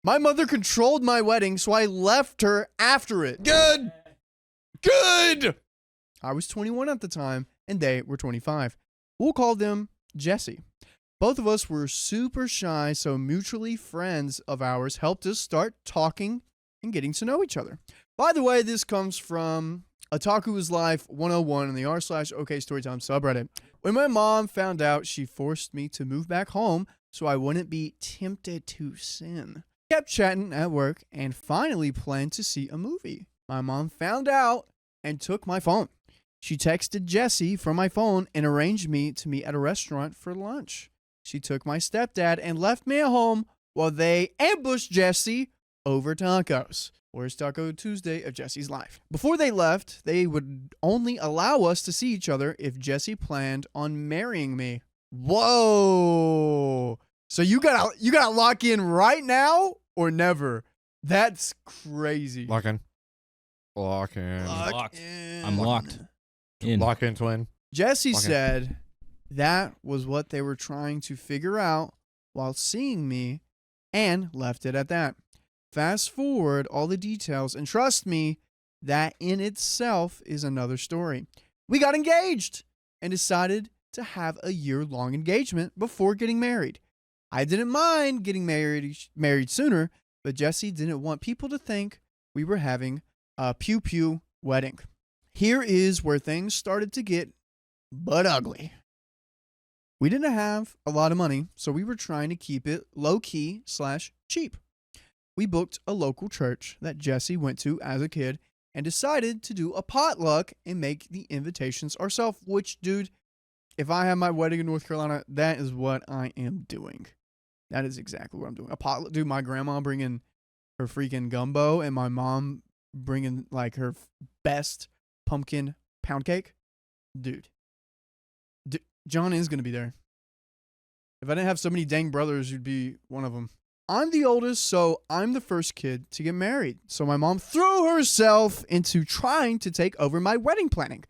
My mother controlled my wedding, so I left her after it. Good. I was 21 at the time, and they were 25. We'll call them Jesse. Both of us were super shy, so mutually friends of ours helped us start talking and getting to know each other. By the way, this comes from Otaku is Life 101 in the r/OK Storytime subreddit. When my mom found out, she forced me to move back home so I wouldn't be tempted to sin. Kept chatting at work and finally planned to see a movie. My mom found out and took my phone. She texted Jesse from my phone and arranged me to meet at a restaurant for lunch. She took my stepdad and left me at home while they ambushed Jesse over tacos. Where's Taco Tuesday of Jesse's life? Before they left, they would only allow us to see each other if Jesse planned on marrying me. Whoa. So you gotta lock in right now or never. That's crazy. Lock in. Locked. I'm locked in. Lock in, twin. Jesse Lock in. said that was what they were trying to figure out while seeing me and left it at that. Fast forward all the details, and trust me, that in itself is another story. We got engaged and decided to have a year-long engagement before getting married. I didn't mind getting married sooner, but Jesse didn't want people to think we were having a pew-pew wedding. Here is where things started to get but ugly. We didn't have a lot of money, so we were trying to keep it low-key / cheap. We booked a local church that Jesse went to as a kid and decided to do a potluck and make the invitations ourselves, which, dude, if I have my wedding in North Carolina, that is what I am doing. That is exactly what I'm doing. A potluck, dude, my grandma bringing her freaking gumbo and my mom bringing like her best pumpkin pound cake. Dude, John is going to be there. If I didn't have so many dang brothers, you'd be one of them. I'm the oldest, so I'm the first kid to get married. So my mom threw herself into trying to take over my wedding planning.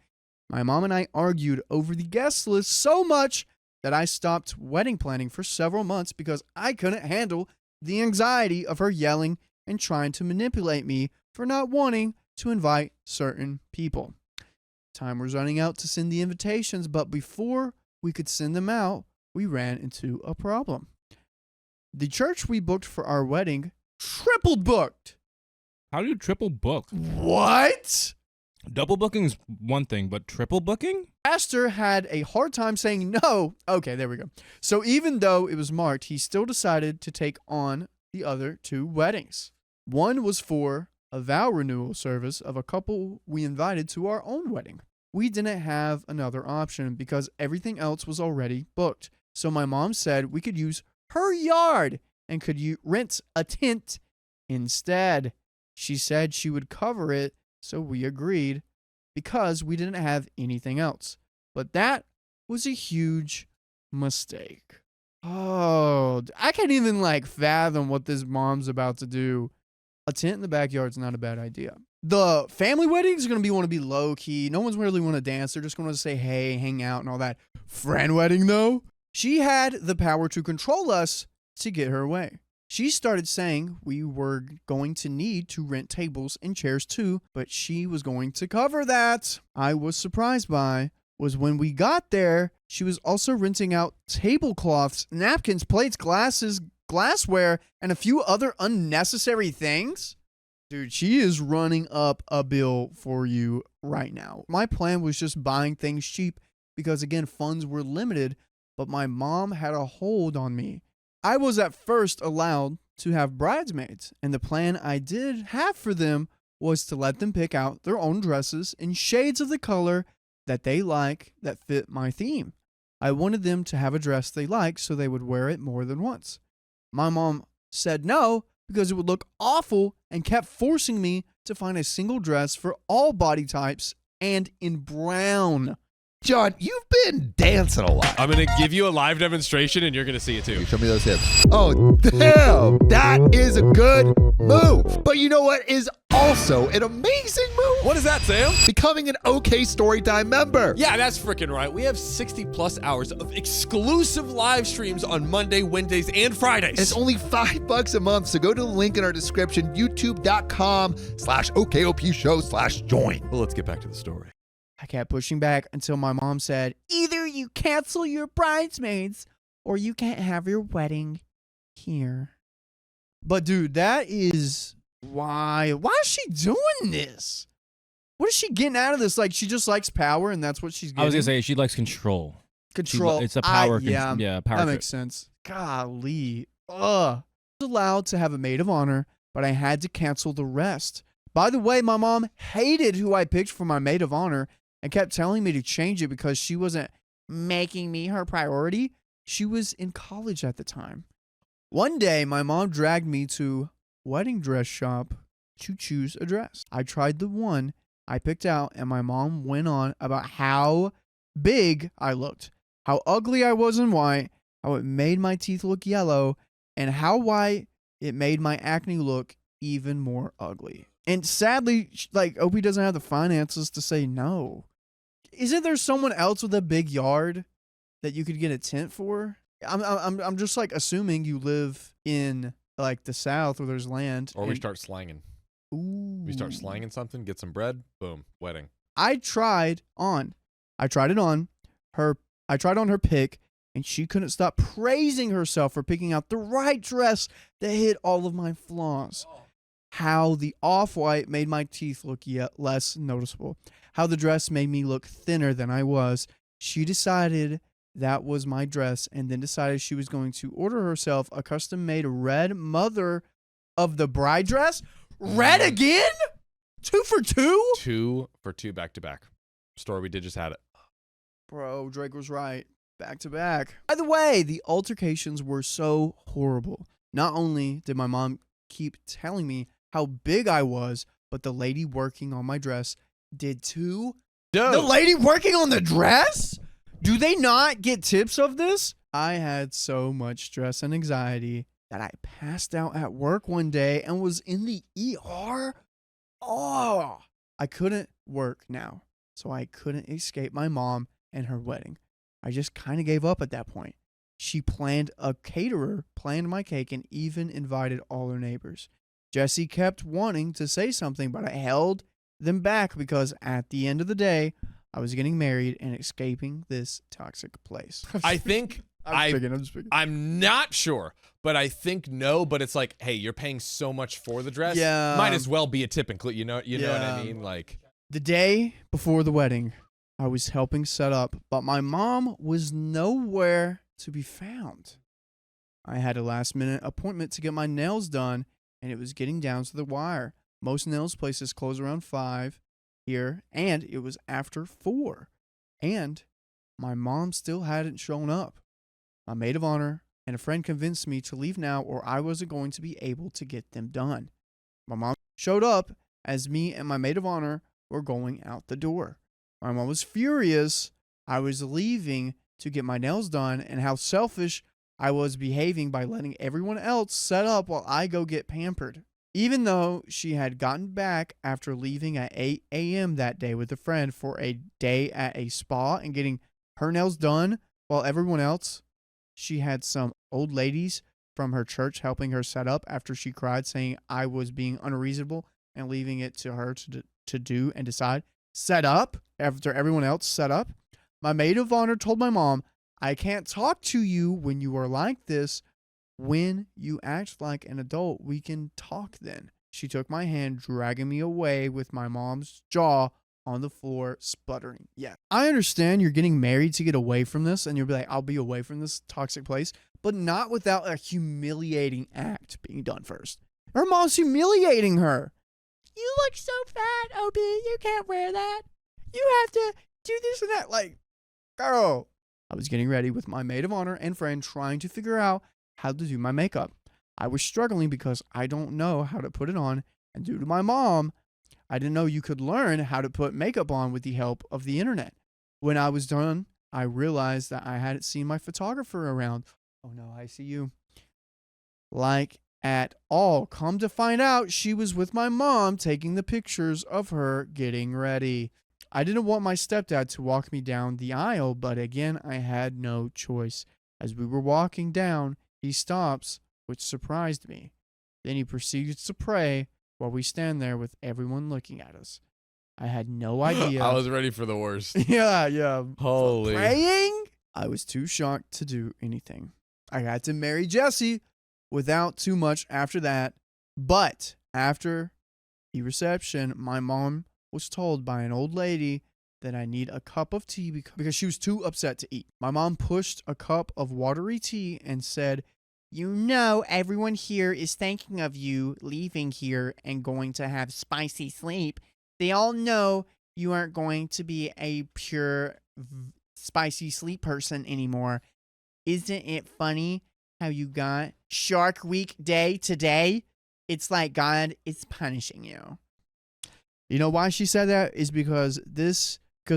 My mom and I argued over the guest list so much that I stopped wedding planning for several months because I couldn't handle the anxiety of her yelling and trying to manipulate me for not wanting to invite certain people. Time was running out to send the invitations, but before we could send them out, we ran into a problem. The church we booked for our wedding triple booked. How do you triple book? What? Double booking is one thing, but triple booking? Pastor had a hard time saying no. Okay, there we go. So even though it was marked, he still decided to take on the other two weddings. One was for a vow renewal service of a couple we invited to our own wedding. We didn't have another option because everything else was already booked. So my mom said we could use her yard and could rent a tent instead. She said she would cover it, so we agreed because we didn't have anything else. But that was a huge mistake. Oh, I can't even fathom what this mom's about to do. A tent in the backyard's not a bad idea. The family weddings are going to want to be low key. No one's really want to dance. They're just going to say, hey, hang out and all that. Friend wedding though? She had the power to control us to get her way. She started saying we were going to need to rent tables and chairs too, but she was going to cover that. I was surprised by was when we got there, she was also renting out tablecloths, napkins, plates, glasses, glassware, and a few other unnecessary things. Dude, she is running up a bill for you right now. My plan was just buying things cheap because, again, funds were limited, but my mom had a hold on me. I was at first allowed to have bridesmaids, and the plan I did have for them was to let them pick out their own dresses in shades of the color that they like that fit my theme. I wanted them to have a dress they like so they would wear it more than once. My mom said no because it would look awful and kept forcing me to find a single dress for all body types and in brown. John, you've been dancing a lot. I'm going to give you a live demonstration and you're going to see it too. Show me those hips. Oh, damn. That is a good move. But you know what is also an amazing move? What is that, Sam? Becoming an OK Storytime member. Yeah, that's freaking right. We have 60 plus hours of exclusive live streams on Monday, Wednesdays, and Fridays. It's only $5 a month, so go to the link in our description, youtube.com/OKOP show/join. Well, let's get back to the story. I kept pushing back until my mom said, either you cancel your bridesmaids or you can't have your wedding here. But dude, that is why is she doing this? What is she getting out of this? Like, she just likes power and that's what she's getting? I was going to say she likes control. Control. It's a power. Yeah, power that trip. makes sense. Golly. I was allowed to have a maid of honor, but I had to cancel the rest. By the way, my mom hated who I picked for my maid of honor and kept telling me to change it because she wasn't making me her priority. She was in college at the time. One day, my mom dragged me to wedding dress shop to choose a dress. I tried the one I picked out, and my mom went on about how big I looked, how ugly I was in white, how it made my teeth look yellow, and how white it made my acne look even more ugly. And sadly, like, OP doesn't have the finances to say no. Isn't there someone else with a big yard that you could get a tent for? I'm just like assuming you live in like the South where there's land. Or we start slanging. Ooh. We start slanging something, get some bread, boom, wedding. I tried it on her pick, and she couldn't stop praising herself for picking out the right dress that hid all of my flaws. How the off-white made my teeth look yet less noticeable. How the dress made me look thinner than I was. She decided that was my dress and then decided she was going to order herself a custom-made red mother of the bride dress. Red again? 2 for 2? 2 for 2 back to back. Story we did just had it. Bro, Drake was right. Back to back. By the way, the altercations were so horrible. Not only did my mom keep telling me how big I was, but the lady working on my dress did too. Dude. The lady working on the dress? Do they not get tips of this? I had so much stress and anxiety that I passed out at work one day and was in the ER. Oh, I couldn't work now, so I couldn't escape my mom and her wedding. I just kind of gave up at that point. She planned a caterer, planned my cake, and even invited all her neighbors. Jesse kept wanting to say something, but I held them back because at the end of the day, I was getting married and escaping this toxic place. I think I'm not sure, but I think no. But it's like, hey, you're paying so much for the dress. Yeah. Might as well be a tip include. You know what I mean? Like the day before the wedding, I was helping set up, but my mom was nowhere to be found. I had a last-minute appointment to get my nails done, and it was getting down to the wire. Most nails places close around 5 here, and it was after 4. And my mom still hadn't shown up. My maid of honor and a friend convinced me to leave now or I wasn't going to be able to get them done. My mom showed up as me and my maid of honor were going out the door. My mom was furious I was leaving to get my nails done and how selfish I was behaving by letting everyone else set up while I go get pampered. Even though she had gotten back after leaving at 8 a.m. that day with a friend for a day at a spa and getting her nails done while everyone else, she had some old ladies from her church helping her set up after she cried, saying I was being unreasonable and leaving it to her to do and decide. Set up after everyone else set up. My maid of honor told my mom, I can't talk to you when you are like this. When you act like an adult, we can talk then. She took my hand, dragging me away with my mom's jaw on the floor, sputtering. Yeah, I understand you're getting married to get away from this, and you'll be like, I'll be away from this toxic place, but not without a humiliating act being done first. Her mom's humiliating her. You look so fat, OB. You can't wear that. You have to do this and that. Like, girl. I was getting ready with my maid of honor and friend trying to figure out how to do my makeup. I was struggling because I don't know how to put it on, and due to my mom, I didn't know you could learn how to put makeup on with the help of the internet. When I was done, I realized that I hadn't seen my photographer around. Oh no, I see you. Like at all. Come to find out, she was with my mom taking the pictures of her getting ready. I didn't want my stepdad to walk me down the aisle, but again, I had no choice. As we were walking down, he stops, which surprised me. Then he proceeds to pray while we stand there with everyone looking at us. I had no idea. I was ready for the worst. Yeah. Holy. Praying? I was too shocked to do anything. I had to marry Jesse without too much after that. But after the reception, my mom was told by an old lady that I need a cup of tea because she was too upset to eat. My mom pushed a cup of watery tea and said, "You know, everyone here is thinking of you leaving here and going to have spicy sleep. They all know you aren't going to be a pure spicy sleep person anymore. Isn't it funny how you got Shark Week Day today? It's like God is punishing you." You know why she said that? Is because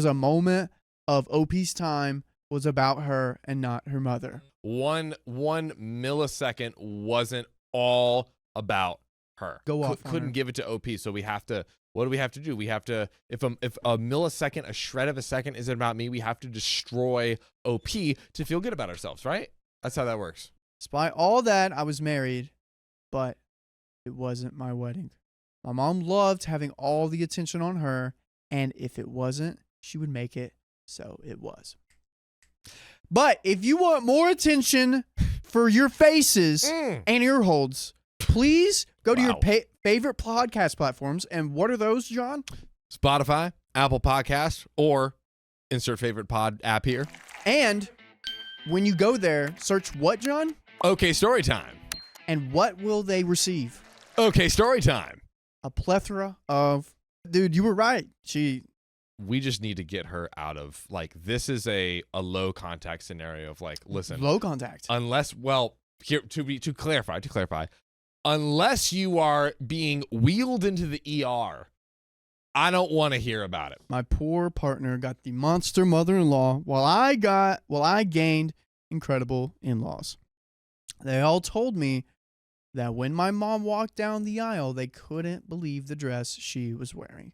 a moment of OP's time was about her and not her mother. One millisecond wasn't all about her. Go off. Couldn't give it to OP. So we have to. What do we have to do? We have to. If a millisecond, a shred of a second, isn't about me, we have to destroy OP to feel good about ourselves, right? That's how that works. Despite all that, I was married, but it wasn't my wedding. My mom loved having all the attention on her, and if it wasn't, she would make it so it was. But if you want more attention for your faces and ear holds, please go to your favorite podcast platforms. And what are those, John? Spotify, Apple Podcasts, or insert favorite pod app here. And when you go there, search what, John? Okay, story time. And what will they receive? Okay, story time. A plethora of... Dude, you were right. We just need to get her out of, like, this is a low contact scenario of, like, listen. Low contact. Unless, well, here, to clarify, unless you are being wheeled into the ER, I don't want to hear about it. My poor partner got the monster mother-in-law while I gained incredible in-laws. They all told me that when my mom walked down the aisle, they couldn't believe the dress she was wearing.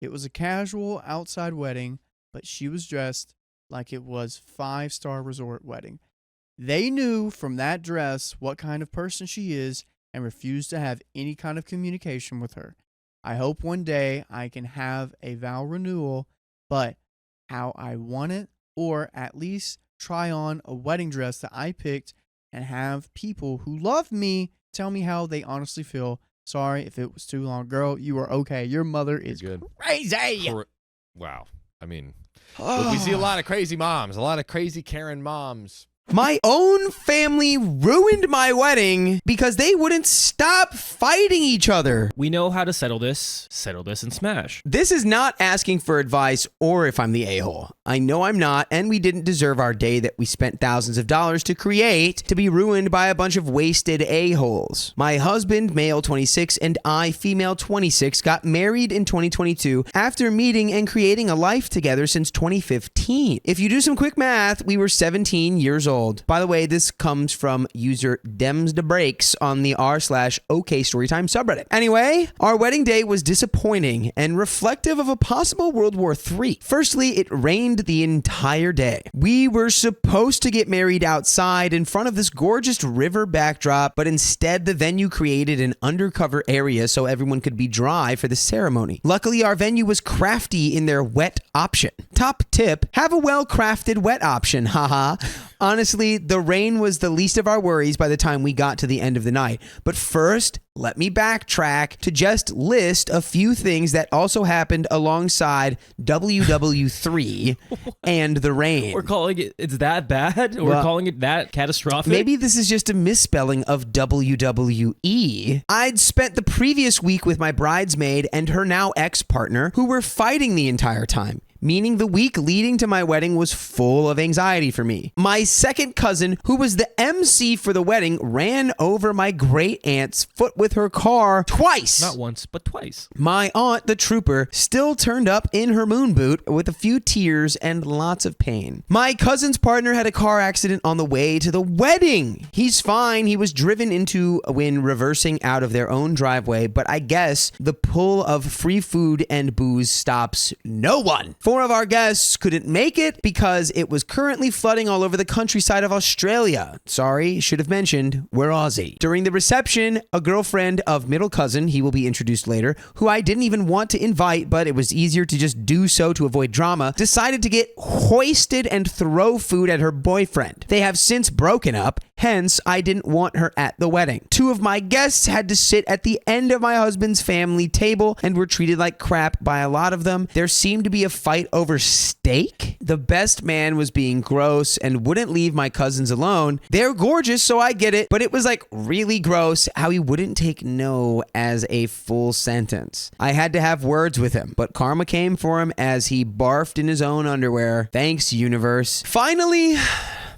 It was a casual outside wedding, but she was dressed like it was 5-star resort wedding. They knew from that dress what kind of person she is and refused to have any kind of communication with her. I hope one day I can have a vow renewal, but how I want it, or at least try on a wedding dress that I picked and have people who love me tell me how they honestly feel. Sorry if it was too long. Girl, you are okay. Your mother is good. Crazy. Wow. I mean, look, we see a lot of crazy moms, a lot of crazy Karen moms. My own family ruined my wedding because they wouldn't stop fighting each other. We know how to settle this and smash. This is not asking for advice or if I'm the a-hole. I know I'm not, and we didn't deserve our day that we spent thousands of dollars to create to be ruined by a bunch of wasted a-holes. My husband, male 26, and I, female 26, got married in 2022 after meeting and creating a life together since 2015. If you do some quick math, we were 17 years old. By the way, this comes from user DemsDeBreaks on the r/OKStorytime subreddit. Anyway, our wedding day was disappointing and reflective of a possible World War III. Firstly, it rained the entire day. We were supposed to get married outside in front of this gorgeous river backdrop, but instead the venue created an undercover area so everyone could be dry for the ceremony. Luckily, our venue was crafty in their wet option. Top tip, have a well-crafted wet option, haha. Honestly, the rain was the least of our worries by the time we got to the end of the night. But first, let me backtrack to just list a few things that also happened alongside WW3 and the rain. We're calling it's that bad? We're calling it that catastrophic? Maybe this is just a misspelling of WWE. I'd spent the previous week with my bridesmaid and her now ex-partner who were fighting the entire time. meaning the week leading to my wedding was full of anxiety for me. My second cousin, who was the MC for the wedding, ran over my great aunt's foot with her car twice. Not once, but twice. My aunt, the trooper, still turned up in her moon boot with a few tears and lots of pain. My cousin's partner had a car accident on the way to the wedding. He's fine. He was driven into when reversing out of their own driveway, but I guess the pull of free food and booze stops no one. 4 of our guests couldn't make it because it was currently flooding all over the countryside of Australia. Sorry, should have mentioned, we're Aussie. During the reception, a girlfriend of middle cousin, he will be introduced later, who I didn't even want to invite, but it was easier to just do so to avoid drama, decided to get hoisted and throw food at her boyfriend. They have since broken up, hence I didn't want her at the wedding. 2 of my guests had to sit at the end of my husband's family table and were treated like crap by a lot of them. There seemed to be a fight over steak. The best man was being gross and wouldn't leave my cousins alone. They're gorgeous, so I get it, but it was like really gross how he wouldn't take no as a full sentence. I had to have words with him, but karma came for him as he barfed in his own underwear. Thanks, universe. Finally,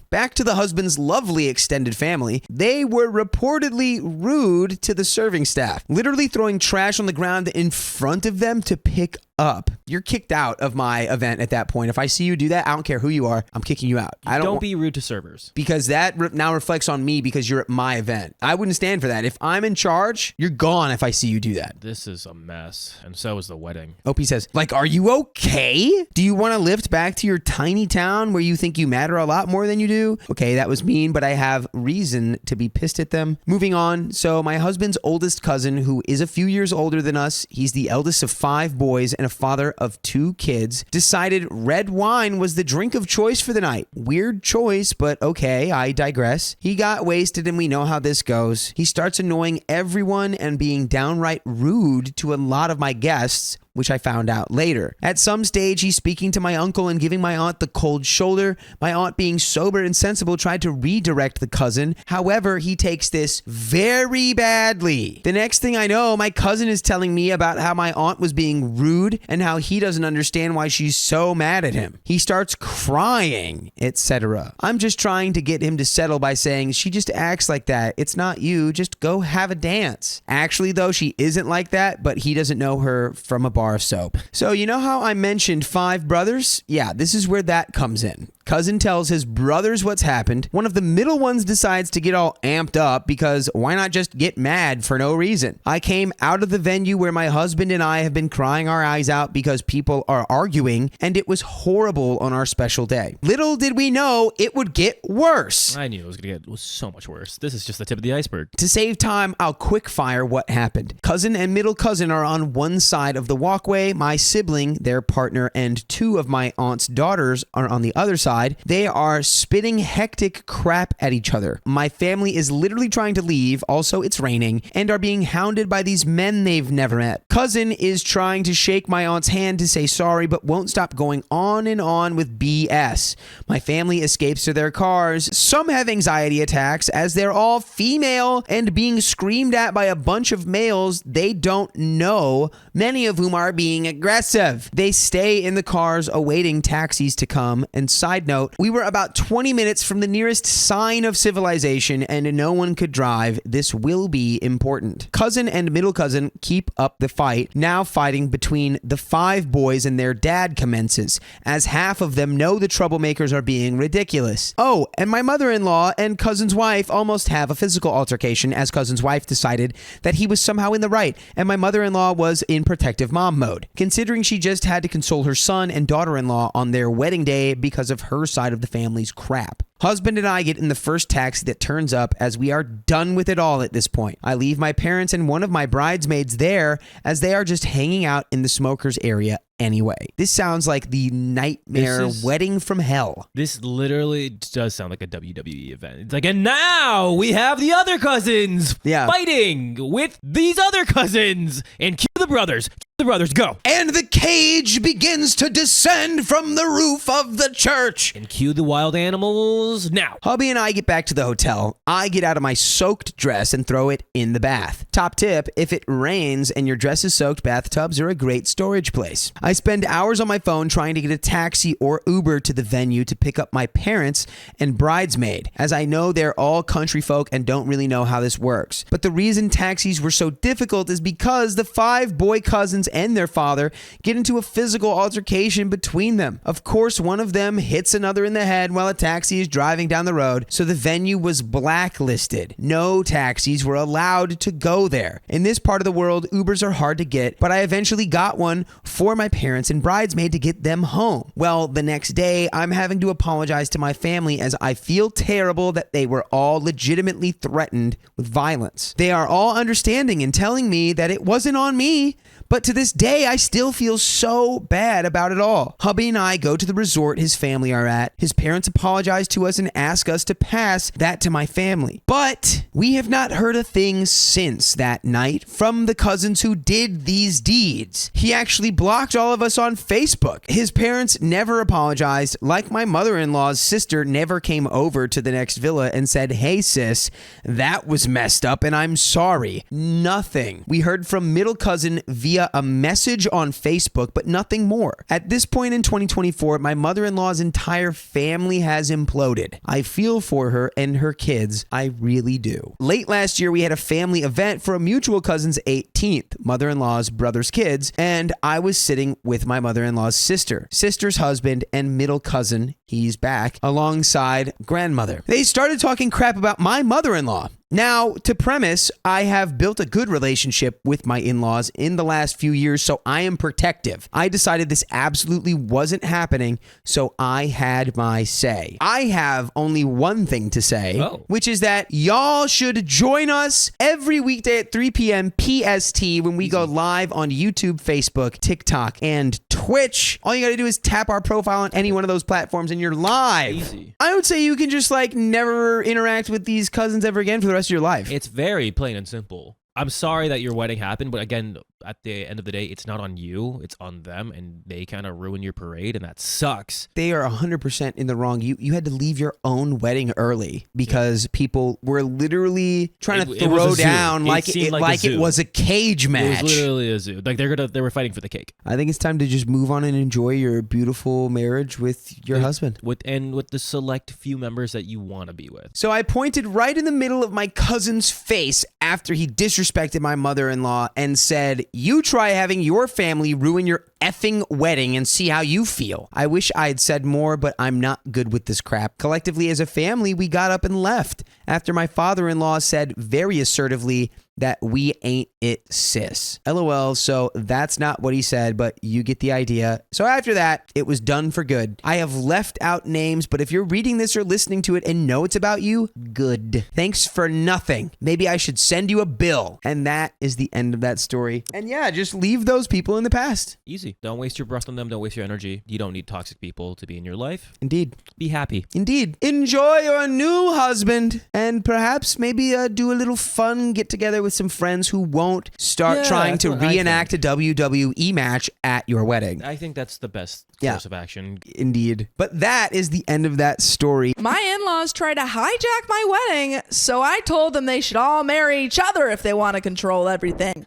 back to the husband's lovely extended family. They were reportedly rude to the serving staff, literally throwing trash on the ground in front of them to pick up. You're kicked out of my event at that point. If I see you do that, I don't care who you are, I'm kicking you out. Don't be rude to servers. Because that now reflects on me because you're at my event. I wouldn't stand for that. If I'm in charge, you're gone if I see you do that. This is a mess, and so is the wedding. OP says, like, are you okay? Do you want to lift back to your tiny town where you think you matter a lot more than you do? Okay, that was mean, but I have reason to be pissed at them. Moving on. So my husband's oldest cousin, who is a few years older than us, he's the eldest of 5 boys and a father of 2 kids, decided red wine was the drink of choice for the night. Weird choice, but okay, I digress. He got wasted and we know how this goes. He starts annoying everyone and being downright rude to a lot of my guests, which I found out later. At some stage, he's speaking to my uncle and giving my aunt the cold shoulder. My aunt, being sober and sensible, tried to redirect the cousin. However, he takes this very badly. The next thing I know, my cousin is telling me about how my aunt was being rude and how he doesn't understand why she's so mad at him. He starts crying, etc. I'm just trying to get him to settle by saying, she just acts like that. It's not you. Just go have a dance. Actually, though, she isn't like that, but he doesn't know her from a bar of soap. So you know how I mentioned 5 brothers? Yeah, this is where that comes in. Cousin tells his brothers what's happened. One of the middle ones decides to get all amped up because why not just get mad for no reason? I came out of the venue where my husband and I have been crying our eyes out because people are arguing, and it was horrible on our special day. Little did we know it would get worse. I knew it was so much worse. This is just the tip of the iceberg. To save time, I'll quick fire what happened. Cousin and middle cousin are on one side of the walkway. My sibling, their partner, and 2 of my aunt's daughters are on the other side. They are spitting hectic crap at each other. My family is literally trying to leave, also it's raining, and are being hounded by these men they've never met. Cousin is trying to shake my aunt's hand to say sorry, but won't stop going on and on with BS. My family escapes to their cars. Some have anxiety attacks as they're all female and being screamed at by a bunch of males they don't know, many of whom are being aggressive. They stay in the cars awaiting taxis to come, and side note, we were about 20 minutes from the nearest sign of civilization and no one could drive. This will be important. Cousin and middle cousin keep up the fight. Now fighting between the 5 boys and their dad commences, as half of them know the troublemakers are being ridiculous. Oh, and my mother-in-law and cousin's wife almost have a physical altercation as cousin's wife decided that he was somehow in the right and my mother-in-law was in protective mom mode, considering she just had to console her son and daughter-in-law on their wedding day because of her side of the family's crap. Husband and I get in the first taxi that turns up as we are done with it all at this point. I leave my parents and one of my bridesmaids there as they are just hanging out in the smokers area anyway. This sounds like the nightmare wedding from hell. This literally does sound like a WWE event. It's like, and now we have the other cousins fighting with these other cousins. And cue the brothers. Cue the brothers, go. And the cage begins to descend from the roof of the church. And cue the wild animals now. Hubby and I get back to the hotel. I get out of my soaked dress and throw it in the bath. Top tip, if it rains and your dress is soaked, bathtubs are a great storage place. I spend hours on my phone trying to get a taxi or Uber to the venue to pick up my parents and bridesmaid, as I know they're all country folk and don't really know how this works. But the reason taxis were so difficult is because the 5 boy cousins and their father get into a physical altercation between them. Of course, one of them hits another in the head while a taxi is driving down the road, so the venue was blacklisted. No taxis were allowed to go there. In this part of the world, Ubers are hard to get, but I eventually got one for my parents and bridesmaid to get them home. Well, the next day, I'm having to apologize to my family as I feel terrible that they were all legitimately threatened with violence. They are all understanding and telling me that it wasn't on me, but to this day, I still feel so bad about it all. Hubby and I go to the resort his family are at. His parents apologize to us and ask us to pass that to my family. But we have not heard a thing since that night from the cousins who did these deeds. He actually blocked all of us on Facebook. His parents never apologized, like my mother-in-law's sister never came over to the next villa and said, "Hey sis, that was messed up and I'm sorry." Nothing. We heard from middle cousin via a message on Facebook, but nothing more. At this point in 2024, my mother-in-law's entire family has imploded. I feel for her and her kids. I really do. Late last year, we had a family event for a mutual cousin's 18th, mother-in-law's brother's kids, and I was sitting with my mother-in-law's sister's husband, and middle cousin, he's back, alongside grandmother. They started talking crap about my mother-in-law. Now, to premise, I have built a good relationship with my in-laws in the last few years, so I am protective. I decided this absolutely wasn't happening, so I had my say. I have only one thing to say, which is that y'all should join us every weekday at 3 p.m. PST when we go live on YouTube, Facebook, TikTok, and Twitch. All you gotta do is tap our profile on any one of those platforms and you're live. Easy. I would say you can just never interact with these cousins ever again for the rest of your life. It's very plain and simple. I'm sorry that your wedding happened, but again, at the end of the day, it's not on you, it's on them, and they kind of ruin your parade, and that sucks. They are 100% in the wrong. You had to leave your own wedding early because people were literally trying to throw down like it was a cage match. It was literally a zoo. Like they were fighting for the cake. I think it's time to just move on and enjoy your beautiful marriage with your husband. With the select few members that you want to be with. So I pointed right in the middle of my cousin's face after he disrespected my mother-in-law and said, "You try having your family ruin your effing wedding and see how you feel." I wish I had said more, but I'm not good with this crap. Collectively as a family, we got up and left after my father-in-law said very assertively that we ain't it, sis. LOL, so that's not what he said, but you get the idea. So after that, it was done for good. I have left out names, but if you're reading this or listening to it and know it's about you, good. Thanks for nothing. Maybe I should send you a bill. And that is the end of that story. And yeah, just leave those people in the past. Easy. Don't waste your breath on them. Don't waste your energy. You don't need toxic people to be in your life. Indeed. Be happy. Indeed. Enjoy your new husband and perhaps maybe do a little fun get together with some friends who won't start trying to reenact a WWE match at your wedding. I think that's the best course of action. Indeed. But that is the end of that story. My in-laws tried to hijack my wedding, so I told them they should all marry each other if they want to control everything.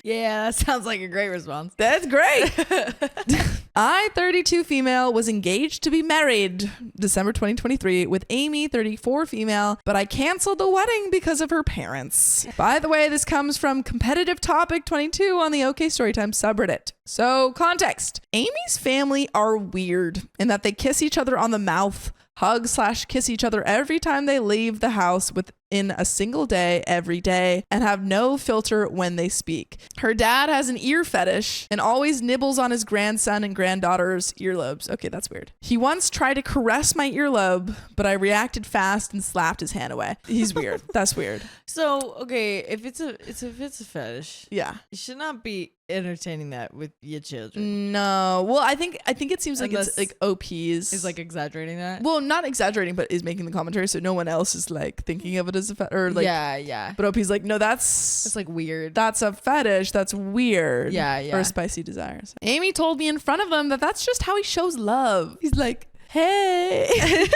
Yeah, that sounds like a great response. That's great. I, 32 female, was engaged to be married December 2023 with Amy, 34 female, but I canceled the wedding because of her parents. By the way, this comes from Competitive Topic 22 on the OK Storytime subreddit. So, context. Amy's family are weird in that they kiss each other on the mouth, hug/kiss each other every time they leave the house within a single day, every day, and have no filter when they speak. Her dad has an ear fetish and always nibbles on his grandson and granddaughter's earlobes. Okay, that's weird. He once tried to caress my earlobe, but I reacted fast and slapped his hand away. He's weird. That's weird. So, okay, if it's a fetish, yeah, you should not be entertaining that with your children. No. Well, I think it seems like it's like OPs. Is like exaggerating that? Well, not exaggerating, but is making the commentary so no one else is like thinking of it as a fetish or like yeah. But OP's like, no, it's like weird. That's a fetish. That's weird. Yeah. Or spicy desires. Amy told me in front of them that that's just how he shows love. He's like, hey.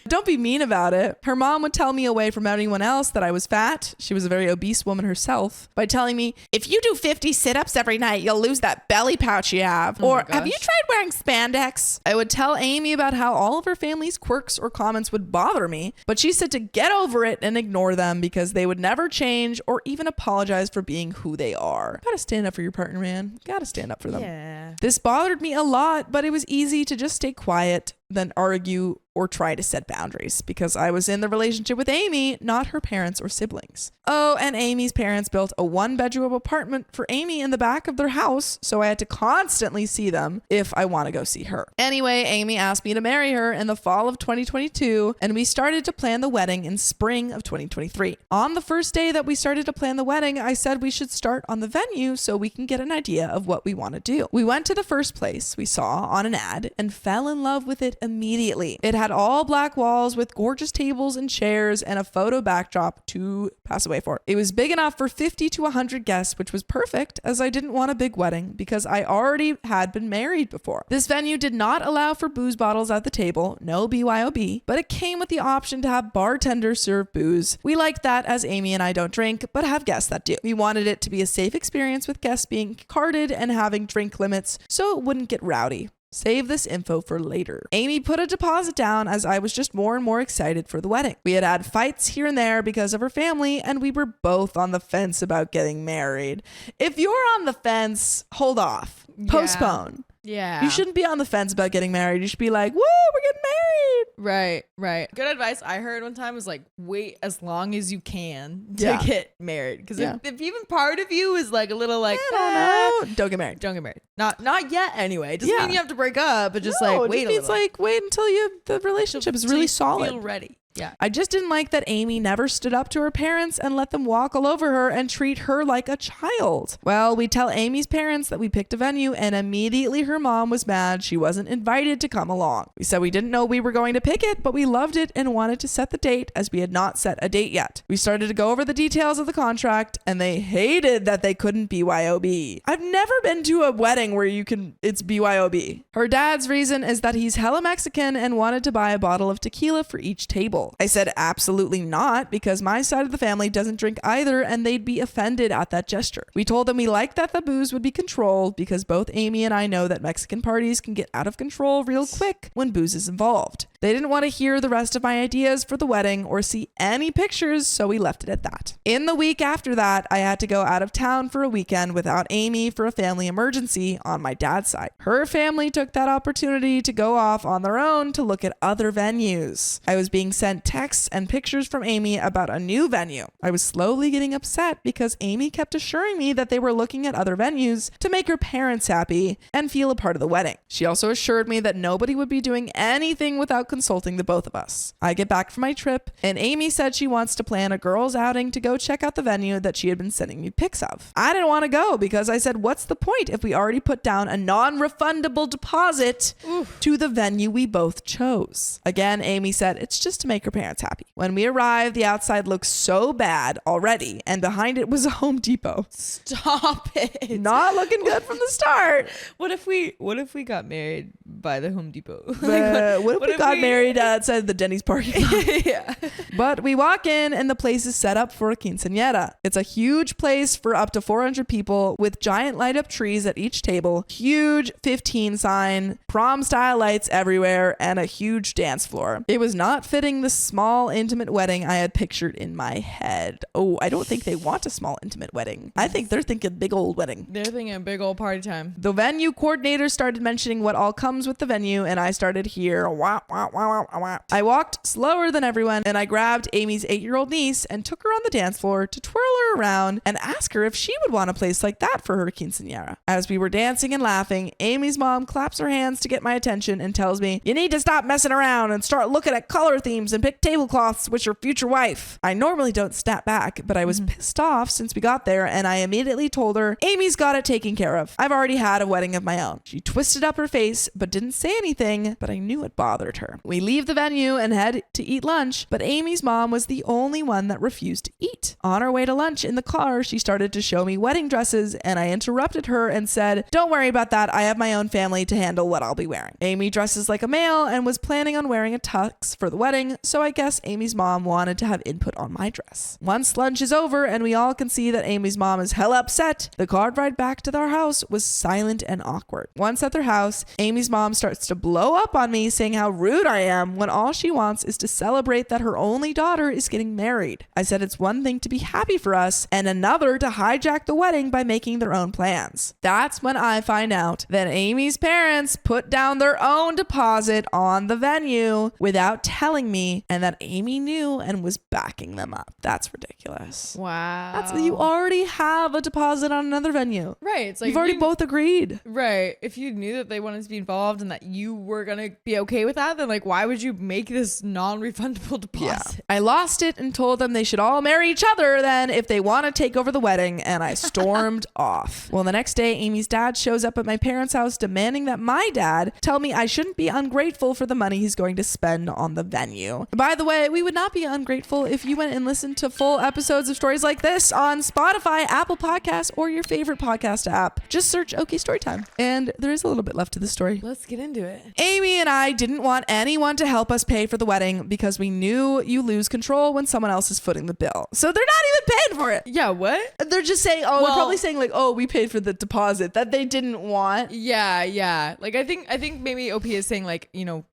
Don't be mean about it. Her mom would tell me away from anyone else that I was fat. She was a very obese woman herself, by telling me, if you do 50 sit-ups every night, you'll lose that belly pouch you have. Oh Or, my gosh. have you tried wearing spandex? I would tell Amy about how all of her family's quirks or comments would bother me, but she said to get over it and ignore them because they would never change or even apologize for being who they are. Gotta stand up for your partner, man. Gotta stand up for them. Yeah. This bothered me a lot, but it was easy to just stay quiet than argue or try to set boundaries because I was in the relationship with Amy, not her parents or siblings. Oh, and Amy's parents built a 1-bedroom apartment for Amy in the back of their house, so I had to constantly see them if I want to go see her. Anyway, Amy asked me to marry her in the fall of 2022, and we started to plan the wedding in spring of 2023. On the first day that we started to plan the wedding, I said we should start on the venue so we can get an idea of what we want to do. We went to the first place we saw on an ad and fell in love with it immediately. It had all black walls with gorgeous tables and chairs and a photo backdrop to pass away for. It was big enough for 50 to 100 guests, which was perfect as I didn't want a big wedding because I already had been married before. This venue did not allow for booze bottles at the table, no BYOB, but it came with the option to have bartenders serve booze. We liked that as Amy and I don't drink, but have guests that do. We wanted it to be a safe experience with guests being carded and having drink limits so it wouldn't get rowdy. Save this info for later. Amy put a deposit down as I was just more and more excited for the wedding. We had had fights here and there because of her family, and we were both on the fence about getting married. If you're on the fence, hold off. Postpone. Yeah. You shouldn't be on the fence about getting married. You should be like, woo, we're getting married. Right. Good advice I heard one time was like, wait as long as you can to Yeah. get married. Because Yeah. if even part of you is like a little like, I don't know. Don't get married. don't get married. Not yet anyway. It doesn't Yeah. mean you have to break up, but just No, like it wait a means little. like wait until the relationship is Till really you solid. Feel ready. Yeah. I just didn't like that Amy never stood up to her parents and let them walk all over her and treat her like a child. Well, we tell Amy's parents that we picked a venue and immediately her mom was mad she wasn't invited to come along. We said we didn't know we were going to pick it, but we loved it and wanted to set the date as we had not set a date yet. We started to go over the details of the contract and they hated that they couldn't BYOB. I've never been to a wedding where it's BYOB. Her dad's reason is that he's hella Mexican and wanted to buy a bottle of tequila for each table. I said absolutely not because my side of the family doesn't drink either and they'd be offended at that gesture. We told them we liked that the booze would be controlled because both Amy and I know that Mexican parties can get out of control real quick when booze is involved. They didn't want to hear the rest of my ideas for the wedding or see any pictures, so we left it at that. In the week after that, I had to go out of town for a weekend without Amy for a family emergency on my dad's side. Her family took that opportunity to go off on their own to look at other venues. I was being sent texts and pictures from Amy about a new venue. I was slowly getting upset because Amy kept assuring me that they were looking at other venues to make her parents happy and feel a part of the wedding. She also assured me that nobody would be doing anything without consulting the both of us. I get back from my trip and Amy said she wants to plan a girls' outing to go check out the venue that she had been sending me pics of. I didn't want to go because I said, what's the point if we already put down a non-refundable deposit to the venue we both chose? Again, Amy said it's just to make her parents happy. When we arrived, the outside looked so bad already and behind it was a Home Depot. Stop it. Not looking good from the start. What if we got married by the Home Depot? What if we got married outside the Denny's parking lot? Yeah. But we walk in and the place is set up for a quinceañera. It's a huge place for up to 400 people with giant light up trees at each table, huge 15 sign, prom style lights everywhere, and a huge dance floor. It was not fitting the small intimate wedding I had pictured in my head. Oh, I don't think they want a small intimate wedding. I think they're thinking big old wedding. They're thinking a big old party time. The venue coordinator started mentioning what all comes with the venue, and I started here. Wah, wah, wah, wah, wah. I walked slower than everyone, and I grabbed Amy's 8-year-old niece and took her on the dance floor to twirl her around and ask her if she would want a place like that for her quinceañera. As we were dancing and laughing, Amy's mom claps her hands to get my attention and tells me, "You need to stop messing around and start looking at color themes and pick tablecloths with your future wife." I normally don't snap back, but I was pissed off since we got there, and I immediately told her, "Amy's got it taken care of. I've already had a wedding of my own." She twisted up her face but didn't say anything, but I knew it bothered her. her. We leave the venue and head to eat lunch, but Amy's mom was the only one that refused to eat. On our way to lunch in the car, she started to show me wedding dresses, and I interrupted her and said, "Don't worry about that. I have my own family to handle what I'll be wearing." Amy dresses like a male and was planning on wearing a tux for the wedding, so I guess Amy's mom wanted to have input on my dress. Once lunch is over and we all can see that Amy's mom is hella upset, the car ride back to their house was silent and awkward. Once at their house, Amy's mom starts to blow up on me, saying how rude I am when all she wants is to celebrate that her only daughter is getting married. I said it's one thing to be happy for us and another to hijack the wedding by making their own plans. That's when I find out that Amy's parents put down their own deposit on the venue without telling me, and that Amy knew and was backing them up. That's ridiculous. Wow. You already have a deposit on another venue. Right. It's like you've already both agreed. Right. If you knew that they wanted to be involved and that you were going to be okay with that, then like, why would you make this non-refundable deposit? I lost it and told them they should all marry each other then if they want to take over the wedding, and I stormed off. Well, the next day, Amy's dad shows up at my parents' house demanding that my dad tell me I shouldn't be ungrateful for the money he's going to spend on the venue. By the way, we would not be ungrateful if you went and listened to full episodes of stories like this on Spotify, Apple Podcasts, or your favorite podcast app. Just search OK Storytime. And there is a little bit left to the story. Let's get into it. Amy and I didn't want anyone to help us pay for the wedding because we knew you lose control when someone else is footing the bill. So they're not even paying for it. Yeah, what? They're just saying, they're probably saying like, we paid for the deposit that they didn't want. Yeah. Like I think maybe OP is saying like,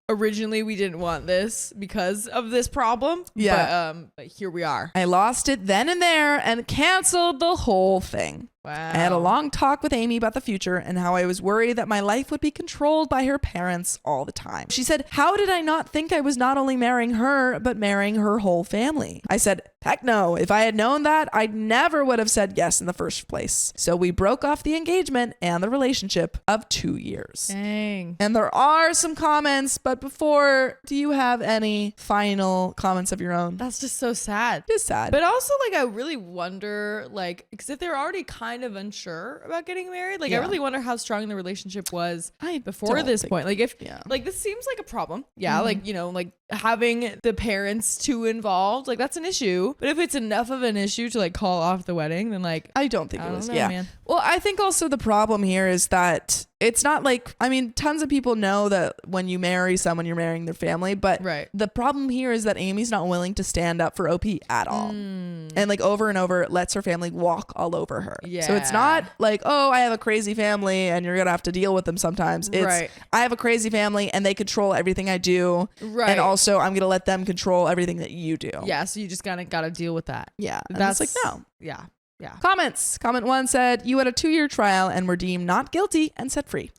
originally we didn't want this because of this problem. Yeah. But here we are. I lost it then and there and canceled the whole thing. Wow. I had a long talk with Amy about the future and how I was worried that my life would be controlled by her parents all the time. She said, "How did I not think I was not only marrying her, but marrying her whole family?" I said, "Heck no. If I had known that, I never would have said yes in the first place." So we broke off the engagement and the relationship of 2 years. Dang. And there are some comments, but before, do you have any final comments of your own? That's just so sad. It is sad. But also, like, I really wonder, like, because if they're already kind of unsure about getting married, like, I really wonder how strong the relationship was before this point. Like, if, like, this seems like a problem. Yeah. Mm-hmm. Like, like having the parents too involved, like, that's an issue. But if it's enough of an issue to, like, call off the wedding, then, like, I don't think it was. Know, man. Well, I think also the problem here is that it's not like, tons of people know that when you marry someone, you're marrying their family. But the problem here is that Amy's not willing to stand up for OP at all. And like over and over, lets her family walk all over her. Yeah. So it's not like, I have a crazy family and you're going to have to deal with them sometimes. It's, I have a crazy family and they control everything I do. Right. And also I'm going to let them control everything that you do. Yeah. So you just got to deal with that. Yeah. That's like, no. Yeah. Yeah. Comments. Comment 1 said, "You had a 2-year trial and were deemed not guilty and set free.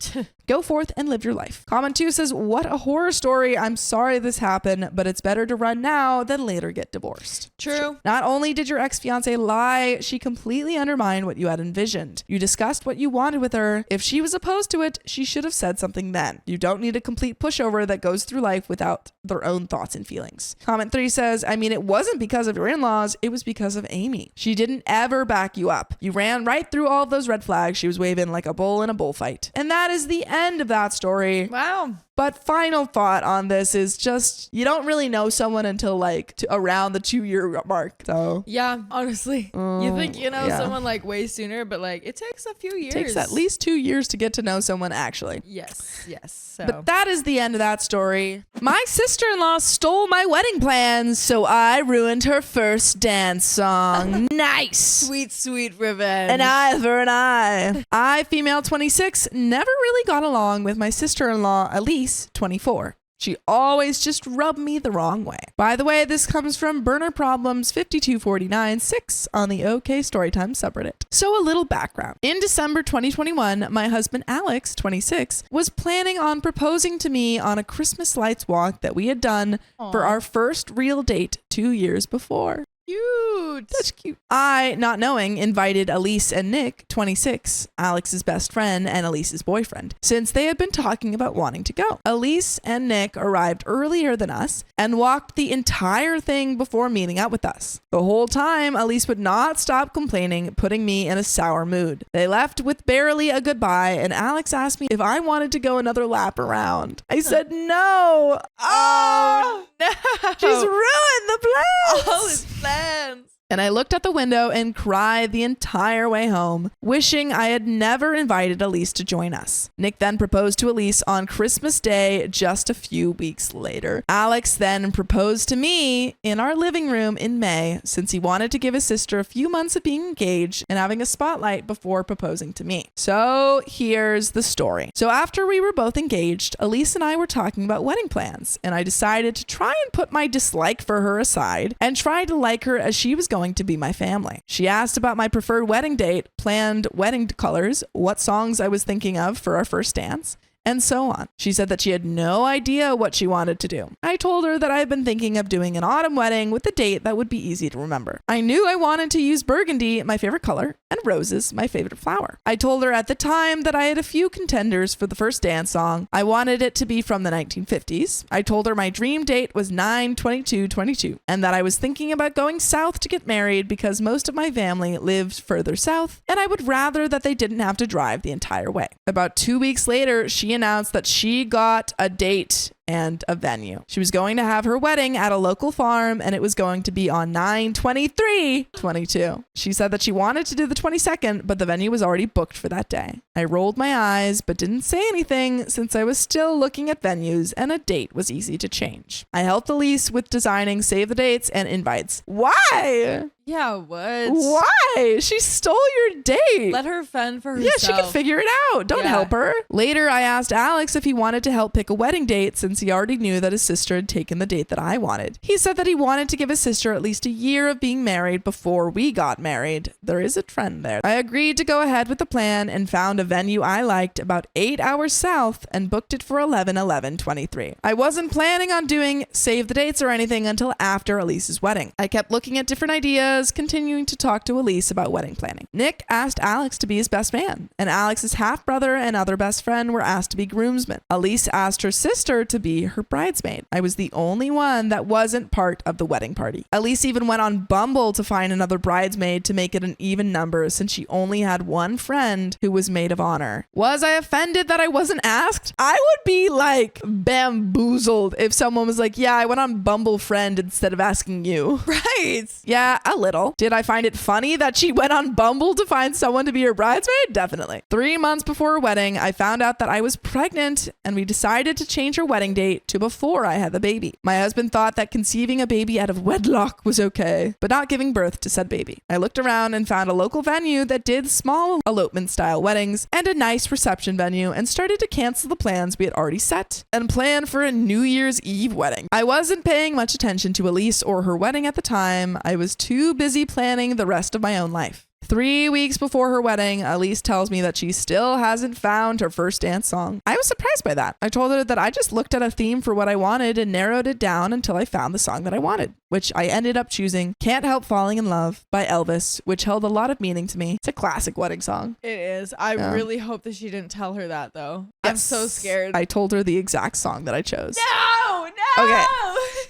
Go forth and live your life." Comment 2 says, "What a horror story. I'm sorry this happened, but it's better to run now than later get divorced." True. Not only did your ex-fiance lie, she completely undermined what you had envisioned. You discussed what you wanted with her. If she was opposed to it, she should have said something then. You don't need a complete pushover that goes through life without their own thoughts and feelings. Comment 3 says, "It wasn't because of your in-laws. It was because of Amy. She didn't ever back you up. You ran right through all of those red flags she was waving like a bull in a bullfight." And that is the end of that story. Wow. But final thought on this is just, you don't really know someone until like around the 2-year mark. So yeah, honestly, you think you know someone like way sooner, but like it takes a few years. It takes at least 2 years to get to know someone actually. Yes. So. But that is the end of that story. My sister-in-law stole my wedding plans, so I ruined her first dance song. Nice. Sweet revenge. An eye for an eye. I, female 26, never really got along with my sister-in-law, Elise, 24. She always just rubbed me the wrong way. By the way, this comes from Burner Problems 52496 on the OK Storytime subreddit. So a little background. In December 2021, my husband Alex, 26, was planning on proposing to me on a Christmas lights walk that we had done for our first real date 2 years before. Cute. That's cute. I, not knowing, invited Elise and Nick, 26, Alex's best friend and Elise's boyfriend, since they had been talking about wanting to go. Elise and Nick arrived earlier than us and walked the entire thing before meeting up with us. The whole time, Elise would not stop complaining, putting me in a sour mood. They left with barely a goodbye, and Alex asked me if I wanted to go another lap around. I said no. Oh, no. She's ruined the plans. All his plans. And I looked out the window and cried the entire way home, wishing I had never invited Elise to join us. Nick then proposed to Elise on Christmas Day just a few weeks later. Alex then proposed to me in our living room in May, since he wanted to give his sister a few months of being engaged and having a spotlight before proposing to me. So here's the story. So after we were both engaged, Elise and I were talking about wedding plans, and I decided to try and put my dislike for her aside and try to like her as she was going to be my family. She asked about my preferred wedding date, planned wedding colors, what songs I was thinking of for our first dance, and so on. She said that she had no idea what she wanted to do. I told her that I had been thinking of doing an autumn wedding with a date that would be easy to remember. I knew I wanted to use burgundy, my favorite color, and roses, my favorite flower. I told her at the time that I had a few contenders for the first dance song. I wanted it to be from the 1950s. I told her my dream date was 9/22/22 and that I was thinking about going south to get married because most of my family lived further south and I would rather that they didn't have to drive the entire way. About 2 weeks later, she announced that she got a date and a venue. She was going to have her wedding at a local farm and it was going to be on 9/23/22. She said that she wanted to do the 22nd, but the venue was already booked for that day. I rolled my eyes but didn't say anything since I was still looking at venues and a date was easy to change. I helped Elise with designing save the dates and invites. Why? Yeah, what? Why? She stole your date. Let her fend for herself. Yeah, she can figure it out. Don't help her. Later, I asked Alex if he wanted to help pick a wedding date since he already knew that his sister had taken the date that I wanted. He said that he wanted to give his sister at least a year of being married before we got married. There is a trend there. I agreed to go ahead with the plan and found a venue I liked about 8 hours south and booked it for 11/11/23. I wasn't planning on doing save the dates or anything until after Elise's wedding. I kept looking at different ideas, continuing to talk to Elise about wedding planning. Nick asked Alex to be his best man, and Alex's half-brother and other best friend were asked to be groomsmen. Elise asked her sister to be her bridesmaid. I was the only one that wasn't part of the wedding party. Elise even went on Bumble to find another bridesmaid to make it an even number since she only had one friend who was maid of honor. Was I offended that I wasn't asked? I would be like bamboozled if someone was like, yeah, I went on Bumble friend instead of asking you. Right. Yeah, a little. Did I find it funny that she went on Bumble to find someone to be her bridesmaid? Definitely. 3 months before her wedding, I found out that I was pregnant and we decided to change her wedding date to before I had the baby. My husband thought that conceiving a baby out of wedlock was okay, but not giving birth to said baby. I looked around and found a local venue that did small elopement style weddings and a nice reception venue and started to cancel the plans we had already set and plan for a New Year's Eve wedding. I wasn't paying much attention to Elise or her wedding at the time. I was too busy planning the rest of my own life. 3 weeks before her wedding, Elise tells me that she still hasn't found her first dance song. I was surprised by that. I told her that I just looked at a theme for what I wanted and narrowed it down until I found the song that I wanted, which I ended up choosing Can't Help Falling in Love by Elvis, which held a lot of meaning to me. It's a classic wedding song. It is. I really hope that she didn't tell her that, though. Yes. I'm so scared. I told her the exact song that I chose. No! Okay.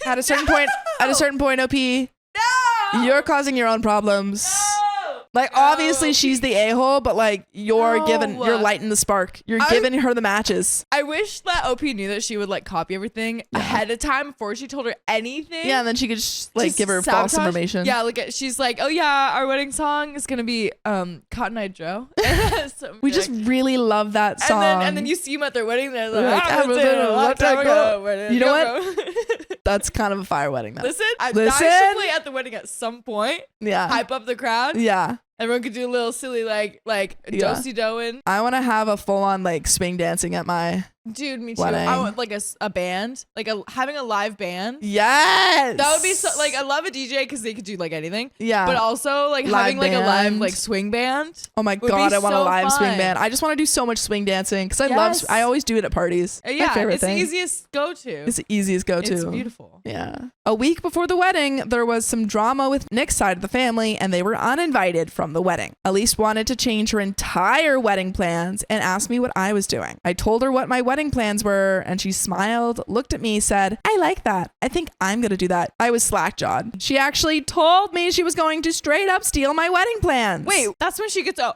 At a certain point, OP, No! you're causing your own problems. Like, obviously, she's the a-hole, but, like, you're lighting the spark. You're giving her the matches. I wish that OP knew that she would, like, copy everything ahead of time before she told her anything. Yeah, and then she could, just give her false information. Yeah, she's like, oh, yeah, our wedding song is going to be Cotton Eye Joe. So we just really love that song. And then you see them at their wedding, they're like, you know what? That's kind of a fire wedding, though. Listen, I should play at the wedding at some point. Yeah. Hype up the crowd. Yeah. Everyone could do a little silly like do-si-doing. I want to have a full-on like swing dancing at my Dude, me too. Wedding. I would like a band, like having a live band. Yes. That would be so like, I love a DJ because they could do like anything. Yeah. But also like Live having like a live band. like swing band. Oh my would God, be I want a so live swing fun. band. I just want to do so much swing dancing because Yes. I always do it at parties. My Yeah, favorite it's thing. the easiest go-to. It's the easiest go-to. It's beautiful. Yeah. A week before the wedding, there was some drama with Nick's side of the family, and they were uninvited from the wedding. Elise wanted to change her entire wedding plans and asked me what I was doing. I told her what my wedding plans were, and she smiled, looked at me, said, "I like that. I think I'm going to do that." I was slack-jawed. She actually told me she was going to straight up steal my wedding plans. Wait, that's when she gets a.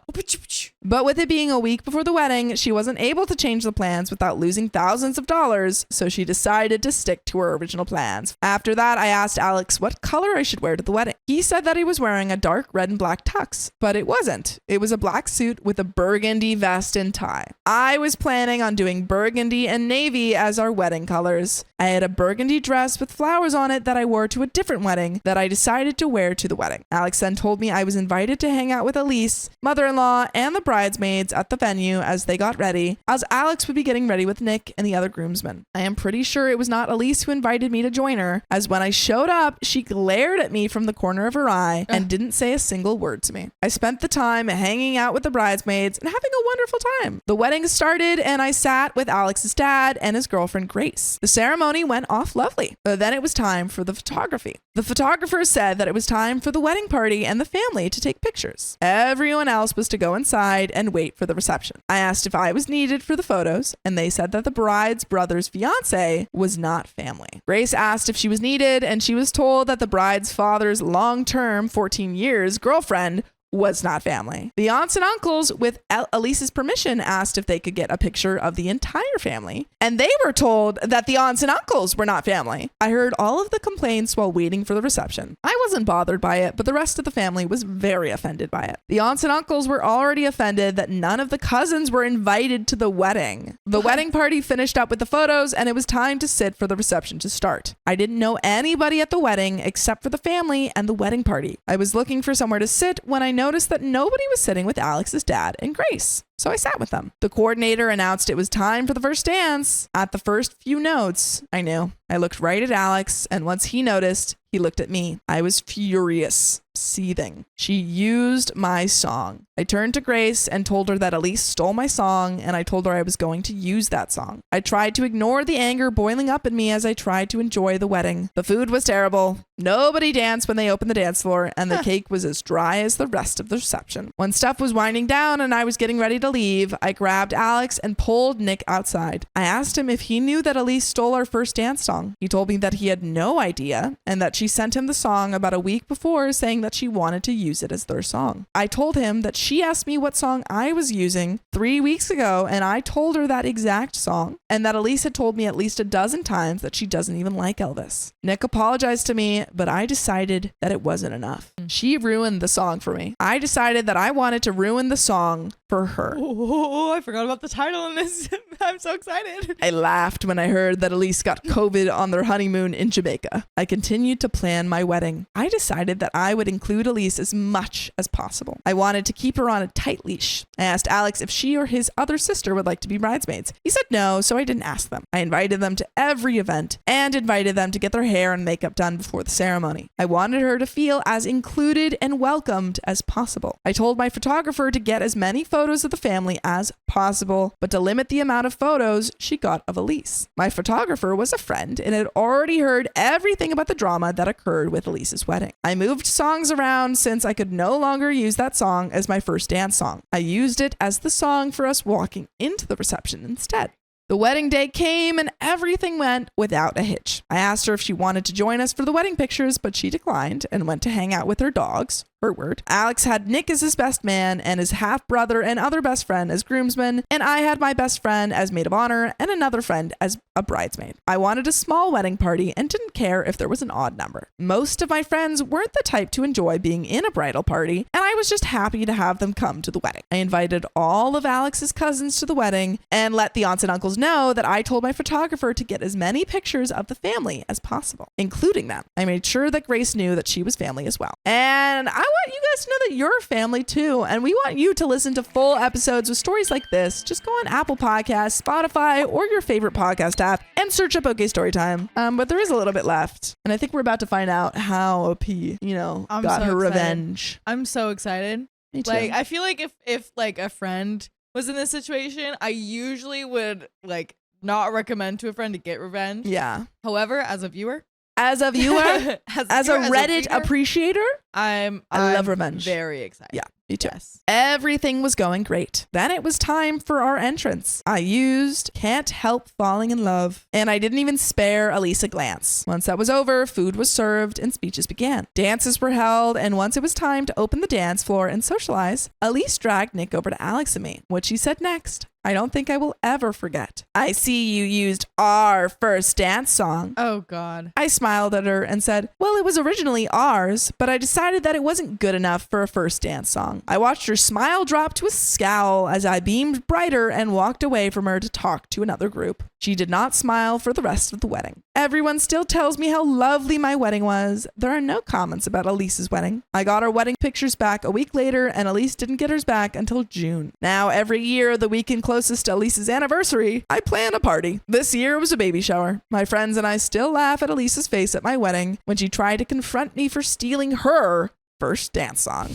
But with it being a week before the wedding, she wasn't able to change the plans without losing thousands of dollars, so she decided to stick to her original plans. After that, I asked Alex what color I should wear to the wedding. He said that he was wearing a dark red and black tux, but it wasn't. It was a black suit with a burgundy vest and tie. I was planning on doing burgundy and navy as our wedding colors. I had a burgundy dress with flowers on it that I wore to a different wedding that I decided to wear to the wedding. Alex then told me I was invited to hang out with Elise, mother-in-law, and the bridesmaids at the venue as they got ready, as Alex would be getting ready with Nick and the other groomsmen. I am pretty sure it was not Elise who invited me to join her, as when I showed up, she glared at me from the corner of her eye and didn't say a single word to me. I spent the time hanging out with the bridesmaids and having a wonderful time. The wedding started and I sat with Alex's dad and his girlfriend Grace. The ceremony went off lovely. Then it was time for the photography. The photographer said that it was time for the wedding party and the family to take pictures. Everyone else was to go inside and wait for the reception. I asked if I was needed for the photos, and they said that the bride's brother's fiance was not family. Grace asked if she was needed, and she was told that the bride's father's long-term, 14 years, girlfriend was not family. The aunts and uncles, with Elise's permission, asked if they could get a picture of the entire family, and they were told that the aunts and uncles were not family. I heard all of the complaints while waiting for the reception. I wasn't bothered by it, but the rest of the family was very offended by it. The aunts and uncles were already offended that none of the cousins were invited to the wedding. The wedding party finished up with the photos, and it was time to sit for the reception to start. I didn't know anybody at the wedding except for the family and the wedding party. I was looking for somewhere to sit when I noticed that nobody was sitting with Alex's dad and Grace. So I sat with them. The coordinator announced it was time for the first dance. At the first few notes, I knew. I looked right at Alex, and once he noticed, he looked at me. I was furious, seething. She used my song. I turned to Grace and told her that Elise stole my song, and I told her I was going to use that song. I tried to ignore the anger boiling up in me as I tried to enjoy the wedding. The food was terrible. Nobody danced when they opened the dance floor, and the cake was as dry as the rest of the reception. When stuff was winding down and I was getting ready to leave, I grabbed Alex and pulled Nick outside. I asked him if he knew that Elise stole our first dance song. He told me that he had no idea, and that she sent him the song about a week before saying that she wanted to use it as their song. I told him that she asked me what song I was using 3 weeks ago, and I told her that exact song, and that Elise had told me at least a dozen times that she doesn't even like Elvis. Nick apologized to me, but I decided that it wasn't enough. She ruined the song for me. I decided that I wanted to ruin the song for her. Oh, I forgot about the title on this. I'm so excited. I laughed when I heard that Elise got COVID on their honeymoon in Jamaica. I continued to plan my wedding. I decided that I would include Elise as much as possible. I wanted to keep her on a tight leash. I asked Alex if she or his other sister would like to be bridesmaids. He said no, so I didn't ask them. I invited them to every event and invited them to get their hair and makeup done before the ceremony. I wanted her to feel as included and welcomed as possible. I told my photographer to get as many photos of the family as possible, but to limit the amount of photos she got of Elise. My photographer was a friend and had already heard everything about the drama that occurred with Elise's wedding. I moved songs around since I could no longer use that song as my first dance song. I used it as the song for us walking into the reception instead. The wedding day came and everything went without a hitch. I asked her if she wanted to join us for the wedding pictures, but she declined and went to hang out with her dogs. Her word. Alex had Nick as his best man and his half-brother and other best friend as groomsmen, and I had my best friend as maid of honor and another friend as a bridesmaid. I wanted a small wedding party and didn't care if there was an odd number. Most of my friends weren't the type to enjoy being in a bridal party, and I was just happy to have them come to the wedding. I invited all of Alex's cousins to the wedding and let the aunts and uncles know that I told my photographer to get as many pictures of the family as possible, including them. I made sure that Grace knew that she was family as well. And I want you guys to know that you're a family too, and we want you to listen to full episodes with stories like this. Just go on Apple Podcasts, Spotify, or your favorite podcast app and search up OK Storytime. But there is a little bit left, and I think we're about to find out how OP, got her revenge. I'm so excited. Me too. Like, I feel like if like a friend was in this situation, I usually would like not recommend to a friend to get revenge. Yeah. However, as a viewer, as a Reddit appreciator, I love revenge. Very excited. Yeah, me too. Yes. Everything was going great. Then it was time for our entrance. I used Can't Help Falling in Love, and I didn't even spare Elise a glance. Once that was over, food was served and speeches began. Dances were held, and once it was time to open the dance floor and socialize, Elise dragged Nick over to Alex and me. What she said next, I don't think I will ever forget. I see you used our first dance song. Oh, God. I smiled at her and said, well, it was originally ours, but I decided that it wasn't good enough for a first dance song. I watched her smile drop to a scowl as I beamed brighter and walked away from her to talk to another group. She did not smile for the rest of the wedding. Everyone still tells me how lovely my wedding was. There are no comments about Elise's wedding. I got our wedding pictures back a week later, and Elise didn't get hers back until June. Now, every year, the weekend closest to Elise's anniversary, I plan a party. This year it was a baby shower. My friends and I still laugh at Elise's face at my wedding when she tried to confront me for stealing her first dance song.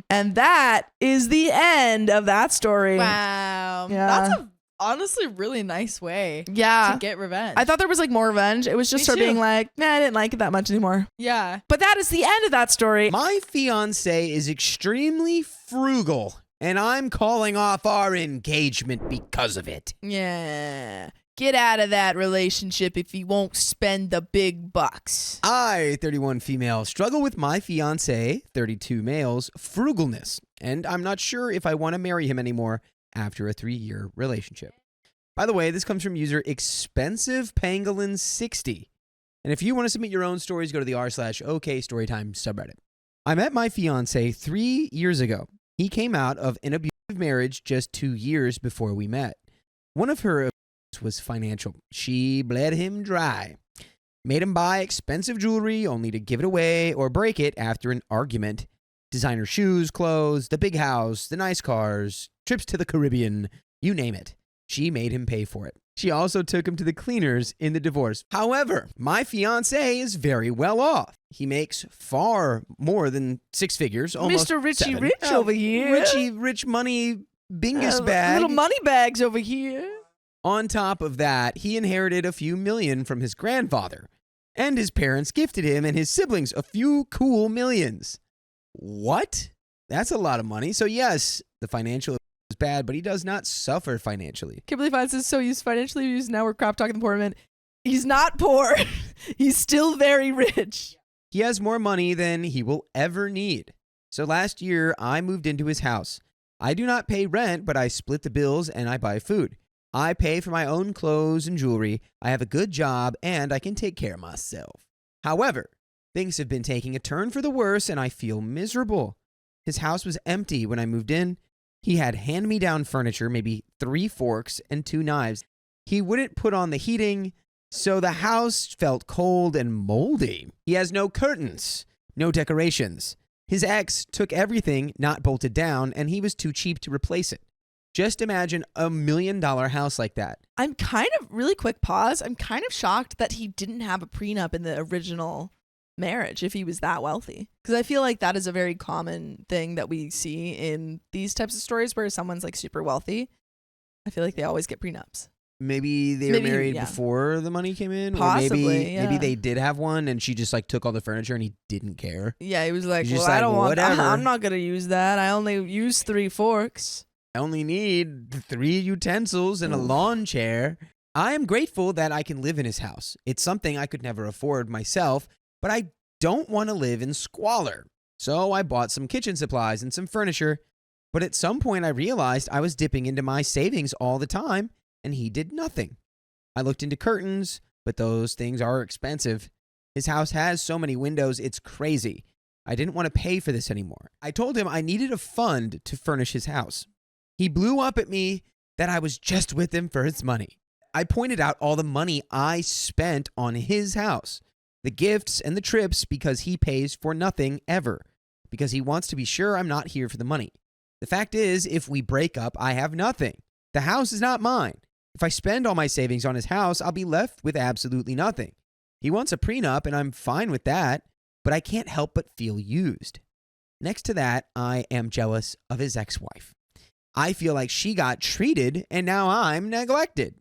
And that is the end of that story. Wow. Yeah. That's a honestly really nice way to get revenge. I thought there was like more revenge. It was just her being like, I didn't like it that much anymore. Yeah. But that is the end of that story. My fiance is extremely frugal, and I'm calling off our engagement because of it. Yeah. Get out of that relationship if you won't spend the big bucks. I, 31 female, struggle with my fiance, 32 male's, frugalness, and I'm not sure if I want to marry him anymore after a 3-year relationship. By the way, this comes from user ExpensivePangolin60. And if you want to submit your own stories, go to the r/OK Storytime subreddit. I met my fiance 3 years ago. He came out of an abusive marriage just 2 years before we met. One of her was financial. She bled him dry. Made him buy expensive jewelry only to give it away or break it after an argument. Designer shoes, clothes, the big house, the nice cars, trips to the Caribbean, you name it. She made him pay for it. She also took him to the cleaners in the divorce. However, my fiancé is very well off. He makes far more than 6 figures, almost Mr. Richie 7. Rich over here. Rich money bingus bag. Little money bags over here. On top of that, he inherited a few million from his grandfather, and his parents gifted him and his siblings a few cool millions. What? That's a lot of money. So yes, the financial is bad, but he does not suffer financially. Kimberly Fine says, so he's financially used. Now we're crap talking the poor man. He's not poor. He's still very rich. He has more money than he will ever need. So last year, I moved into his house. I do not pay rent, but I split the bills and I buy food. I pay for my own clothes and jewelry. I have a good job and I can take care of myself. However, things have been taking a turn for the worse and I feel miserable. His house was empty when I moved in. He had hand-me-down furniture, maybe 3 forks and 2 knives. He wouldn't put on the heating, so the house felt cold and moldy. He has no curtains, no decorations. His ex took everything not bolted down and he was too cheap to replace it. Just imagine $1 million house like that. I'm kind of, really quick pause, I'm kind of shocked that he didn't have a prenup in the original marriage if he was that wealthy. Because I feel like that is a very common thing that we see in these types of stories where someone's like super wealthy. I feel like they always get prenups. Maybe they were married before the money came in. Possibly, or maybe they did have one and she just like took all the furniture and he didn't care. Yeah, he was like, He's well, just I like, don't want whatever. I'm not going to use that. I only use 3 forks. I only need 3 utensils and a lawn chair. I am grateful that I can live in his house. It's something I could never afford myself, but I don't want to live in squalor. So I bought some kitchen supplies and some furniture. But at some point I realized I was dipping into my savings all the time and he did nothing. I looked into curtains, but those things are expensive. His house has so many windows, it's crazy. I didn't want to pay for this anymore. I told him I needed a fund to furnish his house. He blew up at me that I was just with him for his money. I pointed out all the money I spent on his house, the gifts and the trips because he pays for nothing ever. because he wants to be sure I'm not here for the money. The fact is, if we break up, I have nothing. The house is not mine. If I spend all my savings on his house, I'll be left with absolutely nothing. He wants a prenup, and I'm fine with that, but I can't help but feel used. Next to that, I am jealous of his ex-wife. I feel like she got treated, and now I'm neglected.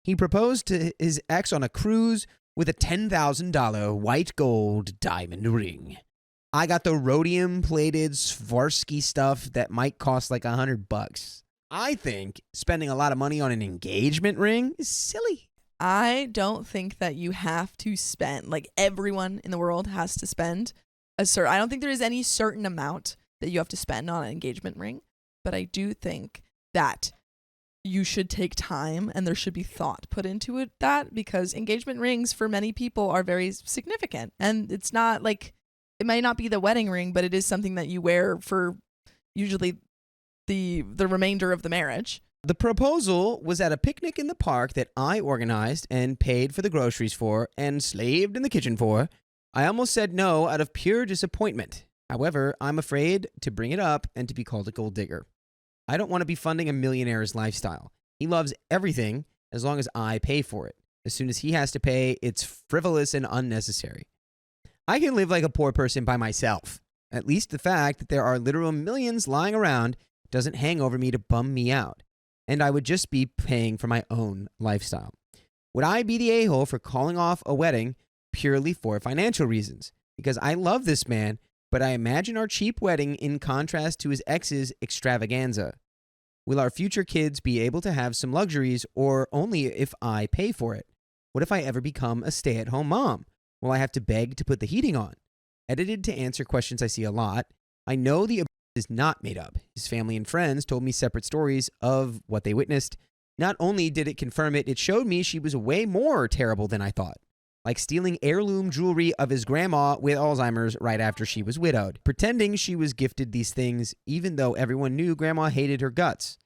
He proposed to his ex on a cruise with a $10,000 white gold diamond ring. I got the rhodium-plated Swarovski stuff that might cost like $100. I think spending a lot of money on an engagement ring is silly. I don't think that you have to spend, like everyone in the world has to spend I don't think there is any certain amount that you have to spend on an engagement ring, but I do think that you should take time and there should be thought put into it, because engagement rings for many people are very significant, and it's not like, it might not be the wedding ring, but it is something that you wear for usually the remainder of the marriage. The proposal was at a picnic in the park that I organized and paid for the groceries for and slaved in the kitchen for. I almost said no out of pure disappointment. However, I'm afraid to bring it up and to be called a gold digger. I don't want to be funding a millionaire's lifestyle. He loves everything as long as I pay for it. As soon as he has to pay, it's frivolous and unnecessary. I can live like a poor person by myself. At least the fact that there are literal millions lying around doesn't hang over me to bum me out. And I would just be paying for my own lifestyle. Would I be the a-hole for calling off a wedding purely for financial reasons? Because I love this man, but I imagine our cheap wedding in contrast to his ex's extravaganza. Will our future kids be able to have some luxuries, or only if I pay for it? What if I ever become a stay-at-home mom? Will I have to beg to put the heating on? Edited to answer questions I see a lot. I know the is not made up. His family and friends told me separate stories of what they witnessed. Not only did it confirm it, it showed me she was way more terrible than I thought. Like stealing heirloom jewelry of his grandma with Alzheimer's right after she was widowed, pretending she was gifted these things even though everyone knew grandma hated her guts.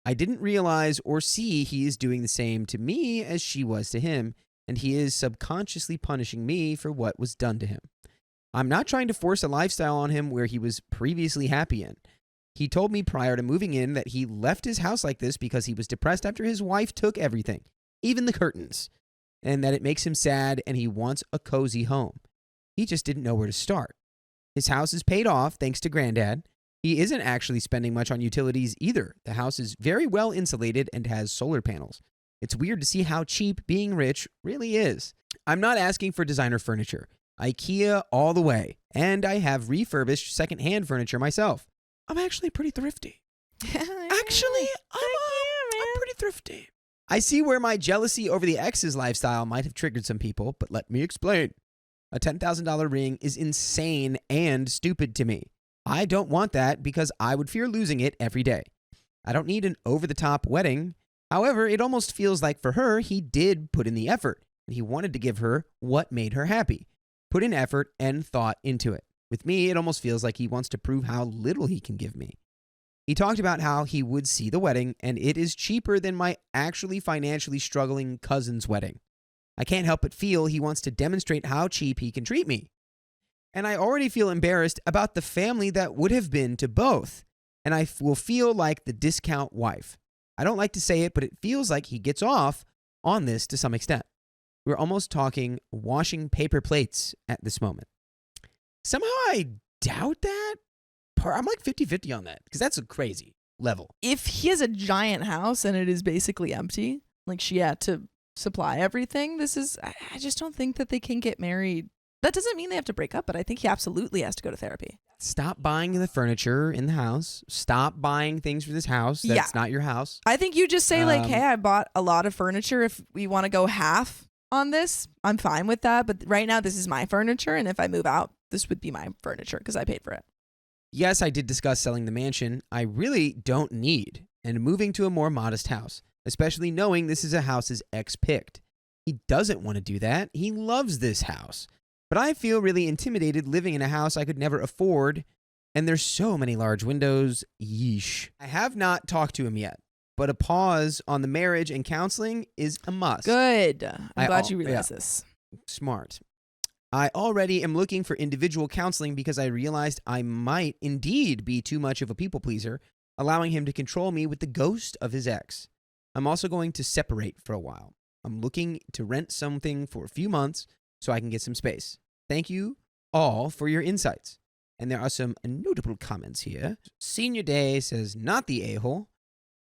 I didn't realize or see he is doing the same to me as she was to him, and he is subconsciously punishing me for what was done to him. I'm not trying to force a lifestyle on him where he was previously happy in. He told me prior to moving in that he left his house like this because he was depressed after his wife took everything, even the curtains, and that it makes him sad and he wants a cozy home. He just didn't know where to start. His house is paid off thanks to Granddad. He isn't actually spending much on utilities either. The house is very well insulated and has solar panels. It's weird to see how cheap being rich really is. I'm not asking for designer furniture. IKEA all the way. And I have refurbished secondhand furniture myself. I'm actually pretty thrifty. I'm pretty thrifty. I see where my jealousy over the ex's lifestyle might have triggered some people, but let me explain. A $10,000 ring is insane and stupid to me. I don't want that because I would fear losing it every day. I don't need an over-the-top wedding. However, it almost feels like for her, he did put in the effort, and he wanted to give her what made her happy. Put in effort and thought into it. With me, it almost feels like he wants to prove how little he can give me. He talked about how he would see the wedding, and it is cheaper than my actually financially struggling cousin's wedding. I can't help but feel he wants to demonstrate how cheap he can treat me. And I already feel embarrassed about the family that would have been to both, and I will feel like the discount wife. I don't like to say it, but it feels like he gets off on this to some extent. We're almost talking washing paper plates at this moment. Somehow I doubt that. I'm like 50-50 on that because that's a crazy level. If he has a giant house and it is basically empty, like she had to supply everything, I just don't think that they can get married. That doesn't mean they have to break up, but I think he absolutely has to go to therapy. Stop buying the furniture in the house. Stop buying things for this house. That's not your house. I think you just say hey, I bought a lot of furniture. If we want to go half on this, I'm fine with that. But right now, this is my furniture. And if I move out, this would be my furniture because I paid for it. Yes, I did discuss selling the mansion I really don't need and moving to a more modest house, especially knowing this is a house his ex picked. He doesn't want to do that. He loves this house. But I feel really intimidated living in a house I could never afford, and there's so many large windows. Yeesh. I have not talked to him yet, but a pause on the marriage and counseling is a must. Good. I'm glad you realized this. Smart. I already am looking for individual counseling because I realized I might indeed be too much of a people pleaser, allowing him to control me with the ghost of his ex. I'm also going to separate for a while. I'm looking to rent something for a few months so I can get some space. Thank you all for your insights. And there are some notable comments here. Senior Day says, not the a-hole.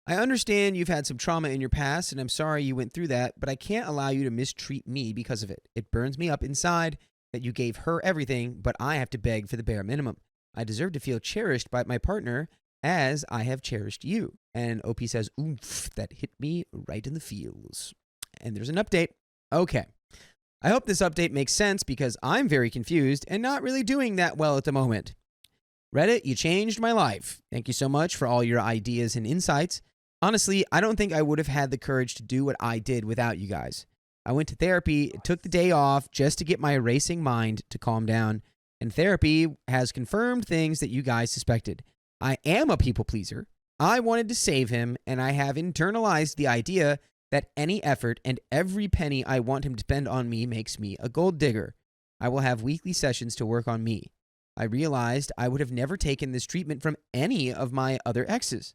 I understand you've had some trauma in your past, and I'm sorry you went through that, but I can't allow you to mistreat me because of it. It burns me up inside that you gave her everything, but I have to beg for the bare minimum. I deserve to feel cherished by my partner as I have cherished you. And OP says, oomph, that hit me right in the feels. And there's an update. Okay. I hope this update makes sense because I'm very confused and not really doing that well at the moment. Reddit, you changed my life. Thank you so much for all your ideas and insights. Honestly, I don't think I would have had the courage to do what I did without you guys. I went to therapy, took the day off just to get my racing mind to calm down, and therapy has confirmed things that you guys suspected. I am a people pleaser. I wanted to save him, and I have internalized the idea that any effort and every penny I want him to spend on me makes me a gold digger. I will have weekly sessions to work on me. I realized I would have never taken this treatment from any of my other exes.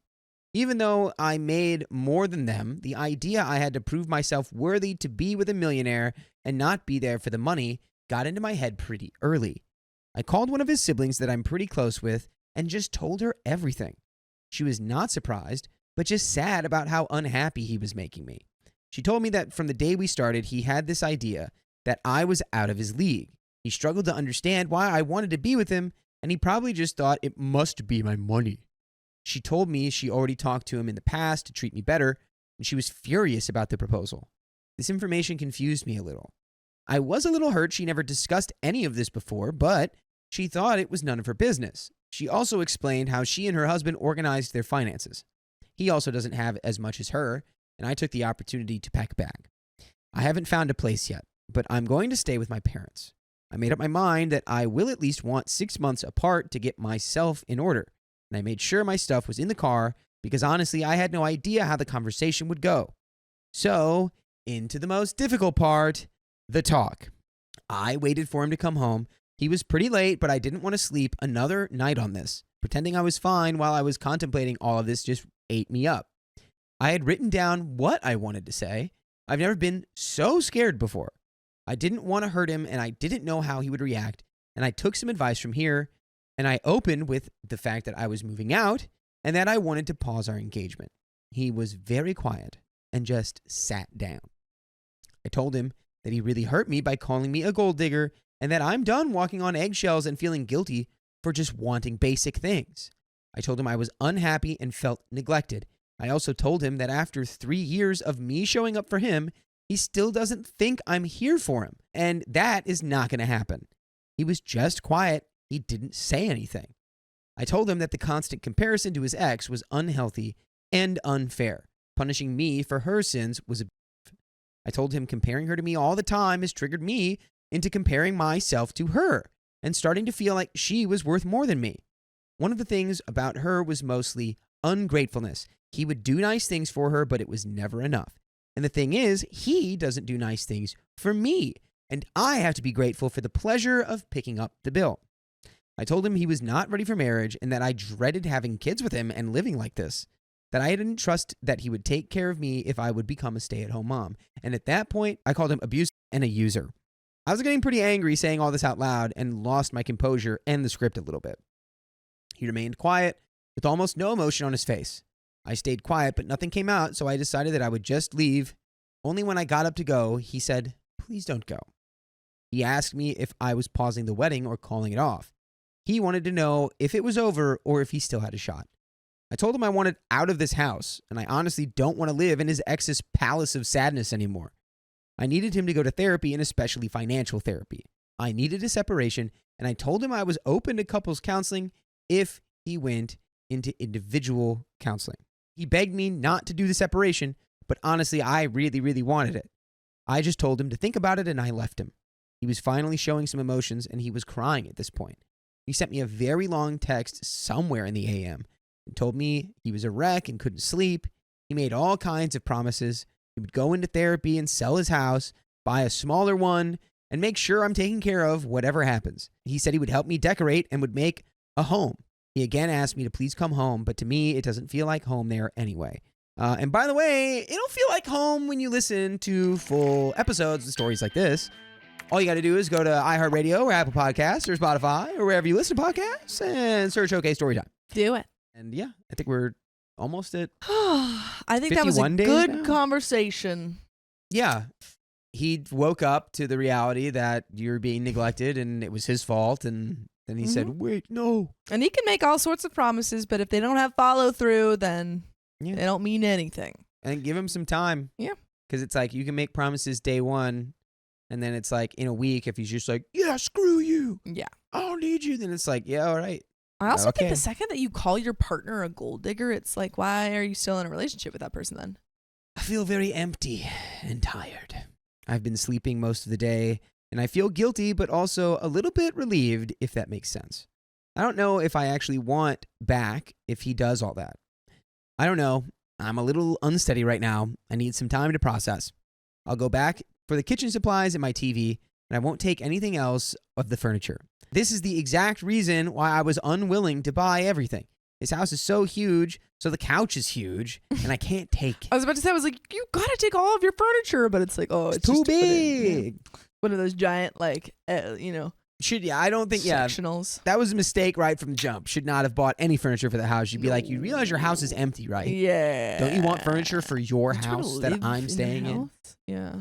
Even though I made more than them, the idea I had to prove myself worthy to be with a millionaire and not be there for the money got into my head pretty early. I called one of his siblings that I'm pretty close with and just told her everything. She was not surprised, but just sad about how unhappy he was making me. She told me that from the day we started, he had this idea that I was out of his league. He struggled to understand why I wanted to be with him, and he probably just thought it must be my money. She told me she already talked to him in the past to treat me better, and she was furious about the proposal. This information confused me a little. I was a little hurt she never discussed any of this before, but she thought it was none of her business. She also explained how she and her husband organized their finances. He also doesn't have as much as her, and I took the opportunity to pack a bag. I haven't found a place yet, but I'm going to stay with my parents. I made up my mind that I will at least want 6 months apart to get myself in order. And I made sure my stuff was in the car because honestly, I had no idea how the conversation would go. So, into the most difficult part, the talk. I waited for him to come home. He was pretty late, but I didn't want to sleep another night on this. Pretending I was fine while I was contemplating all of this just ate me up. I had written down what I wanted to say. I've never been so scared before. I didn't want to hurt him, and I didn't know how he would react, and I took some advice from here. And I opened with the fact that I was moving out and that I wanted to pause our engagement. He was very quiet and just sat down. I told him that he really hurt me by calling me a gold digger and that I'm done walking on eggshells and feeling guilty for just wanting basic things. I told him I was unhappy and felt neglected. I also told him that after 3 years of me showing up for him, he still doesn't think I'm here for him. And that is not going to happen. He was just quiet. He didn't say anything. I told him that the constant comparison to his ex was unhealthy and unfair. Punishing me for her sins was I told him comparing her to me all the time has triggered me into comparing myself to her and starting to feel like she was worth more than me. One of the things about her was mostly ungratefulness. He would do nice things for her, but it was never enough. And the thing is, he doesn't do nice things for me, and I have to be grateful for the pleasure of picking up the bill. I told him he was not ready for marriage and that I dreaded having kids with him and living like this, that I didn't trust that he would take care of me if I would become a stay-at-home mom. And at that point, I called him abusive and a user. I was getting pretty angry saying all this out loud and lost my composure and the script a little bit. He remained quiet with almost no emotion on his face. I stayed quiet, but nothing came out, so I decided that I would just leave. Only when I got up to go, he said, "Please don't go." He asked me if I was pausing the wedding or calling it off. He wanted to know if it was over or if he still had a shot. I told him I wanted out of this house, and I honestly don't want to live in his ex's palace of sadness anymore. I needed him to go to therapy, and especially financial therapy. I needed a separation, and I told him I was open to couples counseling if he went into individual counseling. He begged me not to do the separation, but honestly, I really, really wanted it. I just told him to think about it, and I left him. He was finally showing some emotions, and he was crying at this point. He sent me a very long text somewhere in the AM and told me he was a wreck and couldn't sleep. He made all kinds of promises. He would go into therapy and sell his house, buy a smaller one, and make sure I'm taken care of whatever happens. He said he would help me decorate and would make a home. He again asked me to please come home, but to me, it doesn't feel like home there anyway. And by the way, it'll feel like home when you listen to full episodes and stories like this. All you got to do is go to iHeartRadio or Apple Podcasts or Spotify or wherever you listen to podcasts and search OK Storytime. Do it. And yeah, I think we're almost at I think that was a 51 days good now? conversation. Yeah. He woke up to the reality that you're being neglected and it was his fault. And then he said, wait, no. And he can make all sorts of promises, but if they don't have follow through, then they don't mean anything. And give him some time. Yeah. Because it's like you can make promises day one. And then it's like in a week, if he's just like, yeah, screw you. Yeah. I don't need you. Then it's like, yeah, all right. I also Okay. think the second that you call your partner a gold digger, it's like, why are you still in a relationship with that person then? I feel very empty and tired. I've been sleeping most of the day, and I feel guilty, but also a little bit relieved, if that makes sense. I don't know if I actually want back if he does all that. I don't know. I'm a little unsteady right now. I need some time to process. I'll go back for the kitchen supplies and my TV, and I won't take anything else of the furniture. This is the exact reason why I was unwilling to buy everything. His house is so huge, so the couch is huge, and I can't take it. I was about to say, I was like, you gotta take all of your furniture, but it's like, oh, it's too just big. one of those giant, like, I don't think, sectionals. that was a mistake right from the jump. Should not have bought any furniture for the house. You'd be like, you realize your house is empty, right? Yeah. Don't you want furniture for your house that I'm staying in? Yeah.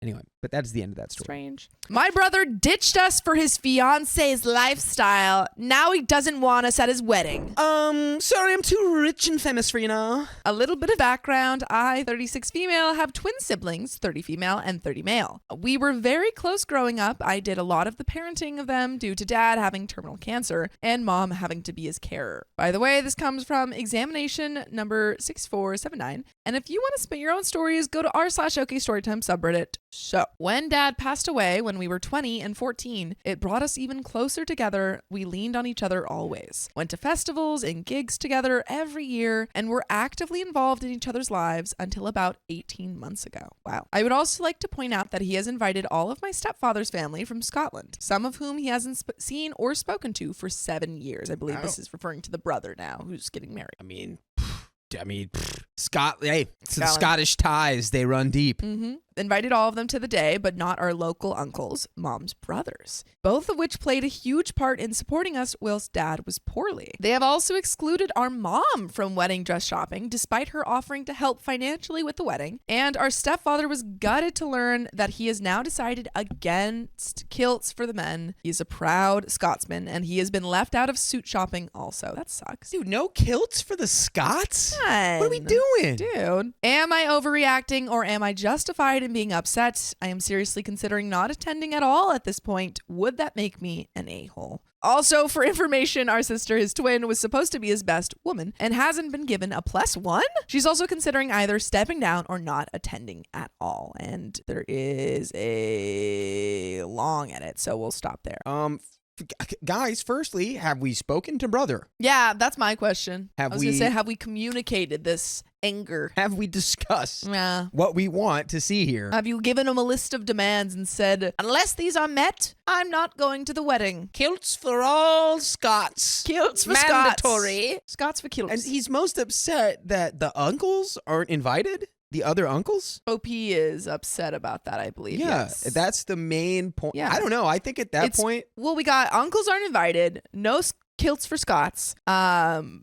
Anyway, but that's the end of that story. Strange. My brother ditched us for his fiance's lifestyle. Now he doesn't want us at his wedding. Sorry, I'm too rich and famous for you now. A little bit of background. I, 36 female, have twin siblings, 30 female and 30 male. We were very close growing up. I did a lot of the parenting of them due to dad having terminal cancer and mom having to be his carer. By the way, this comes from examination number 6479. And if you want to spit your own stories, go to r/OK Storytime subreddit. So, when dad passed away when we were 20 and 14, it brought us even closer together. We leaned on each other always. Went to festivals and gigs together every year and were actively involved in each other's lives until about 18 months ago. Wow. I would also like to point out that he has invited all of my stepfather's family from Scotland, some of whom he hasn't seen or spoken to for 7 years. I believe this is referring to the brother now who's getting married. I mean, Scottish ties, they run deep. Invited all of them to the day, but not our local uncles, mom's brothers, both of which played a huge part in supporting us whilst dad was poorly. They have also excluded our mom from wedding dress shopping, despite her offering to help financially with the wedding. And our stepfather was gutted to learn that he has now decided against kilts for the men. He is a proud Scotsman, and he has been left out of suit shopping also. That sucks. Dude, no kilts for the Scots? Fun. What are we doing? Dude. Am I overreacting or am I justified in being upset? I am seriously considering not attending at all at this point. Would that make me an a-hole? Also, for information, our sister, his twin, was supposed to be his best woman and hasn't been given a +1. She's also considering either stepping down or not attending at all. And there is a long edit, so we'll stop there. Guys, firstly, have we spoken to brother? Yeah, that's my question. Have I was going to say, have we communicated this anger? Have we discussed Yeah. what we want to see here? Have you given him a list of demands and said, unless these are met, I'm not going to the wedding? Kilts for all Scots. Kilts for Mandatory. Scots. Scots for kilts. And he's most upset that the uncles aren't invited. The other uncles? OP is upset about that, I believe. Yeah, yes. That's the main point. Yeah. I don't know. I think at that point, well, we got uncles aren't invited. No kilts for Scots. The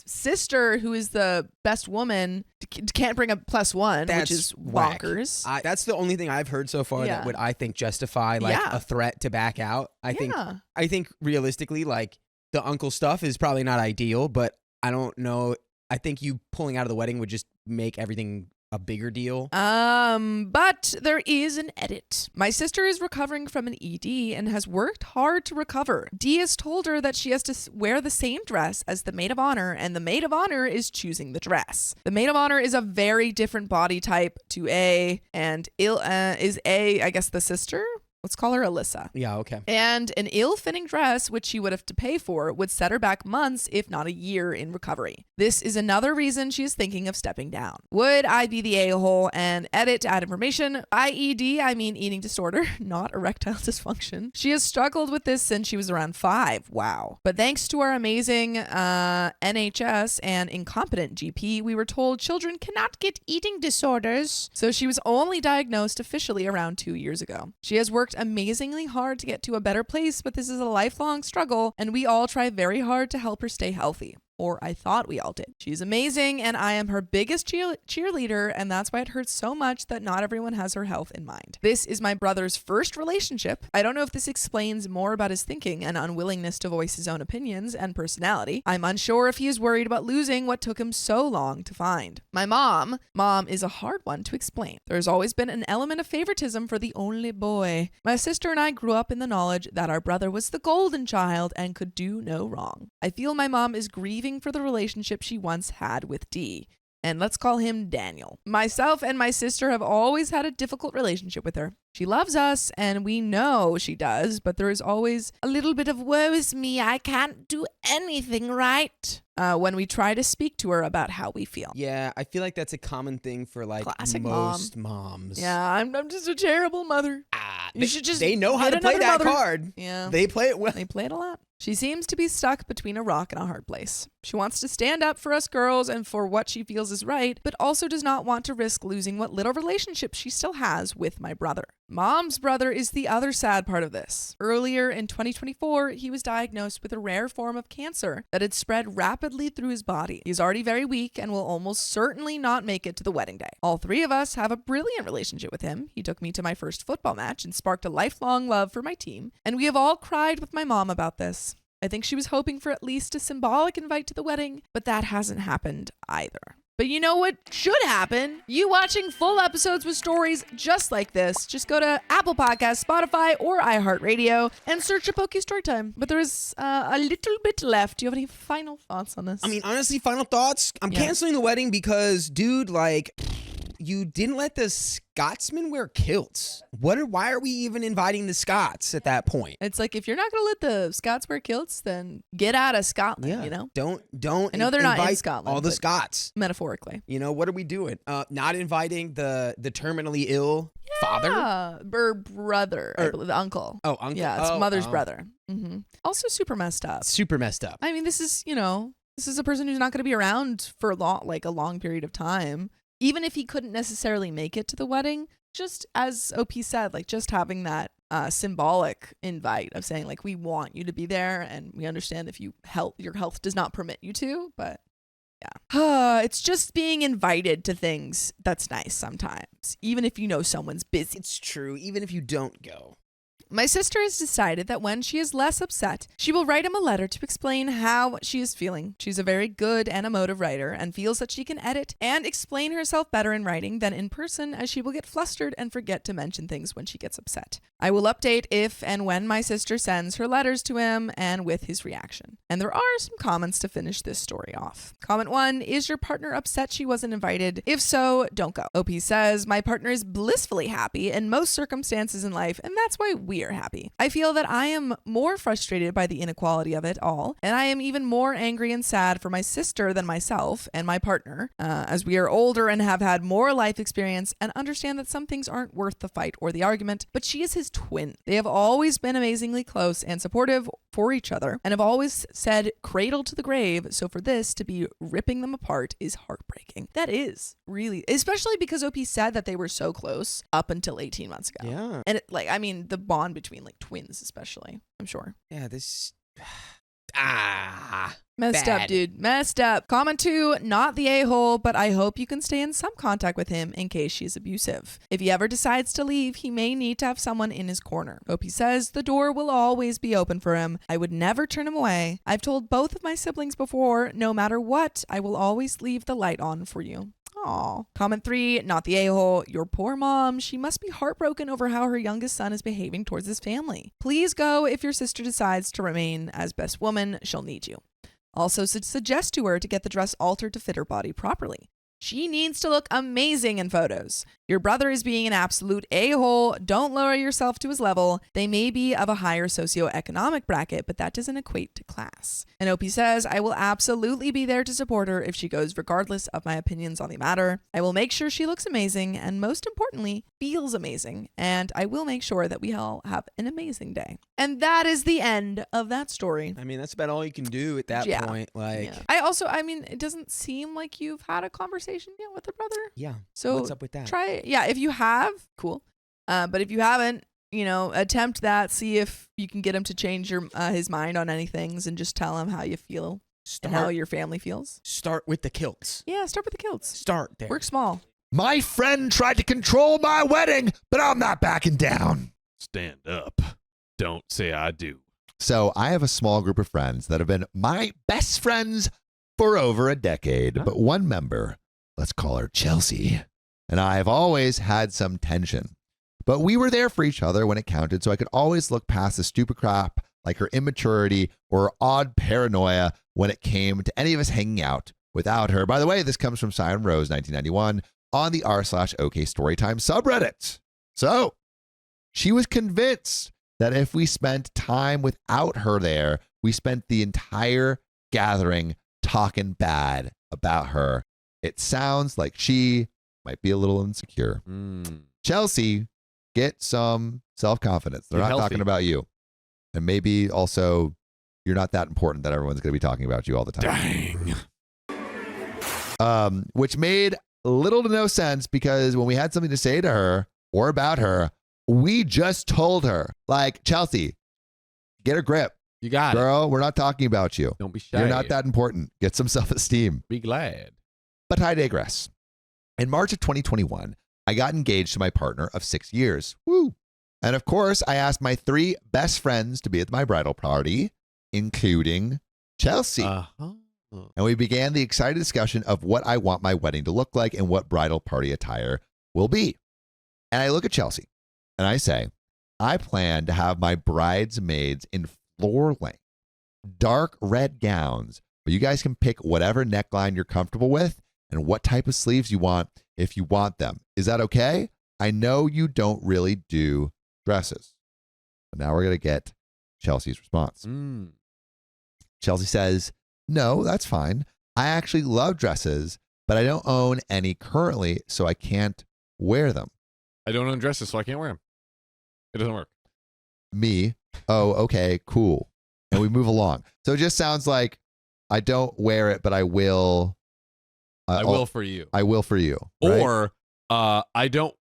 sister who is the best woman can't bring a +1, which is bonkers. That's the only thing I've heard so far that would, I think, justify like a threat to back out. I think realistically, like the uncle stuff is probably not ideal, but I don't know. I think you pulling out of the wedding would just make everything a bigger deal. But there is an edit. My sister is recovering from an ED and has worked hard to recover. Dee has told her that she has to wear the same dress as the maid of honor, and the maid of honor is choosing the dress. The maid of honor is a very different body type to A, and is A, I guess, the sister? Let's call her Alyssa. Yeah, okay. And an ill-fitting dress, which she would have to pay for, would set her back months, if not a year, in recovery. This is another reason she is thinking of stepping down. Would I be the a-hole and edit to add information? IED, I mean eating disorder, not erectile dysfunction. She has struggled with this since she was around 5. Wow. But thanks to our amazing NHS and incompetent GP, we were told children cannot get eating disorders. So she was only diagnosed officially around 2 years ago. She has worked amazingly hard to get to a better place, but this is a lifelong struggle, and we all try very hard to help her stay healthy. Or I thought we all did. She's amazing, and I am her biggest cheerleader, and that's why it hurts so much that not everyone has her health in mind. This is my brother's first relationship. I don't know if this explains more about his thinking and unwillingness to voice his own opinions and personality. I'm unsure if he is worried about losing what took him so long to find. My mom is a hard one to explain. There's always been an element of favoritism for the only boy. My sister and I grew up in the knowledge that our brother was the golden child and could do no wrong. I feel my mom is grieving for the relationship she once had with D. And let's call him Daniel. Myself and my sister have always had a difficult relationship with her. She loves us, and we know she does, but there is always a little bit of woe is me, I can't do anything right, when we try to speak to her about how we feel. Yeah, I feel like that's a common thing for like Classic most moms. Yeah, I'm just a terrible mother. They know how to play that card. Yeah. They play it well. They play it a lot. She seems to be stuck between a rock and a hard place. She wants to stand up for us girls and for what she feels is right, but also does not want to risk losing what little relationship she still has with my brother. Mom's brother is the other sad part of this. Earlier in 2024, he was diagnosed with a rare form of cancer that had spread rapidly through his body. He's already very weak and will almost certainly not make it to the wedding day. All 3 of us have a brilliant relationship with him. He took me to my first football match and sparked a lifelong love for my team, and we have all cried with my mom about this. I think she was hoping for at least a symbolic invite to the wedding, but that hasn't happened either. But you know what should happen? You watching full episodes with stories just like this. Just go to Apple Podcasts, Spotify, or iHeartRadio and search a Poke Storytime. But there is a little bit left. Do you have any final thoughts on this? I mean, honestly, final thoughts. I'm canceling the wedding because, dude, like, you didn't let the Scotsman wear kilts. Why are we even inviting the Scots at that point? It's like, if you're not going to let the Scots wear kilts, then get out of Scotland, you know? Don't I know they're not in invite Scotland. all the Scots. Metaphorically. You know, what are we doing? Not inviting the terminally ill father? Or brother, I believe, the uncle. Oh, uncle. Yeah, it's mother's brother. Also super messed up. Super messed up. I mean, this is a person who's not going to be around for a long period of time. Even if he couldn't necessarily make it to the wedding, just as OP said, like, just having that symbolic invite of saying, like, we want you to be there, and we understand if your health does not permit you to, but yeah. It's just being invited to things that's nice sometimes, even if you know someone's busy. It's true, even if you don't go. My sister has decided that when she is less upset, she will write him a letter to explain how she is feeling. She's a very good and emotive writer and feels that she can edit and explain herself better in writing than in person, as she will get flustered and forget to mention things when she gets upset. I will update if and when my sister sends her letters to him and with his reaction. And there are some comments to finish this story off. Comment 1, is your partner upset she wasn't invited? If so, don't go. OP says, my partner is blissfully happy in most circumstances in life, and that's why we are happy. I feel that I am more frustrated by the inequality of it all, and I am even more angry and sad for my sister than myself and my partner, as we are older and have had more life experience and understand that some things aren't worth the fight or the argument, but she is his twin. They have always been amazingly close and supportive for each other and have always said cradle to the grave, so for this to be ripping them apart is heartbreaking. That is really, especially because OP said that they were so close up until 18 months ago. Yeah. And the bond between like twins especially, I'm sure. Yeah, this Messed bad. up, dude. Messed up. Comment 2, not the a-hole, but I hope you can stay in some contact with him in case she's abusive. If he ever decides to leave, he may need to have someone in his corner. OP says the door will always be open for him. I would never turn him away. I've told both of my siblings before, no matter what, I will always leave the light on for you. Aw. Comment 3, not the a-hole. Your poor mom. She must be heartbroken over how her youngest son is behaving towards his family. Please go if your sister decides to remain as best woman. She'll need you. Also suggest to her to get the dress altered to fit her body properly. She needs to look amazing in photos. Your brother is being an absolute a-hole. Don't lower yourself to his level. They may be of a higher socioeconomic bracket, but that doesn't equate to class. And Opie says, I will absolutely be there to support her if she goes regardless of my opinions on the matter. I will make sure she looks amazing and most importantly, feels amazing. And I will make sure that we all have an amazing day. And that is the end of that story. I mean, that's about all you can do at that point. Like, I mean, it doesn't seem like you've had a conversation yet with her brother. Yeah. So what's up with that? Try it. Yeah, if you have, cool. But if you haven't, attempt that. See if you can get him to change his mind on any things and just tell him how you feel and how your family feels. Start with the kilts. Yeah, start with the kilts. Start there. Work small. My friend tried to control my wedding, but I'm not backing down. Stand up. Don't say I do. So I have a small group of friends that have been my best friends for over a decade. But one member, let's call her Chelsea, and I have always had some tension. But we were there for each other when it counted, so I could always look past the stupid crap like her immaturity or her odd paranoia when it came to any of us hanging out without her. By the way, this comes from Siren Rose 1991 on the r/OK Storytime subreddit. So she was convinced that if we spent time without her there, we spent the entire gathering talking bad about her. It sounds like she might be a little insecure. Chelsea, get some self-confidence. They're not talking about you. And maybe also you're not that important that everyone's going to be talking about you all the time. Dang. Which made little to no sense because when we had something to say to her or about her, we just told her, like, Chelsea, get a grip. You got it. Girl, we're not talking about you. Don't be shy. You're not that important. Get some self-esteem. Be glad. But I digress. In March of 2021, I got engaged to my partner of 6 years. Woo. And of course, I asked my 3 best friends to be at my bridal party, including Chelsea. And we began the excited discussion of what I want my wedding to look like and what bridal party attire will be. And I look at Chelsea and I say, I plan to have my bridesmaids in floor length, dark red gowns, but you guys can pick whatever neckline you're comfortable with and what type of sleeves you want if you want them. Is that okay? I know you don't really do dresses. But now we're going to get Chelsea's response. Chelsea says, no, that's fine. I actually love dresses, but I don't own any currently, so I can't wear them. I don't own dresses, so I can't wear them. It doesn't work. Me, oh, okay, cool. And we move along. So it just sounds like I don't wear it, but I will. I will for you. I will for you. Right? Or I don't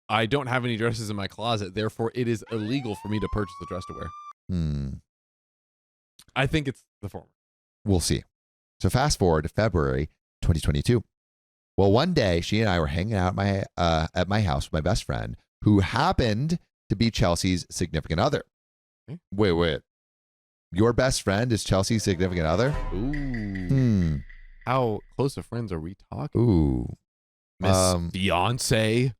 have any dresses in my closet, therefore it is illegal for me to purchase a dress to wear. I think it's the former. We'll see. So fast forward to February 2022. Well, one day she and I were hanging out at my house with my best friend, who happened to be Chelsea's significant other. Wait. Your best friend is Chelsea's significant other? Ooh. How close of friends are we talking? Ooh. Miss fiance?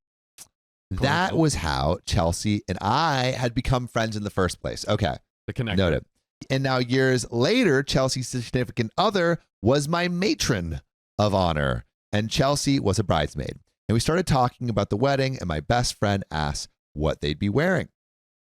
That was how Chelsea and I had become friends in the first place. Okay. The connection. Noted. And now years later, Chelsea's significant other was my matron of honor, and Chelsea was a bridesmaid. And we started talking about the wedding, and my best friend asked what they'd be wearing.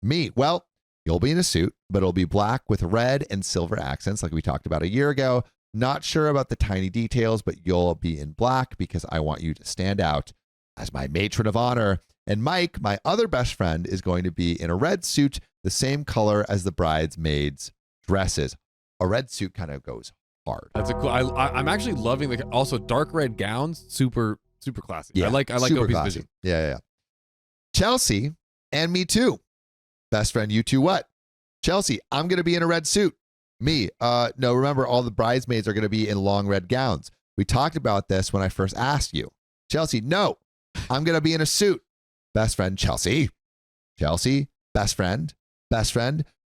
Me, well, you'll be in a suit, but it'll be black with red and silver accents like we talked about a year ago. Not sure about the tiny details, but you'll be in black because I want you to stand out as my matron of honor. And Mike, my other best friend, is going to be in a red suit, the same color as the bridesmaids' dresses. A red suit kind of goes hard. That's a cool. I'm actually loving the also dark red gowns. Super classy. Yeah, I like super Opie's classy. vision. Yeah. Chelsea and me too. Best friend, you two what? Chelsea, I'm going to be in a red suit. Me, no, remember all the bridesmaids are going to be in long red gowns. We talked about this when I first asked you. Chelsea, no, I'm going to be in a suit. Best friend, Chelsea, best friend,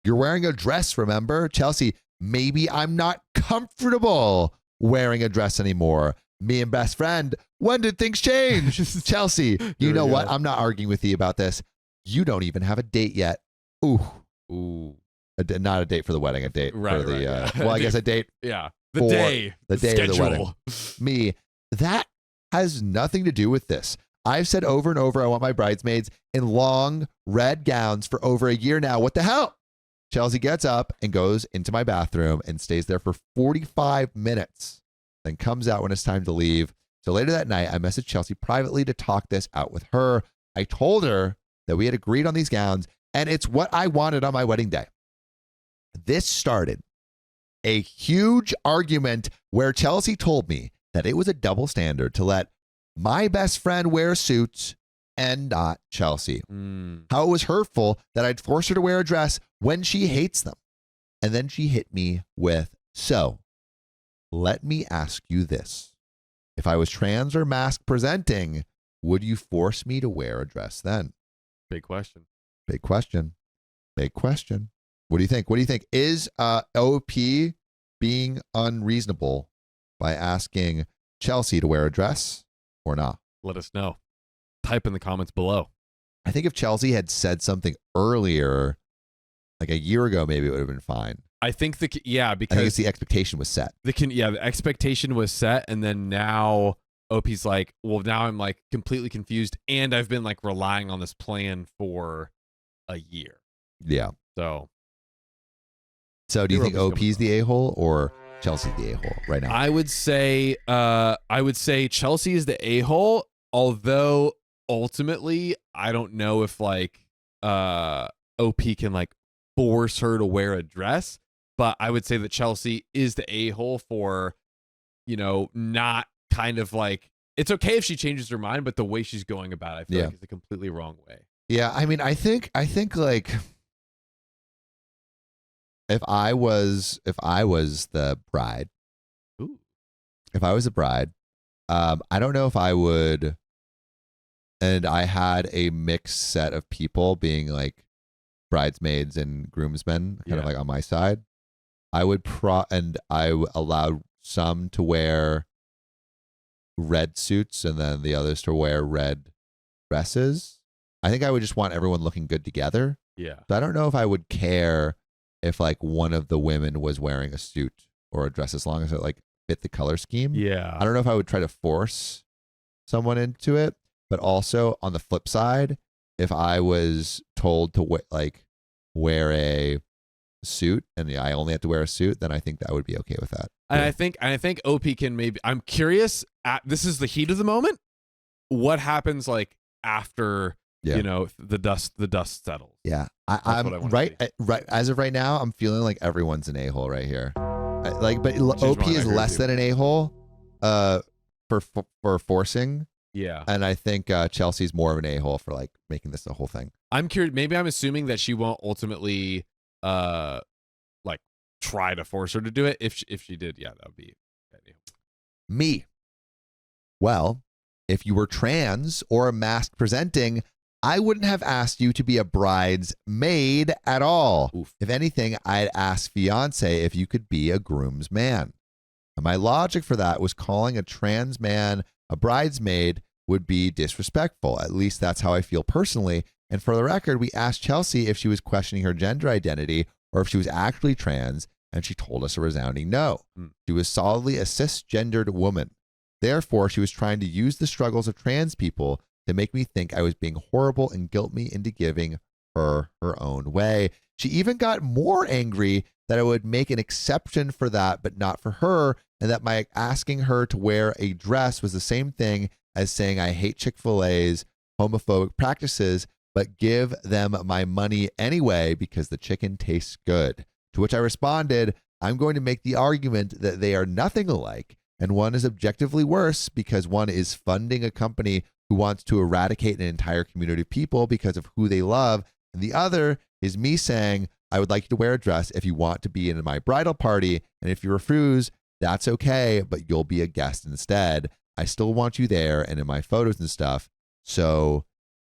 you're wearing a dress, remember? Chelsea, maybe I'm not comfortable wearing a dress anymore. Me and best friend, when did things change? Chelsea, you know what? I'm not arguing with you about this. You don't even have a date yet. Ooh. Not a date for the wedding, a date for the, well, I guess a date. Yeah. The day schedule. of the wedding. Me, that has nothing to do with this. I've said over and over I want my bridesmaids in long red gowns for over a year now. What the hell? Chelsea gets up and goes into my bathroom and stays there for 45 minutes, then comes out when it's time to leave. So later that night, I messaged Chelsea privately to talk this out with her. I told her that we had agreed on these gowns, and it's what I wanted on my wedding day. This started a huge argument where Chelsea told me that it was a double standard to let my best friend wear suits and not Chelsea. How it was hurtful that I'd force her to wear a dress when she hates them. And then she hit me with, so let me ask you this. If I was trans or mask presenting, would you force me to wear a dress then? Big question. Big question. Big question. What do you think? What do you think? Is OP being unreasonable by asking Chelsea to wear a dress or not? Let us know. Type in the comments below. I think if Chelsea had said something earlier, like a year ago, maybe it would have been fine. I think because I think it's the expectation was set. The expectation was set, and then now OP's like, well, now I'm like completely confused, and I've been like relying on this plan for a year. Yeah. So do you think OP's the a-hole or Chelsea's the a-hole right now? I would say Chelsea is the a-hole, although ultimately I don't know if like OP can like force her to wear a dress, but I would say that Chelsea is the a-hole for, you know, not kind of like, it's okay if she changes her mind, but the way she's going about it, I feel like it's a completely wrong way. Yeah, I mean, I think like if I was the bride, if I was the bride, I don't know if I would, and I had a mixed set of people being like bridesmaids and groomsmen, kind of like on my side. I would allow some to wear red suits and then the others to wear red dresses. I think I would just want everyone looking good together. Yeah. So I don't know if I would care if like one of the women was wearing a suit or a dress as long as it like fit the color scheme. Yeah. I don't know if I would try to force someone into it, but also on the flip side, if I was told to wear a suit and I only have to wear a suit, then I think that I would be okay with that. And I think OP can maybe, I'm curious, this is the heat of the moment. What happens like after, you know, the dust settles? Yeah. I'm right as of right now, I'm feeling like everyone's an a-hole right here. But OP is less than an a-hole for forcing. Yeah. And I think Chelsea's more of an a-hole for like making this the whole thing. I'm curious, maybe I'm assuming that she won't ultimately like try to force her to do it. If she did, yeah, that would be me. Well, if you were trans or a mask presenting, I wouldn't have asked you to be a bridesmaid at all. Oof. If anything, I'd ask fiance if you could be a groomsman. And my logic for that was calling a trans man a bridesmaid would be disrespectful. At least that's how I feel personally. And for the record, we asked Chelsea if she was questioning her gender identity or if she was actually trans, and she told us a resounding no. She was solidly a cisgendered woman. Therefore, she was trying to use the struggles of trans people to make me think I was being horrible and guilt me into giving her her own way. She even got more angry that I would make an exception for that, but not for her, and that my asking her to wear a dress was the same thing as saying I hate Chick-fil-A's homophobic practices, but give them my money anyway because the chicken tastes good. To which I responded, I'm going to make the argument that they are nothing alike, and one is objectively worse because one is funding a company who wants to eradicate an entire community of people because of who they love, and the other is me saying, I would like you to wear a dress if you want to be in my bridal party, and if you refuse, that's okay, but you'll be a guest instead. I still want you there and in my photos and stuff. So,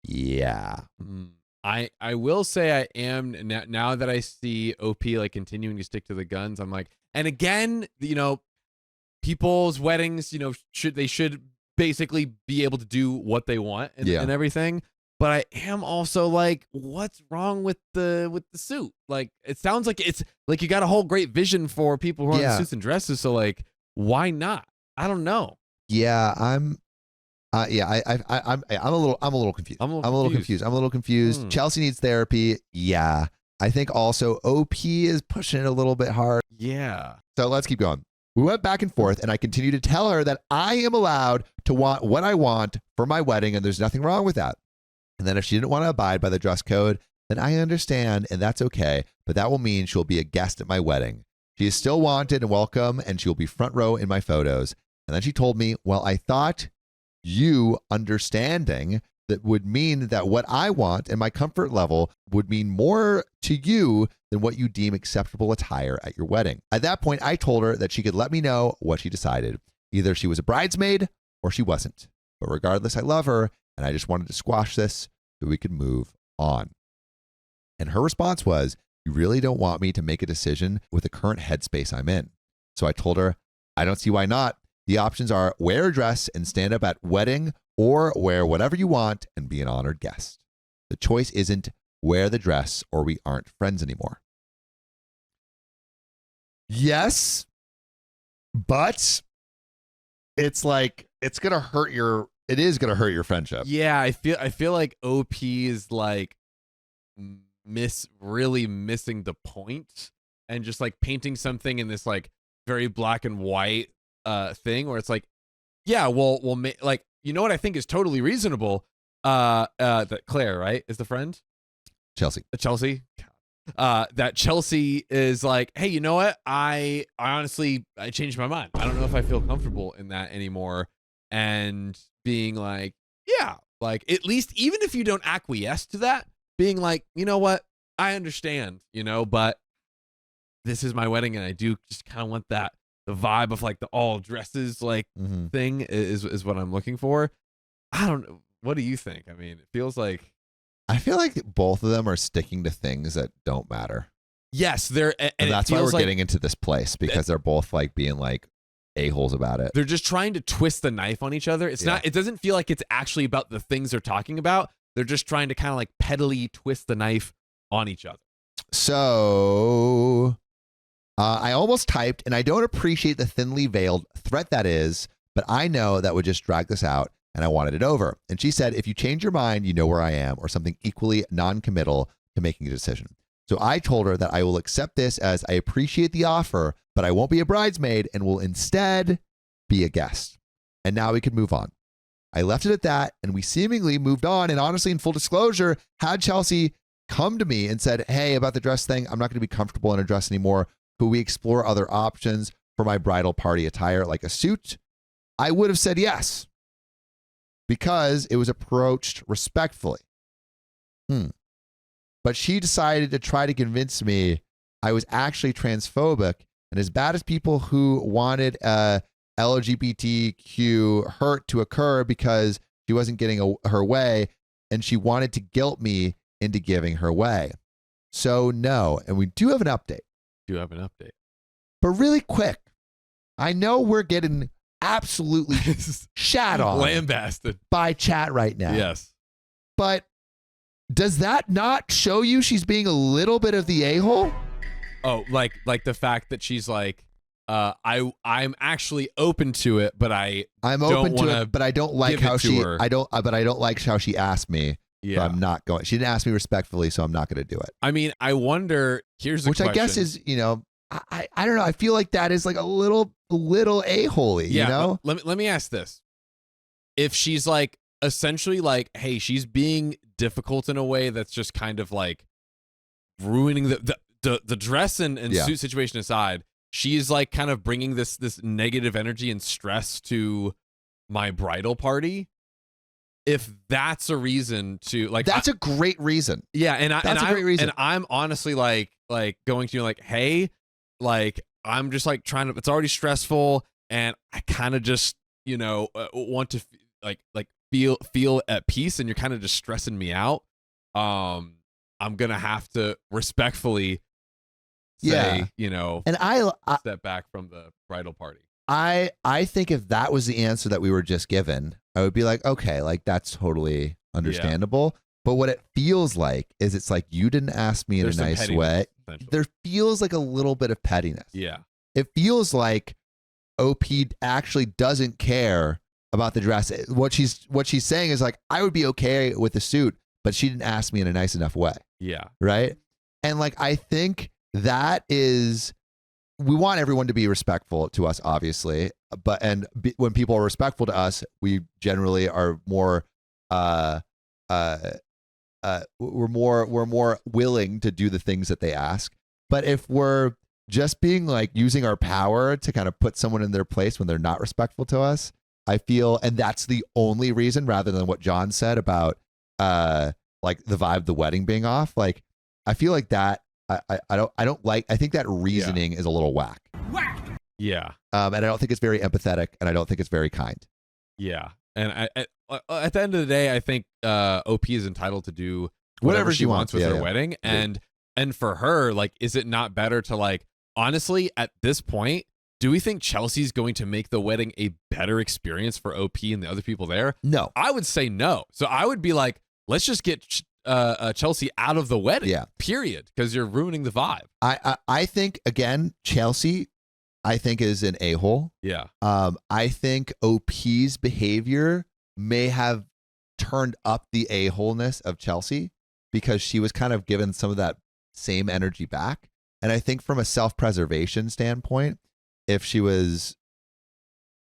yeah. I will say I am, now that I see OP like continuing to stick to the guns, I'm like, and again, you know, people's weddings, you know, should basically be able to do what they want and everything. But I am also like, what's wrong with the suit? Like, it sounds like it's like you got a whole great vision for people who are in suits and dresses. So like, why not? I don't know. Yeah, I'm Yeah, I'm a little confused. I'm a little confused. Chelsea needs therapy. Yeah. I think also OP is pushing it a little bit hard. Yeah. So let's keep going. We went back and forth, and I continued to tell her that I am allowed to want what I want for my wedding, and there's nothing wrong with that. And then if she didn't want to abide by the dress code, then I understand, and that's okay. But that will mean she'll be a guest at my wedding. She is still wanted and welcome, and she will be front row in my photos. And then she told me, well, I thought you understanding that would mean that what I want and my comfort level would mean more to you than what you deem acceptable attire at your wedding. At that point, I told her that she could let me know what she decided. Either she was a bridesmaid or she wasn't. But regardless, I love her, and I just wanted to squash this so we could move on. And her response was, you really don't want me to make a decision with the current headspace I'm in. So I told her, I don't see why not. The options are wear a dress and stand up at wedding, or wear whatever you want and be an honored guest. The choice isn't wear the dress or we aren't friends anymore. Yes, but it's like it is gonna hurt your friendship. Yeah, I feel like OP is like really missing the point and just like painting something in this like very black and white thing where it's like, yeah, well, like, you know what I think is totally reasonable? That Claire, right, is the friend? Chelsea. That Chelsea is like, hey, you know what? I honestly changed my mind. I don't know if I feel comfortable in that anymore. And being like, yeah, like at least even if you don't acquiesce to that, being like, you know what? I understand, but this is my wedding and I do just kind of want the vibe of like the all dresses like thing is what I'm looking for. I don't know. What do you think? I mean, it feels like. I feel like both of them are sticking to things that don't matter. Yes, they're, and that's why we're getting into this place, because they're both like being like a-holes about it. They're just trying to twist the knife on each other. It's not. It doesn't feel like it's actually about the things they're talking about. They're just trying to kind of like pettily twist the knife on each other. So I almost typed, and I don't appreciate the thinly veiled threat that is, but I know that would just drag this out, and I wanted it over. And she said, if you change your mind, you know where I am, or something equally non-committal to making a decision. So I told her that I will accept this as I appreciate the offer, but I won't be a bridesmaid and will instead be a guest. And now we can move on. I left it at that, and we seemingly moved on. And honestly, in full disclosure, had Chelsea come to me and said, hey, about the dress thing, I'm not going to be comfortable in a dress anymore. Could we explore other options for my bridal party attire, like a suit? I would have said yes, because it was approached respectfully. But she decided to try to convince me I was actually transphobic and as bad as people who wanted LGBTQ hurt to occur because she wasn't getting her way, and she wanted to guilt me into giving her way. So no, and we do have an update. But really quick, I know we're getting absolutely shat on, lambasted by chat right now. Yes. But does that not show you she's being a little bit of the a-hole? Oh, like the fact that she's like, I'm actually open to it, but I'm open to it, but I don't like how I don't like how she asked me. Yeah. So I'm not going. She didn't ask me respectfully, so I'm not going to do it. I mean, I wonder. Here's the question. I guess is, I don't know. I feel like that is like a little a-hole-y, Yeah, Let me ask this. If she's like essentially like, hey, she's being difficult in a way that's just kind of like ruining the dress and suit situation aside, she's like kind of bringing this negative energy and stress to my bridal party. If that's a reason to like, that's a great reason. Yeah, and that's a great reason. And I'm honestly like going to like, hey, like I'm just like trying to. It's already stressful, and I kind of just want to like feel at peace, and you're kind of just stressing me out. I'm gonna have to respectfully say, and I step back from the bridal party. I think if that was the answer that we were just given, I would be like, okay, like that's totally understandable. Yeah. But what it feels like is it's like you didn't ask me in a nice way. There feels like a little bit of pettiness. Yeah. It feels like OP actually doesn't care about the dress. What she's saying is like, I would be okay with the suit, but she didn't ask me in a nice enough way. Yeah. Right. And like, I think that is, we want everyone to be respectful to us, obviously, but when people are respectful to us, we generally are more we're more willing to do the things that they ask. But if we're just being like using our power to kind of put someone in their place when they're not respectful to us, I feel, and that's the only reason, rather than what John said about like the vibe of the wedding being off. Like, I feel like that I don't like, I think that reasoning is a little whack. Yeah. And I don't think it's very empathetic, and I don't think it's very kind. Yeah. And at the end of the day, I think OP is entitled to do whatever she wants with her wedding. And for her, like, is it not better to, like, honestly, at this point, do we think Chelsea's going to make the wedding a better experience for OP and the other people there? No. I would say no. So I would be like, let's just get Chelsea out of the wedding. Yeah. Period. Because you're ruining the vibe. I think, again, Chelsea, I think, is an a-hole. Yeah. I think OP's behavior may have turned up the a-holeness of Chelsea, because she was kind of given some of that same energy back. And I think from a self-preservation standpoint, if she was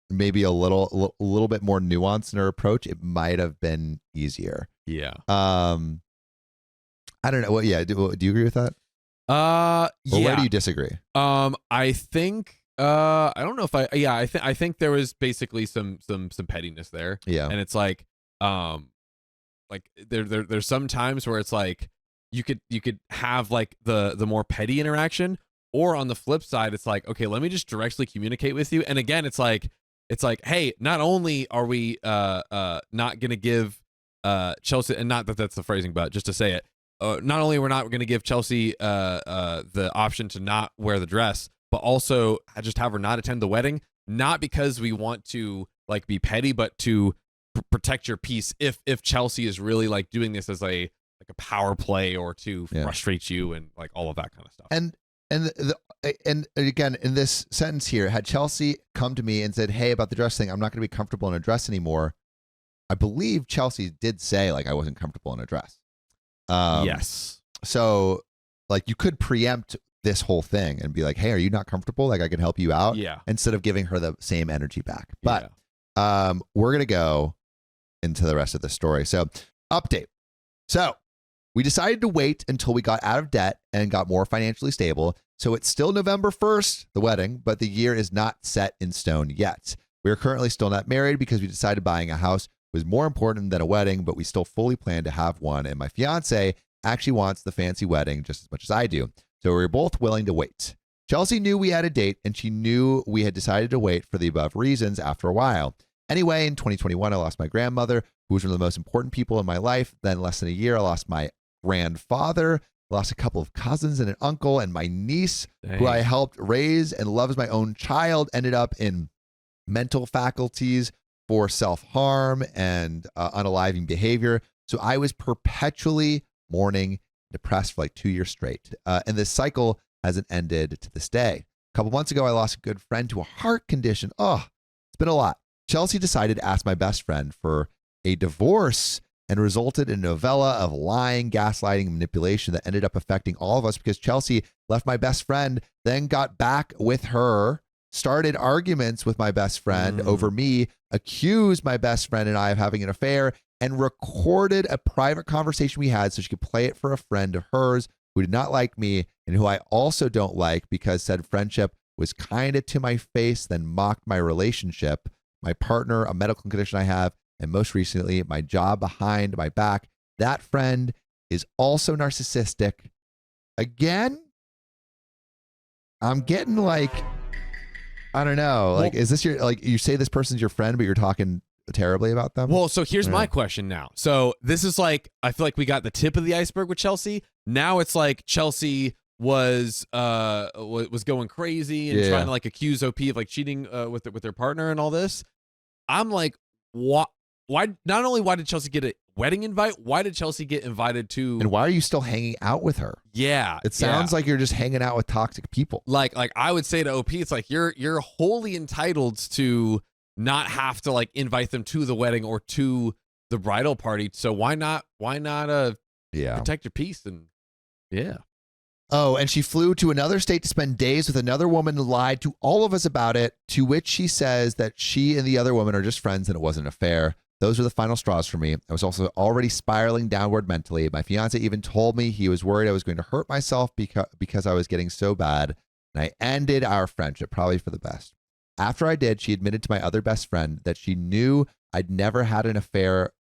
maybe a little bit more nuanced in her approach, it might have been easier. Yeah. I don't know. Well, yeah. Do you agree with that? Yeah. Or where do you disagree? I think I don't know if I think there was basically some pettiness there. Yeah. And it's like there's some times where it's like you could have like the more petty interaction, or on the flip side, it's like, okay, let me just directly communicate with you. And again, it's like, hey, not only are we not gonna give Chelsea, and not that that's the phrasing, but just to say it, not only we're not going to give Chelsea the option to not wear the dress, but also just have her not attend the wedding, not because we want to like be petty, but to protect your peace if Chelsea is really like doing this as a power play, or to frustrate you, and like all of that kind of stuff. And again, in this sentence here, had Chelsea come to me and said, hey, about the dress thing, I'm not going to be comfortable in a dress anymore, I believe Chelsea did say, like, I wasn't comfortable in a dress. Yes. So, like, you could preempt this whole thing and be like, hey, are you not comfortable? Like, I can help you out. Yeah. Instead of giving her the same energy back. But we're going to go into the rest of the story. So, update. So, we decided to wait until we got out of debt and got more financially stable. So, it's still November 1st, the wedding, but the year is not set in stone yet. We are currently still not married because we decided buying a house was more important than a wedding, but we still fully plan to have one. And my fiance actually wants the fancy wedding just as much as I do. So we're both willing to wait. Chelsea knew we had a date, and she knew we had decided to wait for the above reasons after a while. Anyway, in 2021, I lost my grandmother, who was one of the most important people in my life. Then less than a year, I lost my grandfather, lost a couple of cousins and an uncle, and my niece, who I helped raise and love as my own child, ended up in mental faculties for self-harm and unaliving behavior. So I was perpetually mourning, depressed for like 2 years straight. And this cycle hasn't ended to this day. A couple months ago, I lost a good friend to a heart condition. Oh, it's been a lot. Chelsea decided to ask my best friend for a divorce, and resulted in a novella of lying, gaslighting, and manipulation that ended up affecting all of us, because Chelsea left my best friend, then got back with her, started arguments with my best friend over me, accused my best friend and I of having an affair, and recorded a private conversation we had so she could play it for a friend of hers who did not like me and who I also don't like, because said friendship was kind of to my face, then mocked my relationship, my partner, a medical condition I have, and most recently, my job behind my back. That friend is also narcissistic. Again, I'm getting like, I don't know. Like, is this your, like, you say this person's your friend, but you're talking terribly about them? Well, so here's my question now. So this is like, I feel like we got the tip of the iceberg with Chelsea. Now it's like Chelsea was going crazy and trying to like accuse OP of like cheating with their partner and all this. I'm like, what? Why? Not only why did Chelsea get a wedding invite, why did Chelsea get invited to? And why are you still hanging out with her? Yeah, it sounds like you're just hanging out with toxic people. Like I would say to OP, it's like you're wholly entitled to not have to like invite them to the wedding or to the bridal party. So why not protect your peace and Oh, and she flew to another state to spend days with another woman and lied to all of us about it, to which she says that she and the other woman are just friends and it wasn't an affair. Those were the final straws for me. I was also already spiraling downward mentally. My fiance even told me he was worried I was going to hurt myself because I was getting so bad, and I ended our friendship, probably for the best. After I did, she admitted to my other best friend that she knew I'd never had an affair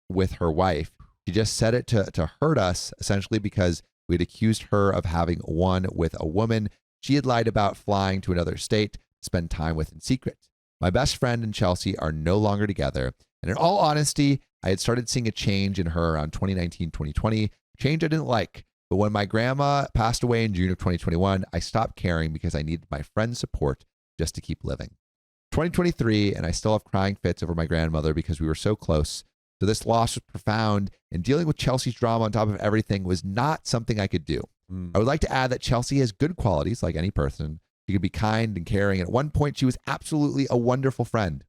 with her wife. She just said it to hurt us, essentially because we'd accused her of having one with a woman she had lied about flying to another state to spend time with in secret. My best friend and Chelsea are no longer together. And in all honesty, I had started seeing a change in her around 2019, 2020, a change I didn't like. But when my grandma passed away in June of 2021, I stopped caring because I needed my friend's support just to keep living. 2023, and I still have crying fits over my grandmother because we were so close. So this loss was profound, and dealing with Chelsea's drama on top of everything was not something I could do. I would like to add that Chelsea has good qualities like any person. She could be kind and caring. And at one point, she was absolutely a wonderful friend.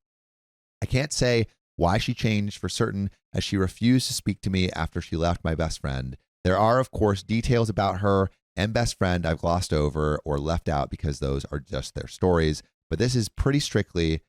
I can't say why she changed for certain, as she refused to speak to me after she left my best friend. There are, of course, details about her and best friend I've glossed over or left out because those are just their stories. But this is pretty strictly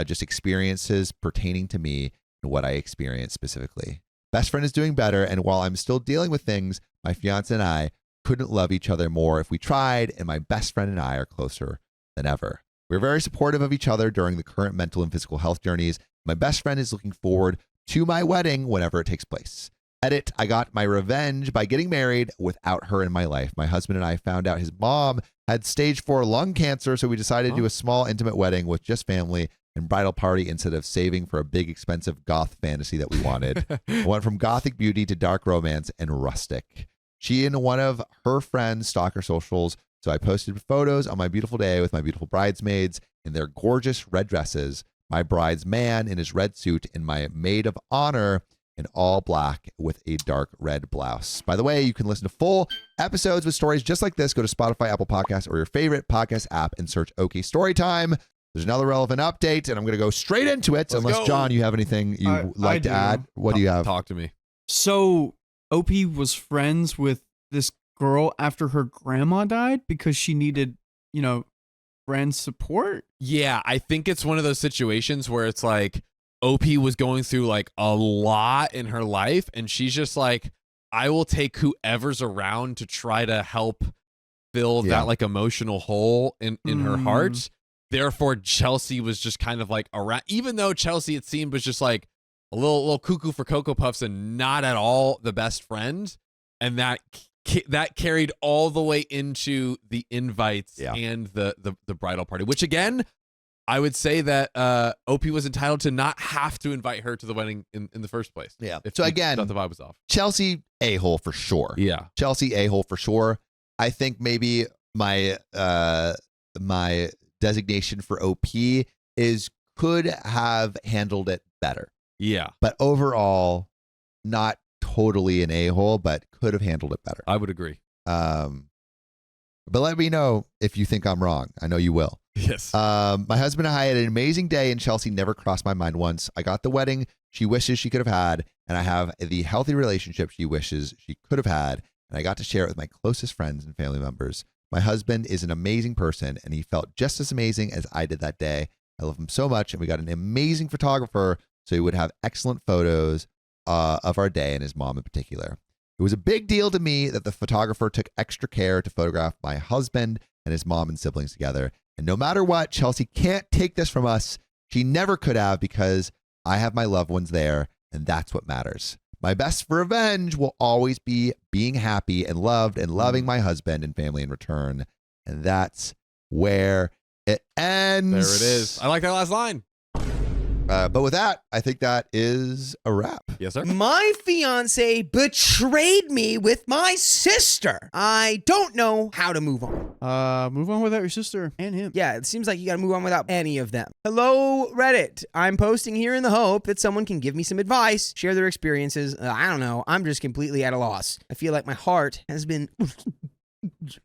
just experiences pertaining to me and what I experienced specifically. Best friend is doing better, and while I'm still dealing with things, my fiance and I couldn't love each other more if we tried, and my best friend and I are closer than ever. We're very supportive of each other during the current mental and physical health journeys. My best friend is looking forward to my wedding whenever it takes place. Edit, I got my revenge by getting married without her in my life. My husband and I found out his mom had stage 4 lung cancer, so we decided to do a small intimate wedding with just family and bridal party instead of saving for a big expensive goth fantasy that we wanted. I went from gothic beauty to dark romance and rustic. She and one of her friends stalk her socials, so I posted photos on my beautiful day with my beautiful bridesmaids in their gorgeous red dresses, my bride's man in his red suit, and my maid of honor in all black with a dark red blouse. By the way, you can listen to full episodes with stories just like this. Go to Spotify, Apple Podcasts, or your favorite podcast app and search OK Storytime. There's another relevant update, and I'm going to go straight into it. Unless, John, you have anything you'd like to add. What do you have? Talk to me. So OP was friends with this girl after her grandma died because she needed, friend support. Yeah, I think it's one of those situations where it's like OP was going through like a lot in her life, and she's just like, I will take whoever's around to try to help fill that like emotional hole in her heart. Therefore, Chelsea was just kind of like around, even though Chelsea, it seemed, was just like a little cuckoo for Cocoa Puffs and not at all the best friend. And that carried all the way into the invites and the bridal party, which again, I would say that OP was entitled to not have to invite her to the wedding in the first place. Yeah. If So again, thought the vibe was off. Chelsea a-hole for sure. Yeah. Chelsea a-hole for sure. I think maybe my my designation for OP is could have handled it better. Yeah. But overall, not totally an a-hole, but could have handled it better. I would agree. But let me know if you think I'm wrong. I know you will. Yes. My husband and I had an amazing day, and Chelsea never crossed my mind once. I got the wedding she wishes she could have had, and I have the healthy relationship she wishes she could have had, and I got to share it with my closest friends and family members. My husband is an amazing person, and he felt just as amazing as I did that day. I love him so much, and we got an amazing photographer so he would have excellent photos of our day, and his mom in particular. It was a big deal to me that the photographer took extra care to photograph my husband and his mom and siblings together. And no matter what, Chelsea can't take this from us. She never could have, because I have my loved ones there, and that's what matters. My best revenge will always be being happy and loved and loving my husband and family in return. And that's where it ends. There it is. I like that last line. But with that, I think that is a wrap. Yes, sir. My fiance betrayed me with my sister. I don't know how to move on. Move on without your sister and him. Yeah, it seems like you gotta move on without any of them. Hello, Reddit. I'm posting here in the hope that someone can give me some advice, share their experiences. I don't know. I'm just completely at a loss. I feel like my heart has been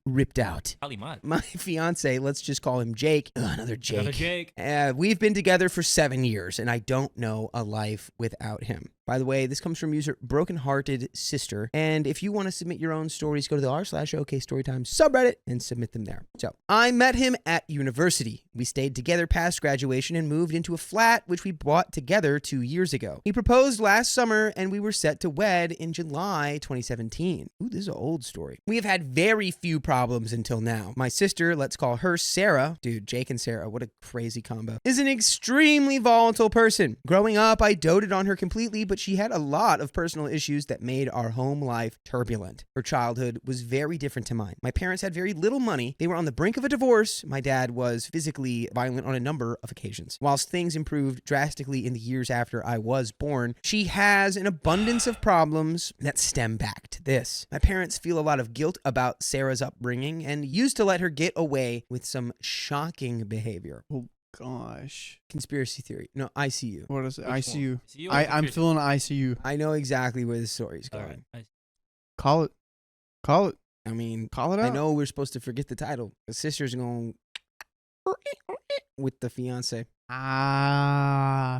ripped out. Kalimat. My fiance, let's just call him Jake. Ugh, another Jake. Another Jake. We've been together for 7 years, and I don't know a life without him. By the way, this comes from user Brokenhearted Sister. And if you want to submit your own stories, go to the r/OKStorytime subreddit and submit them there. So I met him at university. We stayed together past graduation and moved into a flat, which we bought together 2 years ago. He proposed last summer, and we were set to wed in July 2017. Ooh, this is an old story. We have had very few problems until now. My sister, let's call her Sarah. Dude, Jake and Sarah, what a crazy combo. Is an extremely volatile person. Growing up, I doted on her completely, but she had a lot of personal issues that made our home life turbulent. Her childhood was very different to mine. My parents had very little money. They were on the brink of a divorce. My dad was physically violent on a number of occasions. Whilst things improved drastically in the years after I was born, she has an abundance of problems that stem back to this. My parents feel a lot of guilt about Sarah's upbringing and used to let her get away with some shocking behavior. Gosh. Conspiracy theory. No, ICU. What is it? ICU. ICU? I'm feeling ICU. I know exactly where the story's All going. right. Call it. Call it. I mean, Call it out. I know we're supposed to forget the title. The sister's going with the fiance.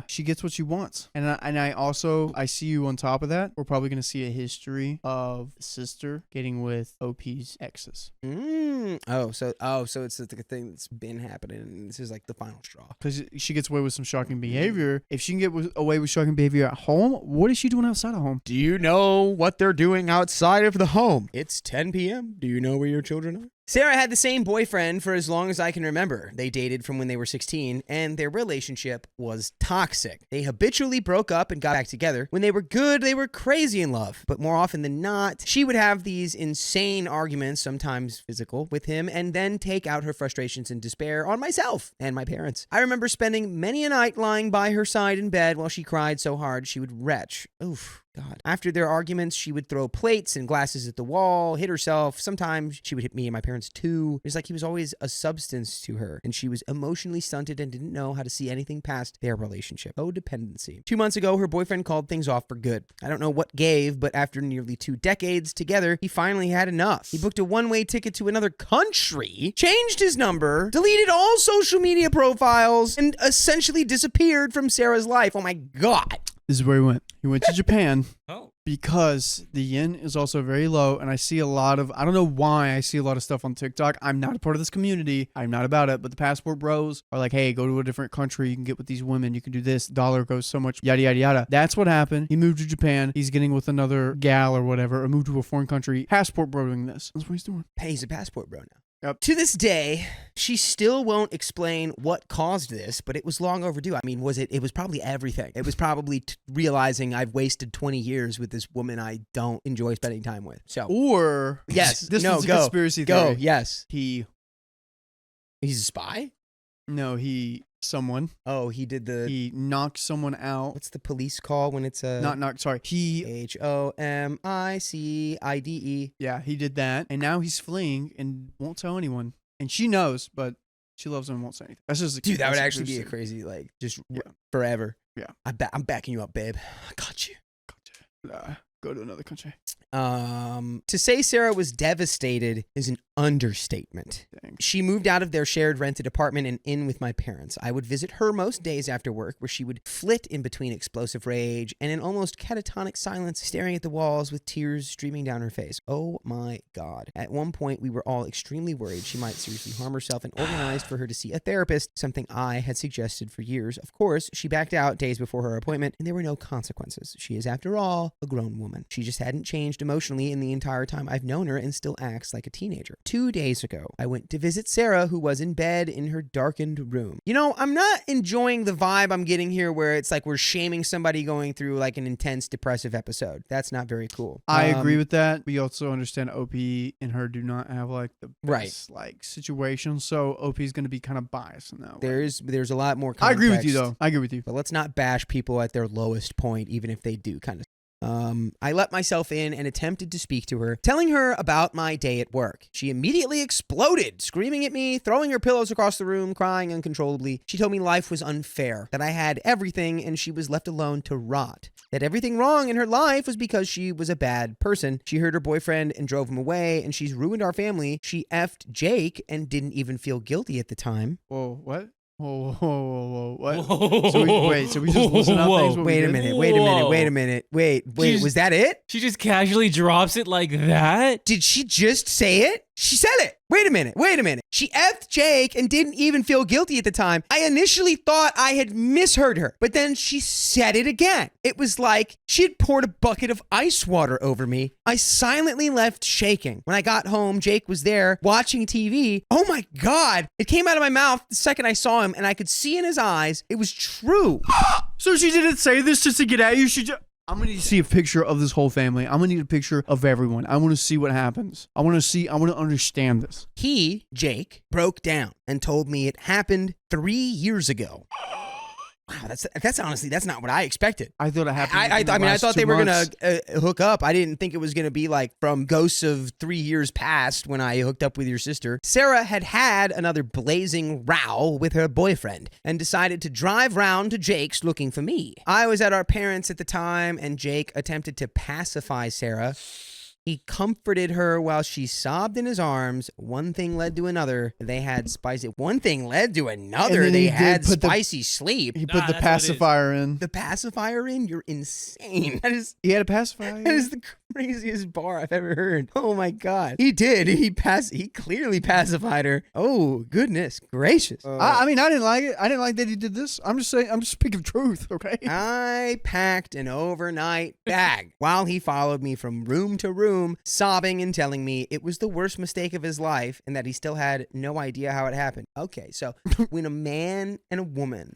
She gets what she wants. And I see you on top of that. We're probably going to see a history of the sister getting with OP's exes. So it's like a thing that's been happening, and this is like the final straw. Because she gets away with some shocking behavior. If she can get away with shocking behavior at home, what is she doing outside of home? Do you know what they're doing outside of the home? It's 10 p.m. Do you know where your children are? Sarah had the same boyfriend for as long as I can remember. They dated from when they were 16, and their relationship was toxic. They habitually broke up and got back together. When they were good, they were crazy in love. But more often than not, she would have these insane arguments, sometimes physical, with him, and then take out her frustrations and despair on myself and my parents. I remember spending many a night lying by her side in bed while she cried so hard she would retch. Oof. God. After their arguments, she would throw plates and glasses at the wall, hit herself. Sometimes she would hit me and my parents too. It was like he was always a substance to her, and she was emotionally stunted and didn't know how to see anything past their relationship. Codependency. 2 months ago, her boyfriend called things off for good. I don't know what gave, but after nearly 2 decades together, he finally had enough. He booked a one-way ticket to another country, changed his number, deleted all social media profiles, and essentially disappeared from Sarah's life. Oh my God. This is where he went. He went to Japan. Oh. Because the yen is also very low, and I see a lot of, I don't know why I see a lot of stuff on TikTok. I'm not a part of this community. I'm not about it, but the passport bros are like, hey, go to a different country. You can get with these women. You can do this. Dollar goes so much, yada, yada, yada. That's what happened. He moved to Japan. He's getting with another gal or whatever, or moved to a foreign country. Passport broing this. That's what he's doing. Hey, he's a passport bro now. Yep. To this day, she still won't explain what caused this, but it was long overdue. I mean, it was probably everything. It was probably realizing I've wasted 20 years with this woman I don't enjoy spending time with. So, or yes, this no, was a go, conspiracy theory. go, yes. He's a spy? No, someone. Oh, he knocked someone out. What's the police call when it's a... Not knocked, sorry. HOMICIDE. Yeah, he did that. And now he's fleeing and won't tell anyone. And she knows, but she loves him and won't say anything. That's just Dude, that would actually be a crazy, forever. Yeah. I'm backing you up, babe. I got you. Go to another country. To say Sarah was devastated is an understatement. Dang. She moved out of their shared rented apartment and in with my parents. I would visit her most days after work, where she would flit in between explosive rage and an almost catatonic silence, staring at the walls with tears streaming down her face. Oh my God. At one point, we were all extremely worried she might seriously harm herself and organized for her to see a therapist, something I had suggested for years. Of course, she backed out days before her appointment, and there were no consequences. She is, after all, a grown woman. She just hadn't changed emotionally in the entire time I've known her and still acts like a teenager. 2 days ago, I went to visit Sarah, who was in bed in her darkened room. You know, I'm not enjoying the vibe I'm getting here where it's like we're shaming somebody going through like an intense depressive episode. That's not very cool. I agree with that. We also understand OP and her do not have like the best situation. So OP is going to be kind of biased in that way. There's a lot more I context. agree with you though. I agree with you. But let's not bash people at their lowest point, even if they do kind of I let myself in and attempted to speak to her, telling her about my day at work. She immediately exploded, screaming at me, throwing her pillows across the room, crying uncontrollably. She told me life was unfair, that I had everything and she was left alone to rot. That everything wrong in her life was because she was a bad person. She hurt her boyfriend and drove him away, and she's ruined our family. She effed Jake and didn't even feel guilty at the time. Whoa, what? Whoa, what? So we just listen up things. Wait a minute. Wait, was that it? She just casually drops it like that? Did she just say it? She said it. Wait a minute. She effed Jake and didn't even feel guilty at the time. I initially thought I had misheard her, but then she said it again. It was like she had poured a bucket of ice water over me. I silently left shaking. When I got home, Jake was there watching TV. Oh my God. It came out of my mouth the second I saw him, and I could see in his eyes it was true. So she didn't say this just to get at you? I'm going to need to see a picture of this whole family. I'm going to need a picture of everyone. I want to see what happens. I want to understand this. He, Jake, broke down and told me it happened 3 years ago. Wow, that's honestly, that's not what I expected. I thought it happened. I thought they were going to hook up. I didn't think it was going to be like from ghosts of 3 years past when I hooked up with your sister. Sarah had another blazing row with her boyfriend and decided to drive round to Jake's looking for me. I was at our parents' at the time, and Jake attempted to pacify Sarah. He comforted her while she sobbed in his arms. One thing led to another. They had spicy. One thing led to another. They had spicy sleep. He put the pacifier in. The pacifier in? You're insane. He had a pacifier. That is the craziest bar I've ever heard. Oh my God. He did. He clearly pacified her. Oh, goodness gracious. I didn't like it. I didn't like that he did this. I'm just saying, I'm just speaking truth, okay? I packed an overnight bag while he followed me from room to room, sobbing and telling me it was the worst mistake of his life and that he still had no idea how it happened. Okay, so when a man and a woman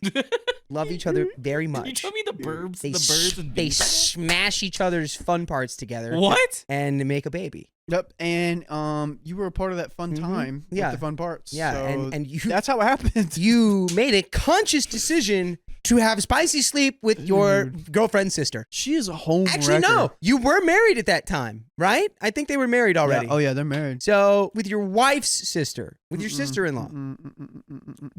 love each other very much. You told me the birds they smash each other's fun parts together. What? And make a baby. Yep, and you were a part of that fun time with the fun parts. Yeah, so and you, that's how it happened. You made a conscious decision to have spicy sleep with your girlfriend's sister. She is a home Actually, wrecker. no. You were married at that time, right? I think they were married already. Yeah. Oh, yeah, they're married. So, with your wife's sister, with your sister-in-law.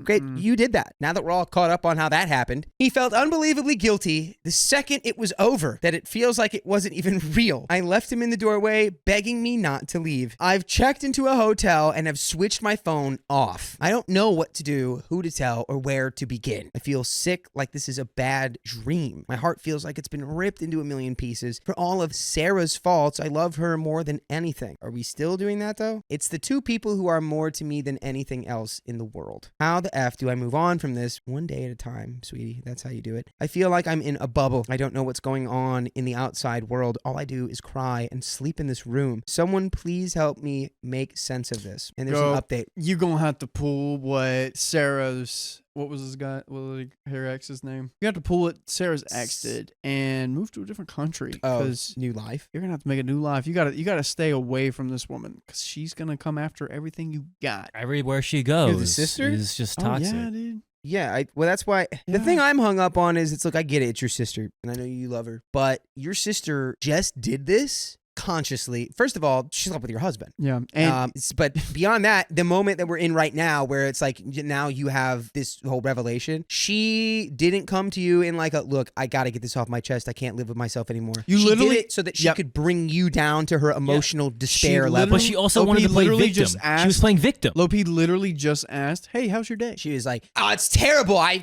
Great, you did that. Now that we're all caught up on how that happened, he felt unbelievably guilty the second it was over, that it feels like it wasn't even real. I left him in the doorway, begging me not to leave. I've checked into a hotel and have switched my phone off. I don't know what to do, who to tell, or where to begin. I feel sick, like this is a bad dream. My heart feels like it's been ripped into a million pieces. For all of Sarah's faults, I love her more than anything. Are we still doing that though? It's the two people who are more to me than anything else in the world. How the F do I move on from this? One day at a time, sweetie. That's how you do it. I feel like I'm in a bubble. I don't know what's going on in the outside world. All I do is cry and sleep in this room. Someone please help me make sense of this. And there's an update. You're going to have to pull what Sarah's... What was this guy? What was her ex's name? You have to pull what Sarah's ex did and move to a different country. Because new life. You're gonna have to make a new life. You gotta stay away from this woman because she's gonna come after everything you got. Everywhere she goes, the sister is just toxic. Oh, yeah, dude. Yeah, well, that's why the thing I'm hung up on is look, I get it. It's your sister, and I know you love her, but your sister just did this consciously. First of all, she slept with your husband. Yeah. And but beyond that, the moment that we're in right now, where it's like now you have this whole revelation, she didn't come to you in like a, look, I got to get this off my chest. I can't live with myself anymore. She did it so that she could bring you down to her emotional despair level. But she also wanted to play victim. She was playing victim. Lopi literally just asked, hey, how's your day? She was like, oh, it's terrible. I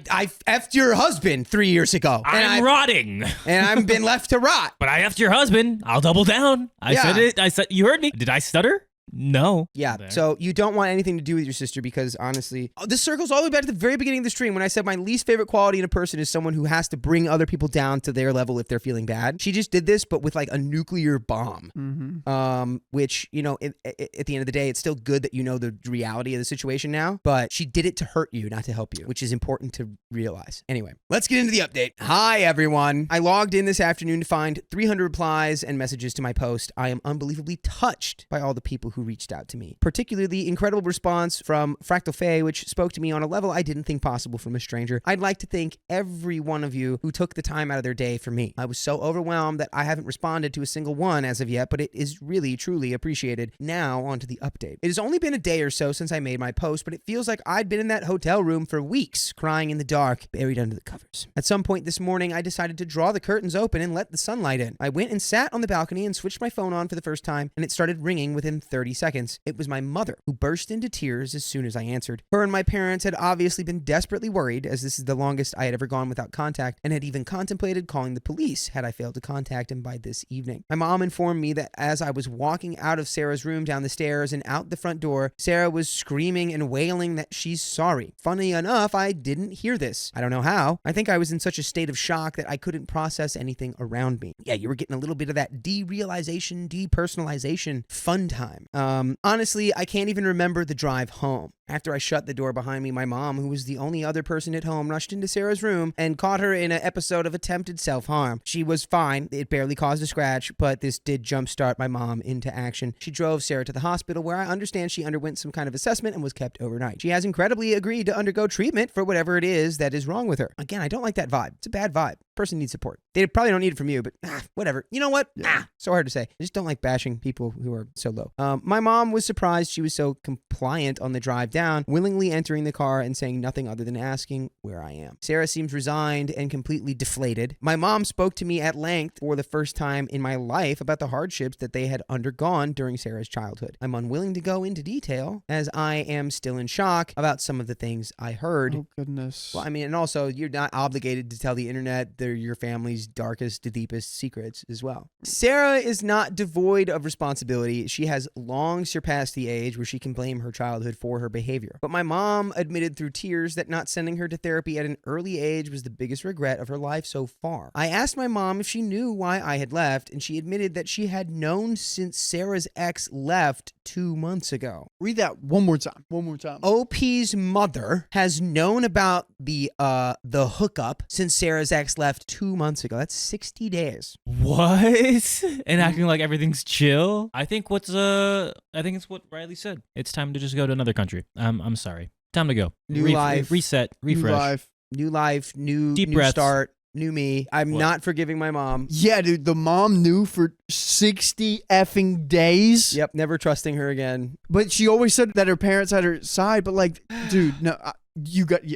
effed your husband 3 years ago. I'm rotting. And I've been left to rot. But I effed your husband. I'll double down. I said it. I said, you heard me. Did I stutter? No. Yeah. So you don't want anything to do with your sister because honestly, this circles all the way back to the very beginning of the stream when I said my least favorite quality in a person is someone who has to bring other people down to their level if they're feeling bad. She just did this, but with like a nuclear bomb. Which, you know, at the end of the day, it's still good that you know the reality of the situation now, but she did it to hurt you, not to help you, which is important to realize. Anyway, let's get into the update. Hi, everyone. I logged in this afternoon to find 300 replies and messages to my post. I am unbelievably touched by all the people who who reached out to me. Particularly incredible response from Fractal Faye, which spoke to me on a level I didn't think possible from a stranger. I'd like to thank every one of you who took the time out of their day for me. I was so overwhelmed that I haven't responded to a single one as of yet, but it is really, truly appreciated. Now, on to the update. It has only been a day or so since I made my post, but it feels like I'd been in that hotel room for weeks, crying in the dark, buried under the covers. At some point this morning, I decided to draw the curtains open and let the sunlight in. I went and sat on the balcony and switched my phone on for the first time, and it started ringing within 30 seconds. It was my mother, who burst into tears as soon as I answered. Her and my parents had obviously been desperately worried, as this is the longest I had ever gone without contact, and had even contemplated calling the police had I failed to contact him by this evening. My mom informed me that as I was walking out of Sarah's room down the stairs and out the front door, Sarah was screaming and wailing that she's sorry. Funny enough, I didn't hear this. I don't know how. I think I was in such a state of shock that I couldn't process anything around me. Yeah, you were getting a little bit of that derealization, depersonalization fun time. Honestly, I can't even remember the drive home. After I shut the door behind me, my mom, who was the only other person at home, rushed into Sarah's room and caught her in an episode of attempted self-harm. She was fine. It barely caused a scratch, but this did jumpstart my mom into action. She drove Sarah to the hospital, where I understand she underwent some kind of assessment and was kept overnight. She has incredibly agreed to undergo treatment for whatever it is that is wrong with her. Again, I don't like that vibe. It's a bad vibe. Person needs support. They probably don't need it from you, but whatever. You know what? So hard to say. I just don't like bashing people who are so low. My mom was surprised she was so compliant on the drive down, willingly entering the car and saying nothing other than asking where I am. Sarah seems resigned and completely deflated. My mom spoke to me at length for the first time in my life about the hardships that they had undergone during Sarah's childhood. I'm unwilling to go into detail, as I am still in shock about some of the things I heard. Oh, goodness. Well, I mean, and also, you're not obligated to tell the internet they're your family's darkest, deepest secrets as well. Sarah is not devoid of responsibility. She has long surpassed the age where she can blame her childhood for her behavior. But my mom admitted through tears that not sending her to therapy at an early age was the biggest regret of her life so far. I asked my mom if she knew why I had left, and she admitted that she had known since Sarah's ex left 2 months ago. Read that one more time. One more time. OP's mother has known about the hookup since Sarah's ex left 2 months ago. That's 60 days. What? And acting like everything's chill? I think it's what Riley said. It's time to just go to another country. I'm sorry. Time to go. New life. Reset. Refresh. New life. New breaths. Start. New me. I'm not forgiving my mom. Yeah, dude. The mom knew for 60 effing days. Yep. Never trusting her again. But she always said that her parents had her side. But like, dude, no,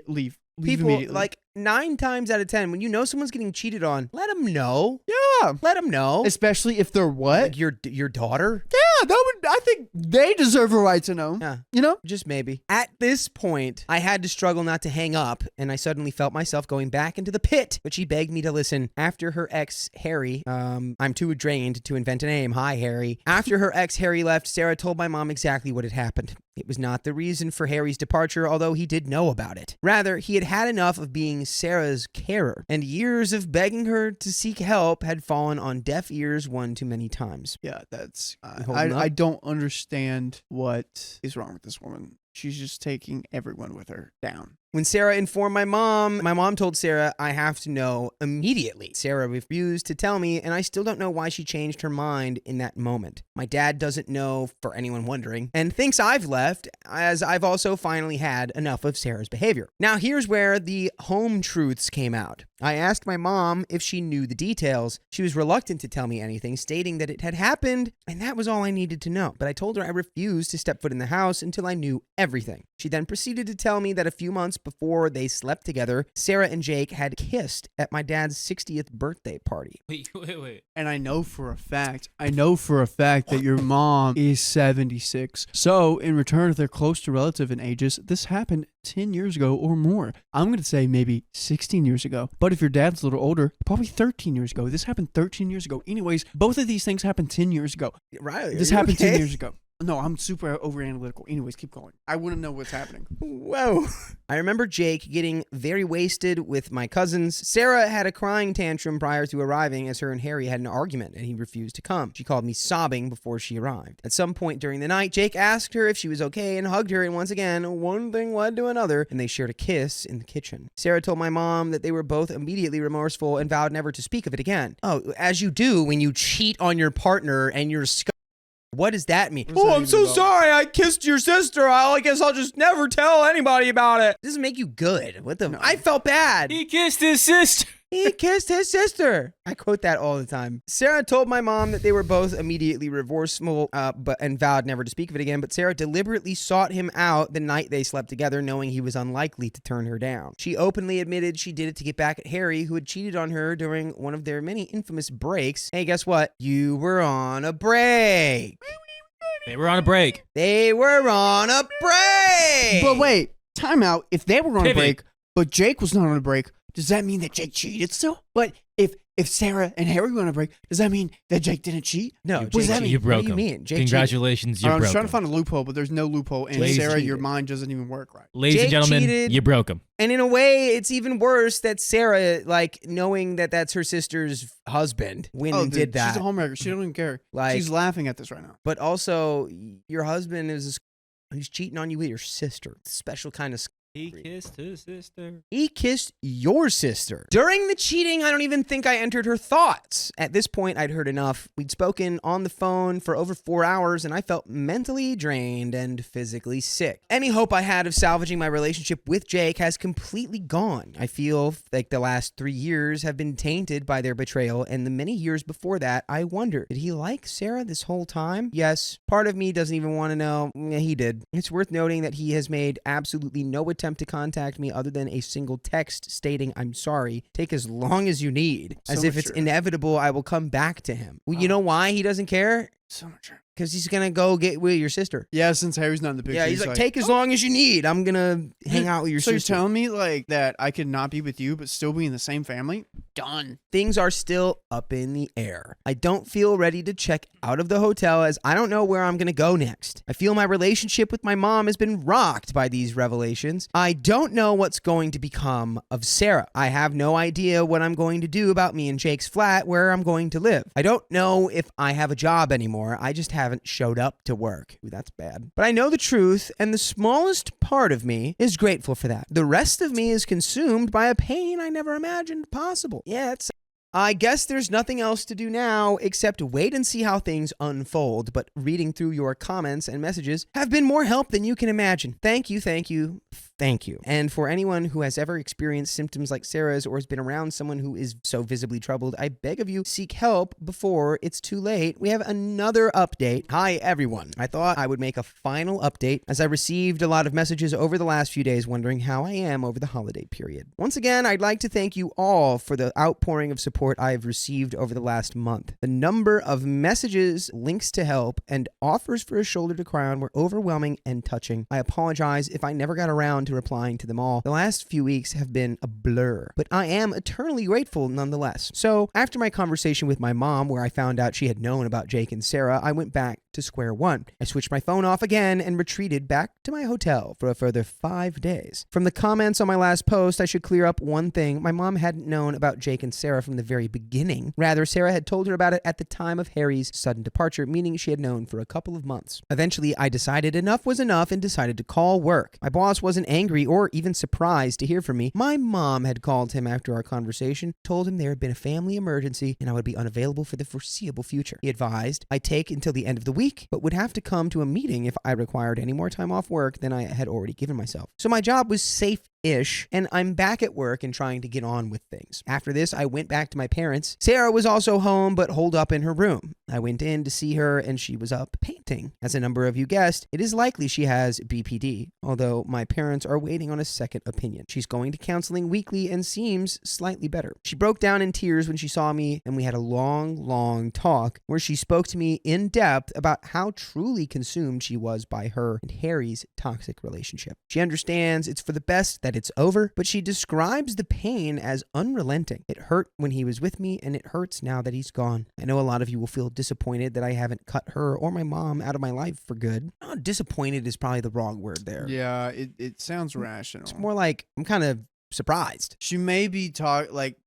leave. Leave people, immediately. like 9 times out of 10, when you know someone's getting cheated on, let them know. Yeah. Let them know. Especially if they're what? Like your daughter? Yeah, I think they deserve a right to know. Yeah. You know? Just maybe. At this point, I had to struggle not to hang up, and I suddenly felt myself going back into the pit, but she begged me to listen. After her ex, Harry, I'm too drained to invent a name. Hi, Harry. After her ex, Harry, left, Sarah told my mom exactly what had happened. It was not the reason for Harry's departure, although he did know about it. Rather, he had had enough of being Sarah's carer, and years of begging her to seek help had fallen on deaf ears one too many times. Yeah, that's... holding up? I don't understand what is wrong with this woman. She's just taking everyone with her down. When Sarah informed my mom told Sarah, I have to know immediately. Sarah refused to tell me, and I still don't know why she changed her mind in that moment. My dad doesn't know, for anyone wondering, and thinks I've left, as I've also finally had enough of Sarah's behavior. Now here's where the home truths came out. I asked my mom if she knew the details. She was reluctant to tell me anything, stating that it had happened, and that was all I needed to know. But I told her I refused to step foot in the house until I knew everything. She then proceeded to tell me that a few months before they slept together, Sarah and Jake had kissed at my dad's 60th birthday party. Wait. And I know for a fact that your mom is 76. So, in return, if they're close to relative in ages, this happened 10 years ago or more. I'm going to say maybe 16 years ago. But if your dad's a little older, probably 13 years ago. This happened 13 years ago. Anyways, both of these things happened 10 years ago. Riley, this happened 10 years ago. No, I'm super over analytical. Anyways, keep going. I want to know what's happening. Whoa. I remember Jake getting very wasted with my cousins. Sarah had a crying tantrum prior to arriving, as her and Harry had an argument and he refused to come. She called me sobbing before she arrived. At some point during the night, Jake asked her if she was okay and hugged her, and once again, one thing led to another, and they shared a kiss in the kitchen. Sarah told my mom that they were both immediately remorseful and vowed never to speak of it again. Oh, as you do when you cheat on your partner and you're What does that mean? What's that I'm even so about? sorry. I kissed your sister. I guess I'll just never tell anybody about it. Doesn't make you good. What the? I felt bad. He kissed his sister. He kissed his sister. I quote that all the time. Sarah told my mom that they were both immediately remorseful, and vowed never to speak of it again. But Sarah deliberately sought him out the night they slept together, knowing he was unlikely to turn her down. She openly admitted she did it to get back at Harry, who had cheated on her during one of their many infamous breaks. Hey, guess what? You were on a break. They were on a break. They were on a break. But wait, time out. If they were on a Pivot. break, but Jake was not on a break, does that mean that Jake cheated still? But if Sarah and Harry were on a break, does that mean that Jake didn't cheat? No, What does that mean? You broke What do you him. mean? Jake Congratulations, you I was broke trying him. to find a loophole, but there's no loophole. And Jake Sarah, cheated. your mind doesn't even work right. Ladies and Jake gentlemen, cheated. you broke him. And in a way, it's even worse that Sarah, like, knowing that that's her sister's husband, went and did that. She's a homewrecker. She don't even care. Like- She's laughing at this right now. But also, your husband he's cheating on you with your sister. It's a special kind of. He kissed his sister. He kissed your sister. During the cheating, I don't even think I entered her thoughts. At this point, I'd heard enough. We'd spoken on the phone for over 4 hours, and I felt mentally drained and physically sick. Any hope I had of salvaging my relationship with Jake has completely gone. I feel like the last 3 years have been tainted by their betrayal, and the many years before that, I wondered, did he like Sarah this whole time? Yes, part of me doesn't even want to know. Yeah, he did. It's worth noting that he has made absolutely no attempt to contact me other than a single text stating, "I'm sorry, take as long as you need," as if it's inevitable I will come back to him. Well, you know why he doesn't care? So much. Because he's going to go get with your sister. Yeah, since Harry's not in the picture. Yeah, he's like, take as long as you need. I'm going to hang out with your So sister. you're telling me like that I could not be with you but still be in the same family? Done. Things are still up in the air. I don't feel ready to check out of the hotel as I don't know where I'm going to go next. I feel my relationship with my mom has been rocked by these revelations. I don't know what's going to become of Sarah. I have no idea what I'm going to do about me and Jake's flat where I'm going to live. I don't know if I have a job anymore. I just haven't showed up to work. Ooh, that's bad. But I know the truth, and the smallest part of me is grateful for that. The rest of me is consumed by a pain I never imagined possible. Yeah, I guess there's nothing else to do now except wait and see how things unfold, but reading through your comments and messages have been more help than you can imagine. Thank you, thank you, thank you. And for anyone who has ever experienced symptoms like Sarah's or has been around someone who is so visibly troubled, I beg of you, seek help before it's too late. We have another update. Hi, everyone. I thought I would make a final update as I received a lot of messages over the last few days wondering how I am over the holiday period. Once again, I'd like to thank you all for the outpouring of support I've received over the last month. The number of messages, links to help, and offers for a shoulder to cry on were overwhelming and touching. I apologize if I never got around to replying to them all. The last few weeks have been a blur, but I am eternally grateful nonetheless. So, after my conversation with my mom, where I found out she had known about Jake and Sarah, I went back to square one. I switched my phone off again and retreated back to my hotel for a further 5 days. From the comments on my last post, I should clear up one thing. My mom hadn't known about Jake and Sarah from the very beginning. Rather, Sarah had told her about it at the time of Harry's sudden departure, meaning she had known for a couple of months. Eventually, I decided enough was enough and decided to call work. My boss wasn't angry or even surprised to hear from me. My mom had called him after our conversation, told him there had been a family emergency and I would be unavailable for the foreseeable future. He advised I take until the end of the week, but would have to come to a meeting if I required any more time off work than I had already given myself. So my job was safe-ish, and I'm back at work and trying to get on with things. After this, I went back to my parents. Sarah was also home, but holed up in her room. I went in to see her, and she was up painting. As a number of you guessed, it is likely she has BPD, although my parents are waiting on a second opinion. She's going to counseling weekly and seems slightly better. She broke down in tears when she saw me, and we had a long talk where she spoke to me in depth about how truly consumed she was by her and Harry's toxic relationship. She understands it's for the best that it's over, but she describes the pain as unrelenting. It hurt when he was with me, and it hurts now that he's gone. I know a lot of you will feel disappointed that I haven't cut her or my mom out of my life for good. Disappointed is probably the wrong word there. Yeah, it sounds rational. It's more like I'm kind of surprised. She may be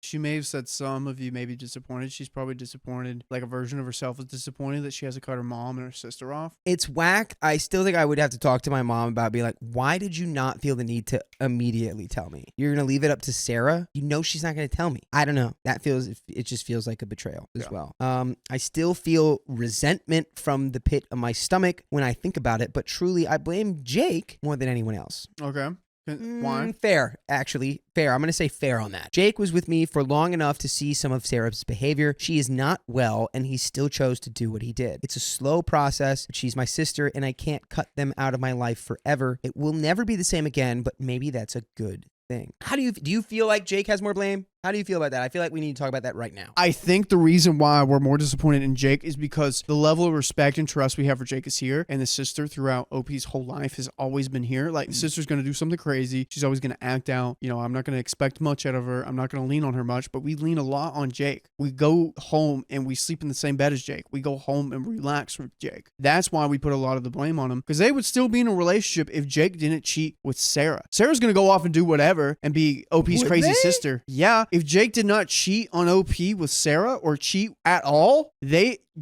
she may have said some of you may be disappointed. She's probably disappointed. Like a version of herself is disappointed that she has to cut her mom and her sister off. It's whack. I still think I would have to talk to my mom about being like, why did you not feel the need to immediately tell me? You're going to leave it up to Sarah? You know she's not going to tell me. I don't know. It just feels like a betrayal as well. I still feel resentment from the pit of my stomach when I think about it, but truly I blame Jake more than anyone else. Okay. Why? Fair, actually. Fair. I'm going to say fair on that. Jake was with me for long enough to see some of Sarah's behavior. She is not well, and he still chose to do what he did. It's a slow process, but she's my sister, and I can't cut them out of my life forever. It will never be the same again, but maybe that's a good thing. How do you feel like Jake has more blame? How do you feel about that? I feel like we need to talk about that right now. I think the reason why we're more disappointed in Jake is because the level of respect and trust we have for Jake is here, and the sister throughout OP's whole life has always been here. Like, the sister's going to do something crazy. She's always going to act out. You know, I'm not going to expect much out of her. I'm not going to lean on her much, but we lean a lot on Jake. We go home and we sleep in the same bed as Jake. We go home and relax with Jake. That's why we put a lot of the blame on him, because they would still be in a relationship if Jake didn't cheat with Sarah. Sarah's going to go off and do whatever and be OP's crazy sister. Yeah. If Jake did not cheat on OP with Sarah or cheat at all,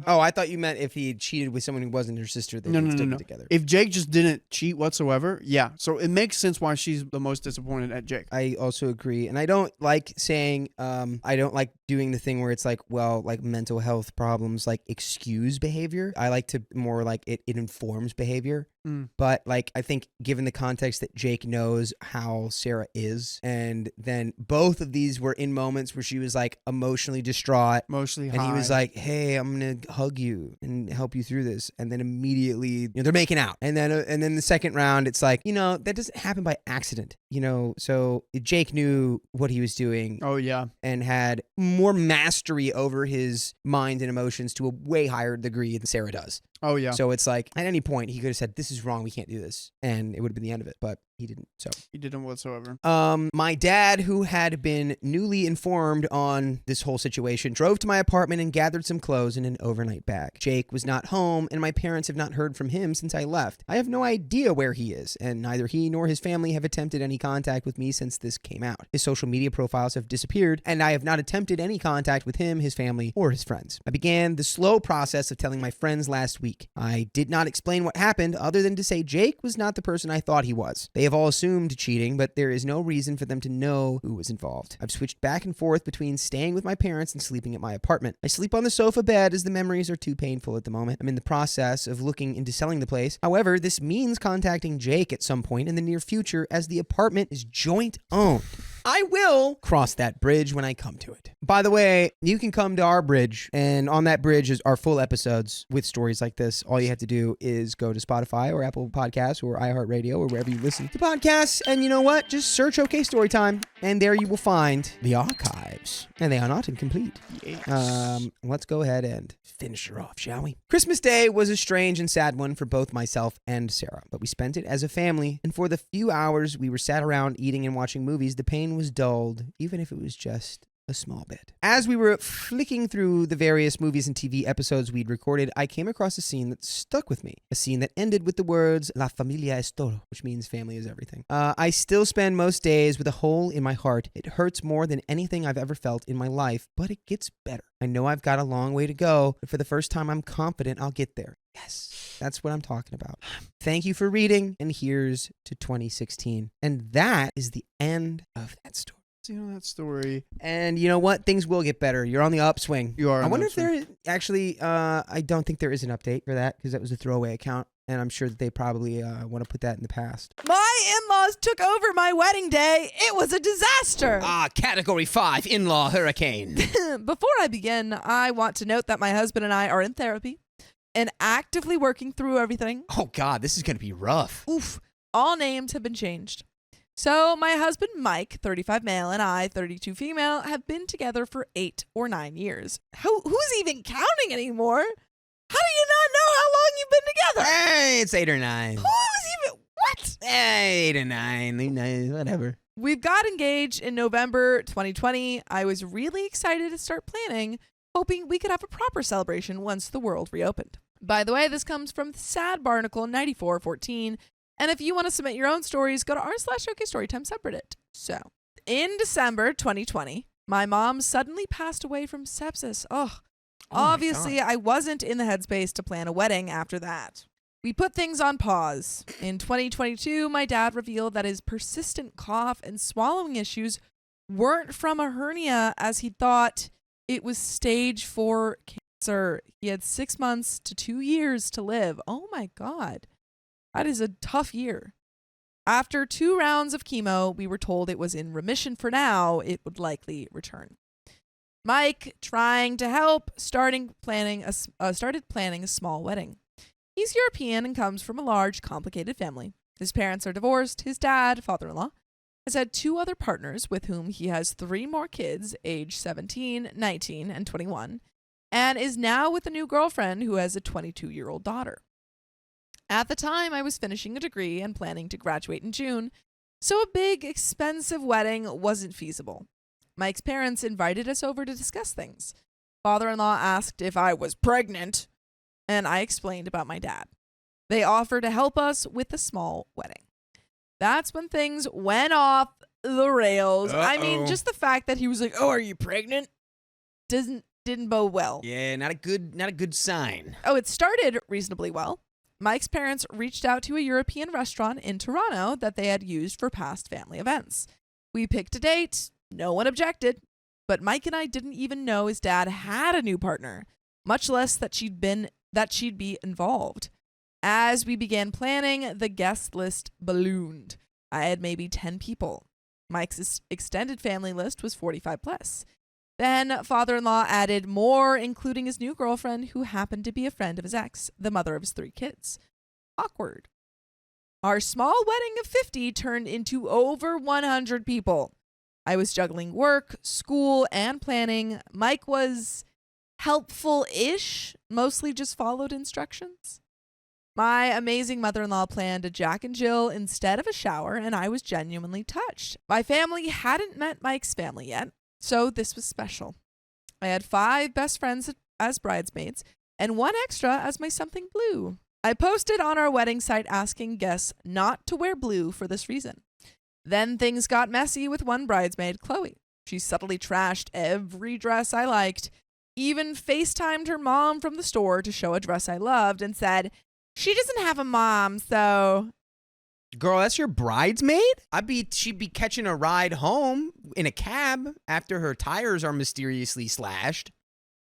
Oh, I thought you meant if he had cheated with someone who wasn't her sister, they would still be together. If Jake just didn't cheat whatsoever, yeah. So it makes sense why she's the most disappointed at Jake. I also agree. And I don't like saying, I don't like doing the thing where it's like, well, like mental health problems, like excuse behavior. I like to more like it informs behavior. But like, I think given the context that Jake knows how Sarah is, and then both of these were in moments where she was like emotionally distraught, mostly and high. he was like, hey, I'm going to hug you and help you through this. And then immediately, you know, they're making out. And then the second round, it's like, you know, that doesn't happen by accident, you know? So Jake knew what he was doing. Oh, yeah. And had more mastery over his mind and emotions to a way higher degree than Sarah does. Oh, yeah. So it's like, at any point, he could have said, this is wrong, we can't do this. And it would have been the end of it. But he didn't. So he didn't whatsoever. My dad, who had been newly informed on this whole situation, drove to my apartment and gathered some clothes in an overnight bag. Jake was not home, and my parents have not heard from him since I left. I have no idea where he is, and neither he nor his family have attempted any contact with me since this came out. His social media profiles have disappeared, and I have not attempted any contact with him, his family, or his friends. I began the slow process of telling my friends last week. I did not explain what happened other than to say Jake was not the person I thought he was. They have all assumed cheating, but there is no reason for them to know who was involved. I've switched back and forth between staying with my parents and sleeping at my apartment. I sleep on the sofa bed as the memories are too painful at the moment. I'm in the process of looking into selling the place. However, this means contacting Jake at some point in the near future as the apartment is joint owned. I will cross that bridge when I come to it. By the way, you can come to our bridge, and on that bridge is our full episodes with stories like this. All you have to do is go to Spotify or Apple Podcasts or iHeartRadio or wherever you listen to podcasts, and you know what? Just search OK Storytime, and there you will find the archives, and they are not incomplete. Yes. Let's go ahead and finish her off, shall we? Christmas Day was a strange and sad one for both myself and Sarah, but we spent it as a family, and for the few hours we were sat around eating and watching movies, the pain was dulled, even if it was just a small bit. As we were flicking through the various movies and TV episodes we'd recorded, I came across a scene that stuck with me. A scene that ended with the words, La familia es todo, which means family is everything. I still spend most days with a hole in my heart. It hurts more than anything I've ever felt in my life, but it gets better. I know I've got a long way to go, but for the first time, I'm confident I'll get there. Yes, that's what I'm talking about. Thank you for reading, and here's to 2016. And that is the end of that story. That story. And you know what? Things will get better. You're on the upswing. You are. I wonder if there actually, I don't think there is an update for that because that was a throwaway account. And I'm sure that they probably want to put that in the past. My in-laws took over my wedding day. It was a disaster. Category 5 in-law hurricane. Before I begin, I want to note that my husband and I are in therapy and actively working through everything. Oh, God, this is going to be rough. Oof. All names have been changed. So my husband, Mike, 35 male, and I, 32 female, have been together for 8 or 9 years. Who's even counting anymore? How do you not know how long you've been together? Hey, it's 8 or 9. Who's even, what? Hey, 8 or 9, whatever. We've got engaged in November 2020. I was really excited to start planning, hoping we could have a proper celebration once the world reopened. By the way, this comes from Sad Barnacle 9414. And if you want to submit your own stories, go to r/OK Storytime subreddit. So, In December 2020, my mom suddenly passed away from sepsis. Obviously, I wasn't in the headspace to plan a wedding after that. We put things on pause. In 2022, my dad revealed that his persistent cough and swallowing issues weren't from a hernia, as he thought it was stage 4 cancer. He had 6 months to 2 years to live. Oh my God. That is a tough year. After 2 rounds of chemo, we were told it was in remission for now. It would likely return. Mike, trying to help, started planning a small wedding. He's European and comes from a large, complicated family. His parents are divorced. His dad, father-in-law, has had 2 other partners with whom he has 3 more kids, aged 17, 19, and 21, and is now with a new girlfriend who has a 22-year-old daughter. At the time, I was finishing a degree and planning to graduate in June, so a big, expensive wedding wasn't feasible. Mike's parents invited us over to discuss things. Father-in-law asked if I was pregnant, and I explained about my dad. They offered to help us with a small wedding. That's when things went off the rails. I mean, just the fact that he was like, "Oh, are you pregnant?" didn't bode well. Yeah, not a good sign. Oh, it started reasonably well. Mike's parents reached out to a European restaurant in Toronto that they had used for past family events. We picked a date. No one objected. But Mike and I didn't even know his dad had a new partner, much less that she'd be involved. As we began planning, the guest list ballooned. I had maybe 10 people. Mike's extended family list was 45 plus. Then father-in-law added more, including his new girlfriend, who happened to be a friend of his ex, the mother of his 3 kids. Awkward. Our small wedding of 50 turned into over 100 people. I was juggling work, school, and planning. Mike was helpful-ish, mostly just followed instructions. My amazing mother-in-law planned a Jack and Jill instead of a shower, and I was genuinely touched. My family hadn't met Mike's family yet, so this was special. I had 5 best friends as bridesmaids and 1 extra as my something blue. I posted on our wedding site asking guests not to wear blue for this reason. Then things got messy with one bridesmaid, Chloe. She subtly trashed every dress I liked, even FaceTimed her mom from the store to show a dress I loved and said, "She doesn't have a mom, so..." Girl, that's your bridesmaid? She'd be catching a ride home in a cab after her tires are mysteriously slashed.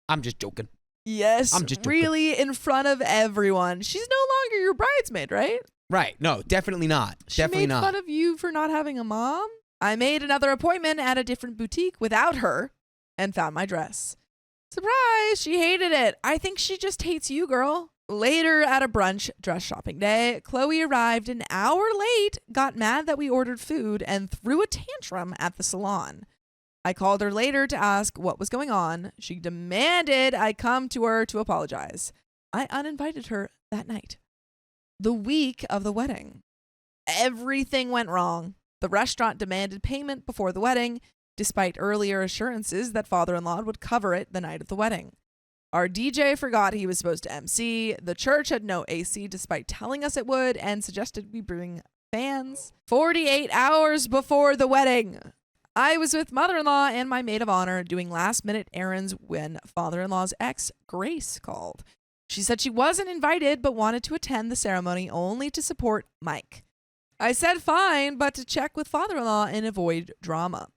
I'm just joking. Yes, I'm just really in front of everyone. She's no longer your bridesmaid, right? Right. No, definitely not. Definitely not. She made fun of you for not having a mom? I made another appointment at a different boutique without her and found my dress. Surprise, she hated it. I think she just hates you, girl. Later at a brunch dress shopping day, Chloe arrived an hour late, got mad that we ordered food, and threw a tantrum at the salon. I called her later to ask what was going on. She demanded I come to her to apologize. I uninvited her that night. The week of the wedding, everything went wrong. The restaurant demanded payment before the wedding, despite earlier assurances that father-in-law would cover it the night of the wedding. Our DJ forgot he was supposed to MC. The church had no AC despite telling us it would and suggested we bring fans. 48 hours before the wedding, I was with mother-in-law and my maid of honor doing last-minute errands when father-in-law's ex, Grace, called. She said she wasn't invited but wanted to attend the ceremony only to support Mike. I said fine, but to check with father-in-law and avoid drama.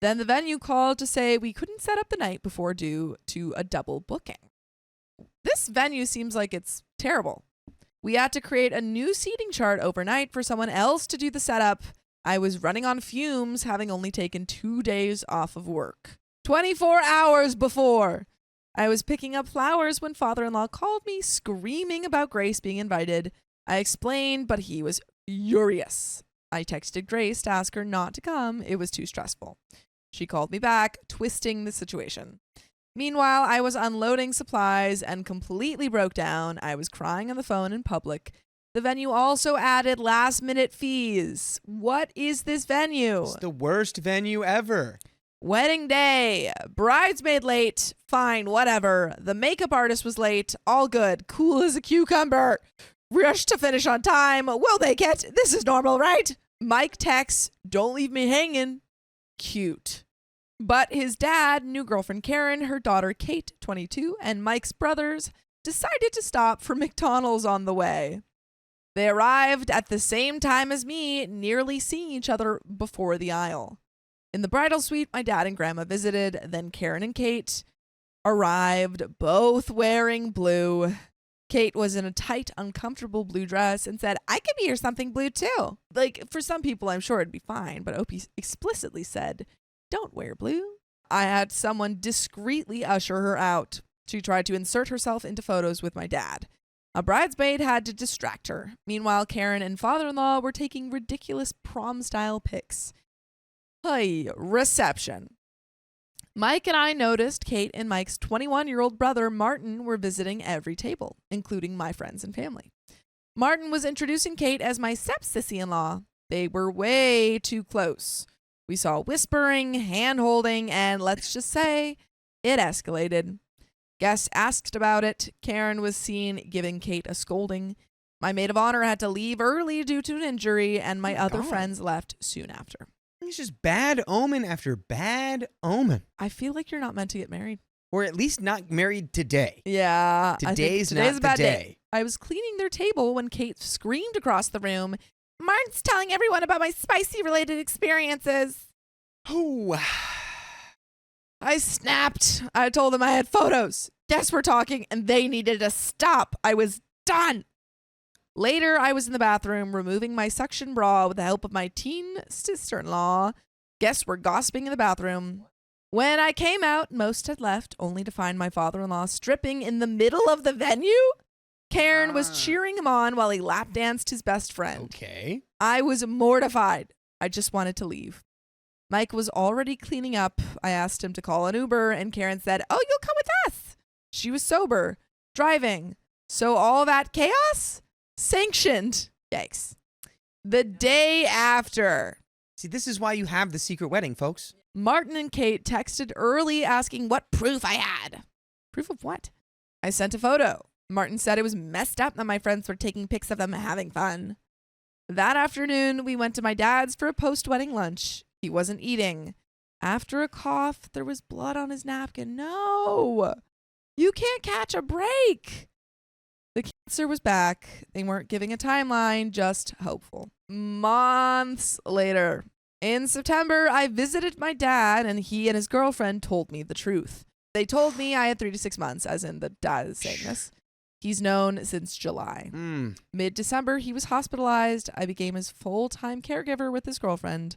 Then the venue called to say we couldn't set up the night before due to a double booking. This venue seems like it's terrible. We had to create a new seating chart overnight for someone else to do the setup. I was running on fumes, having only taken 2 days off of work. 24 hours before, I was picking up flowers when father-in-law called me, screaming about Grace being invited. I explained, but he was furious. I texted Grace to ask her not to come. It was too stressful. She called me back, twisting the situation. Meanwhile, I was unloading supplies and completely broke down. I was crying on the phone in public. The venue also added last-minute fees. What is this venue? It's the worst venue ever. Wedding day. Bridesmaid late. Fine, whatever. The makeup artist was late. All good. Cool as a cucumber. Rush to finish on time. Will they get? This is normal, right? Mike texts, "Don't leave me hanging." cute. But his dad, new girlfriend Karen, her daughter Kate, 22, and Mike's brothers decided to stop for McDonald's on the way. They arrived at the same time as me, nearly seeing each other before the aisle. In the bridal suite, my dad and grandma visited, then Karen and Kate arrived, both wearing blue. Kate was in a tight, uncomfortable blue dress and said, I could wear something blue too. Like, for some people, I'm sure it'd be fine, but Opie explicitly said, don't wear blue. I had someone discreetly usher her out. She tried to insert herself into photos with my dad. A bridesmaid had to distract her. Meanwhile, Karen and father-in-law were taking ridiculous prom-style pics. Hey, reception. Mike and I noticed Kate and Mike's 21-year-old brother, Martin, were visiting every table, including my friends and family. Martin was introducing Kate as my step-sissy-in-law. They were way too close. We saw whispering, hand-holding, and let's just say, it escalated. Guests asked about it. Karen was seen giving Kate a scolding. My maid of honor had to leave early due to an injury, and my other friends left soon after. It's just bad omen after bad omen. I feel like you're not meant to get married. Or at least not married today. Yeah. Today's not a the bad day. I was cleaning their table when Kate screamed across the room, Martin's telling everyone about my spicy-related experiences. Oh. I snapped. I told them I had photos. Guests were talking, and they needed to stop. I was done. Later, I was in the bathroom removing my suction bra with the help of my teen sister-in-law. Guests were gossiping in the bathroom. When I came out, most had left, only to find my father-in-law stripping in the middle of the venue. Karen was cheering him on while he lap danced his best friend. Okay. I was mortified. I just wanted to leave. Mike was already cleaning up. I asked him to call an Uber, and Karen said, oh, you'll come with us. She was sober, driving. So all that chaos? Sanctioned. Yikes. The day after. See, this is why you have the secret wedding, folks. Martin and Kate texted early asking what proof I had. Proof of what? I sent a photo. Martin said it was messed up that my friends were taking pics of them having fun. That afternoon, we went to my dad's for a post-wedding lunch. He wasn't eating. After a cough, there was blood on his napkin. No, you can't catch a break. The cancer was back. They weren't giving a timeline, just hopeful. Months later, in September, I visited my dad, and he and his girlfriend told me the truth. They told me I had 3 to 6 months, as in the dad is saying this. He's known since July. Mid-December, he was hospitalized. I became his full-time caregiver with his girlfriend.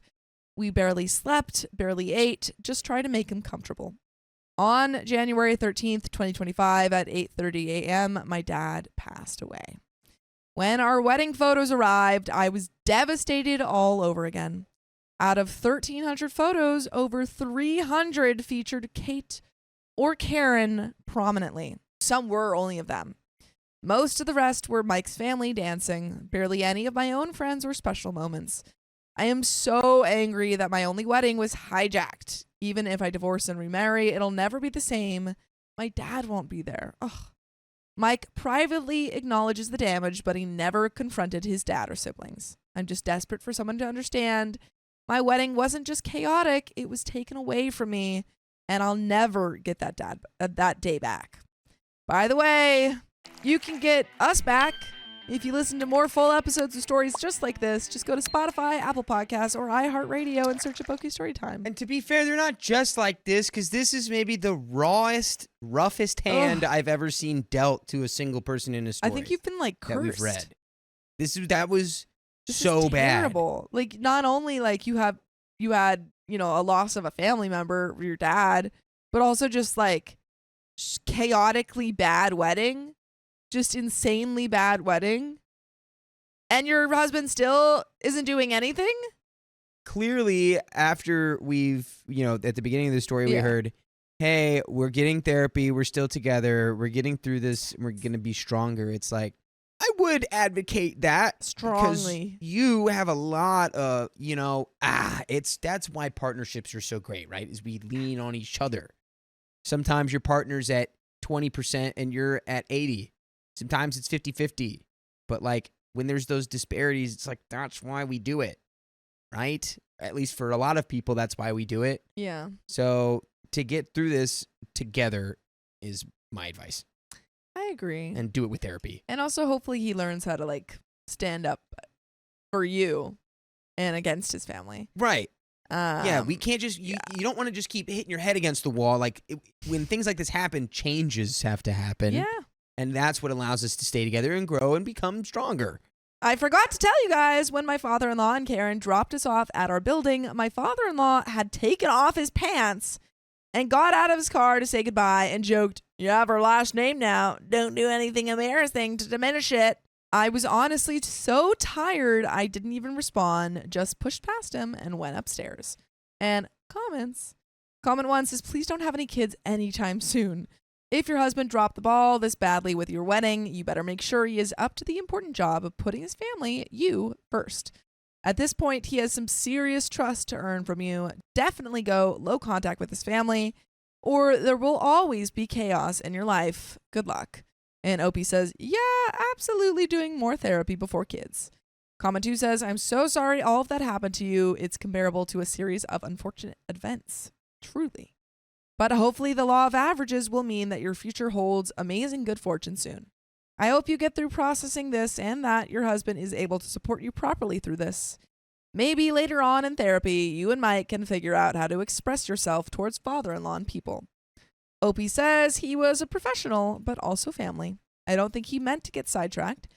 We barely slept, barely ate, just tried to make him comfortable. On January 13th, 2025, at 8:30 a.m., my dad passed away. When our wedding photos arrived, I was devastated all over again. Out of 1,300 photos, over 300 featured Kate or Karen prominently. Some were only of them. Most of the rest were Mike's family dancing, barely any of my own friends or special moments. I am so angry that my only wedding was hijacked. Even if I divorce and remarry, it'll never be the same. My dad won't be there. Ugh. Mike privately acknowledges the damage, but he never confronted his dad or siblings. I'm just desperate for someone to understand. My wedding wasn't just chaotic, it was taken away from me, and I'll never get that day back. By the way, you can get us back if you listen to more full episodes of stories just like this. Just go to Spotify, Apple Podcasts, or iHeartRadio and search Epoke Storytime. And to be fair, they're not just like this, because this is maybe the roughest hand I've ever seen dealt to a single person in a story. I think you've been like cursed. That we've read. That was this so is bad. Terrible. Like, not only like you had a loss of a family member, your dad, but also just like chaotically bad wedding. Just insanely bad wedding, and your husband still isn't doing anything? Clearly, after we've, at the beginning of the story, we heard, hey, we're getting therapy, we're still together, we're getting through this, we're going to be stronger. It's like, I would advocate that strongly. Because you have a lot of, that's why partnerships are so great, right? Is we lean on each other. Sometimes your partner's at 20% and you're at 80%. Sometimes it's 50-50, but like when there's those disparities, it's like, that's why we do it. right? At least for a lot of people, that's why we do it. Yeah. So to get through this together is my advice. I agree. And do it with therapy. And also, hopefully, he learns how to like stand up for you and against his family. Right. Yeah, we can't just, you don't want to just keep hitting your head against the wall. Like, when things like this happen, changes have to happen. Yeah. And that's what allows us to stay together and grow and become stronger. I forgot to tell you guys, when my father-in-law and Karen dropped us off at our building, my father-in-law had taken off his pants and got out of his car to say goodbye and joked, "You have her last name now. Don't do anything embarrassing to diminish it." I was honestly so tired, I didn't even respond, just pushed past him and went upstairs. And comments. Comment 1 says, "Please don't have any kids anytime soon. If your husband dropped the ball this badly with your wedding, you better make sure he is up to the important job of putting his family, you, first. At this point, he has some serious trust to earn from you. Definitely go low contact with his family, or there will always be chaos in your life. Good luck." And Opie says, "Yeah, absolutely doing more therapy before kids." Comment 2 says, "I'm so sorry all of that happened to you. It's comparable to a series of unfortunate events. Truly. But hopefully the law of averages will mean that your future holds amazing good fortune soon. I hope you get through processing this and that your husband is able to support you properly through this. Maybe later on in therapy, you and Mike can figure out how to express yourself towards father-in-law and people." Opie says he was a professional, but also family. I don't think he meant to get sidetracked,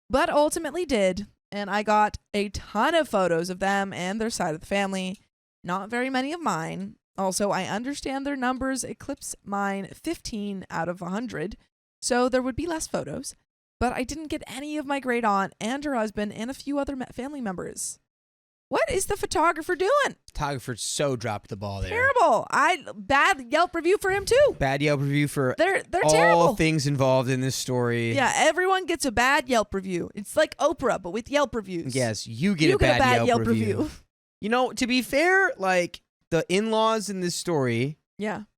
but ultimately did. And I got a ton of photos of them and their side of the family. Not very many of mine. Also, I understand their numbers eclipse mine 15 out of 100, so there would be less photos. But I didn't get any of my great aunt and her husband and a few other family members. What is the photographer doing? Photographer so dropped the ball there. Terrible. Bad Yelp review for him too. Bad Yelp review for they're all terrible. Things involved in this story. Yeah, everyone gets a bad Yelp review. It's like Oprah, but with Yelp reviews. Yes, you get a bad Yelp review. You know, to be fair, like the in-laws in this story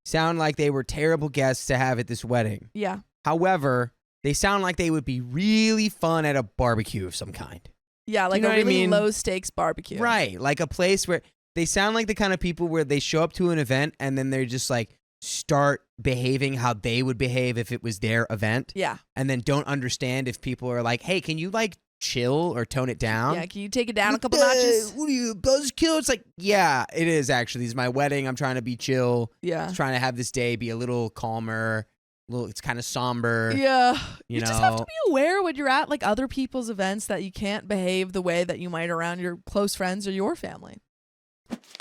sound like they were terrible guests to have at this wedding. Yeah. However, they sound like they would be really fun at a barbecue of some kind. Yeah, like a really low stakes barbecue. Right. Like a place where they sound like the kind of people where they show up to an event and then they're just like start behaving how they would behave if it was their event. Yeah. And then don't understand if people are like, "Hey, can you like chill or tone it down?" Yeah, can you take it down a couple notches? What are you, buzzkill? It's like, yeah, it is actually. It's my wedding. I'm trying to be chill. Yeah. I'm trying to have this day be a little calmer. It's kind of somber. Yeah. You know? just have to be aware when you're at like other people's events that you can't behave the way that you might around your close friends or your family.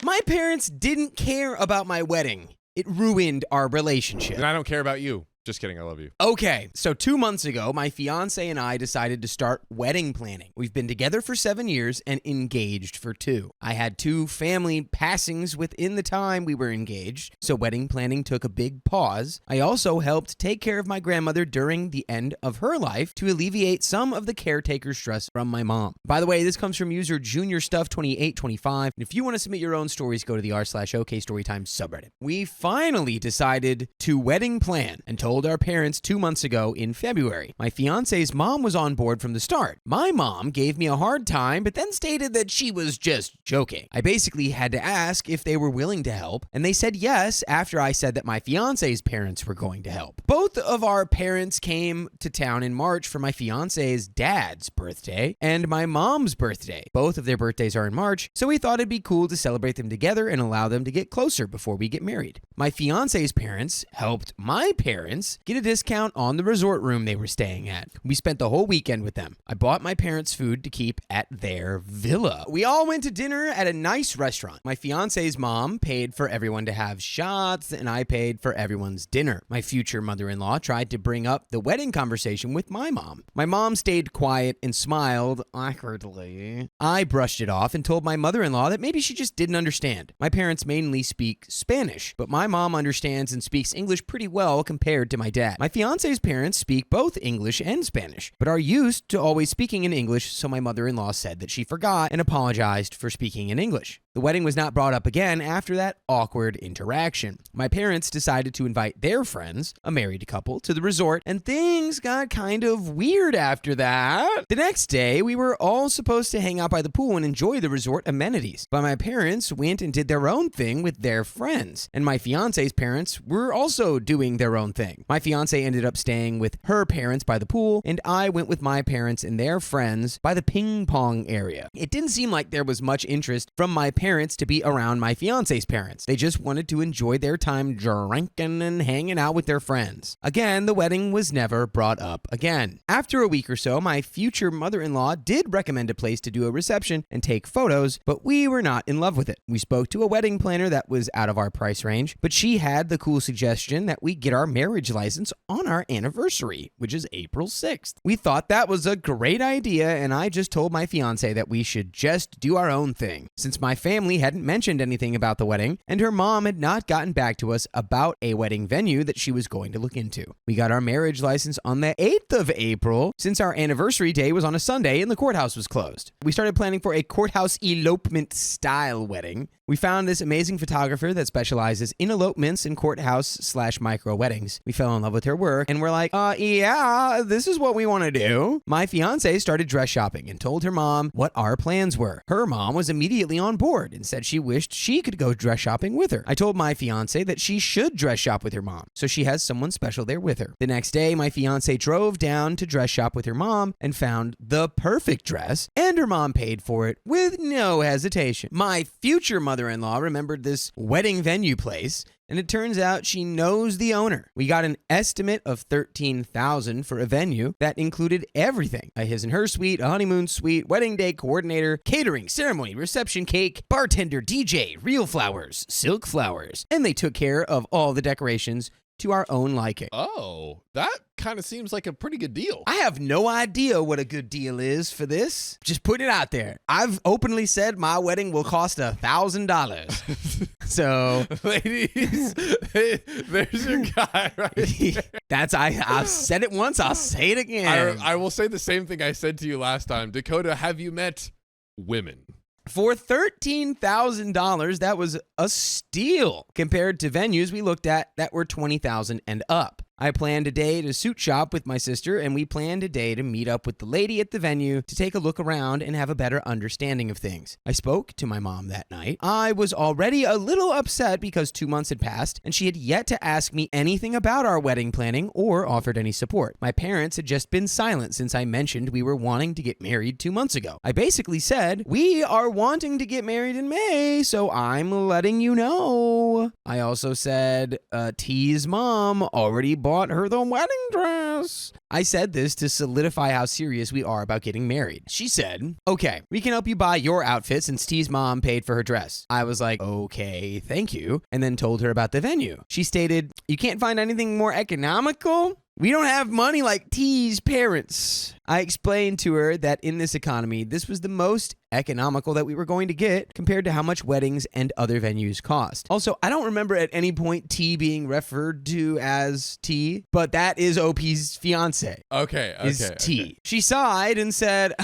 My parents didn't care about my wedding. It ruined our relationship. And I don't care about you. Just kidding. I love you. Okay, so 2 months ago, my fiance and I decided to start wedding planning. We've been together for 7 years and engaged for 2. I had 2 family passings within the time we were engaged, so wedding planning took a big pause. I also helped take care of my grandmother during the end of her life to alleviate some of the caretaker stress from my mom. By the way, this comes from user JuniorStuff2825. If you want to submit your own stories, go to the r/OKStorytime subreddit. We finally decided to wedding plan and told our parents 2 months ago in February. My fiance's mom was on board from the start. My mom gave me a hard time, but then stated that she was just joking. I basically had to ask if they were willing to help, and they said yes after I said that my fiance's parents were going to help. Both of our parents came to town in March for my fiance's dad's birthday and my mom's birthday. Both of their birthdays are in March, so we thought it'd be cool to celebrate them together and allow them to get closer before we get married. My fiance's parents helped my parents get a discount on the resort room they were staying at. We spent the whole weekend with them. I bought my parents food to keep at their villa. We all went to dinner at a nice restaurant. My fiance's mom paid for everyone to have shots, and I paid for everyone's dinner. My future mother-in-law tried to bring up the wedding conversation with my mom. My mom stayed quiet and smiled awkwardly. I brushed it off and told my mother-in-law that maybe she just didn't understand. My parents mainly speak Spanish, but my mom understands and speaks English pretty well compared to to my dad. My fiance's parents speak both English and Spanish, but are used to always speaking in English, so my mother-in-law said that she forgot and apologized for speaking in English. The wedding was not brought up again after that awkward interaction. My parents decided to invite their friends, a married couple, to the resort, and things got kind of weird after that. The next day, we were all supposed to hang out by the pool and enjoy the resort amenities, but my parents went and did their own thing with their friends, and my fiance's parents were also doing their own thing. My fiance ended up staying with her parents by the pool, and I went with my parents and their friends by the ping pong area. It didn't seem like there was much interest from my parents to be around my fiance's parents. They just wanted to enjoy their time drinking and hanging out with their friends. Again, the wedding was never brought up again. After a week or so, my future mother-in-law did recommend a place to do a reception and take photos, but we were not in love with it. We spoke to a wedding planner that was out of our price range, but she had the cool suggestion that we get our marriage license on our anniversary, which is April 6th. We thought that was a great idea, and I just told my fiance that we should just do our own thing. Since my family hadn't mentioned anything about the wedding, and her mom had not gotten back to us about a wedding venue that she was going to look into. We got our marriage license on the 8th of April, since our anniversary day was on a Sunday and the courthouse was closed. We started planning for a courthouse elopement-style wedding. We found this amazing photographer that specializes in elopements and courthouse/micro weddings. We fell in love with her work and we're like, yeah, this is what we want to do. My fiance started dress shopping and told her mom what our plans were. Her mom was immediately on board and said she wished she could go dress shopping with her. I told my fiance that she should dress shop with her mom, so she has someone special there with her. The next day, my fiance drove down to dress shop with her mom and found the perfect dress, and her mom paid for it with no hesitation. My future mother-in-law remembered this wedding venue place, and it turns out she knows the owner. We got an estimate of $13,000 for a venue that included everything: a his and her suite, a honeymoon suite, wedding day coordinator, catering, ceremony, reception, cake, bartender, DJ, real flowers, silk flowers, and they took care of all the decorations to our own liking. Oh, that kind of seems like a pretty good deal. I have no idea what a good deal is for this. Just put it out there. I've openly said my wedding will cost $1,000. So, ladies, there's your guy right there. I've said it once, I'll say it again. I will say the same thing I said to you last time. Dakota, have you met women? For $13,000, that was a steal compared to venues we looked at that were $20,000 and up. I planned a day to suit shop with my sister, and we planned a day to meet up with the lady at the venue to take a look around and have a better understanding of things. I spoke to my mom that night. I was already a little upset because 2 months had passed, and she had yet to ask me anything about our wedding planning or offered any support. My parents had just been silent since I mentioned we were wanting to get married 2 months ago. I basically said, we are wanting to get married in May, so I'm letting you know. I also said, T's mom already bought her the wedding dress. I said this to solidify how serious we are about getting married. She said, okay, we can help you buy your outfit since T's mom paid for her dress. I was like, okay, thank you, and then told her about the venue. She stated, you can't find anything more economical? We don't have money like T's parents. I explained to her that in this economy, this was the most economical that we were going to get compared to how much weddings and other venues cost. Also, I don't remember at any point T being referred to as T, but that is OP's fiance. Okay. Is T. She sighed and said,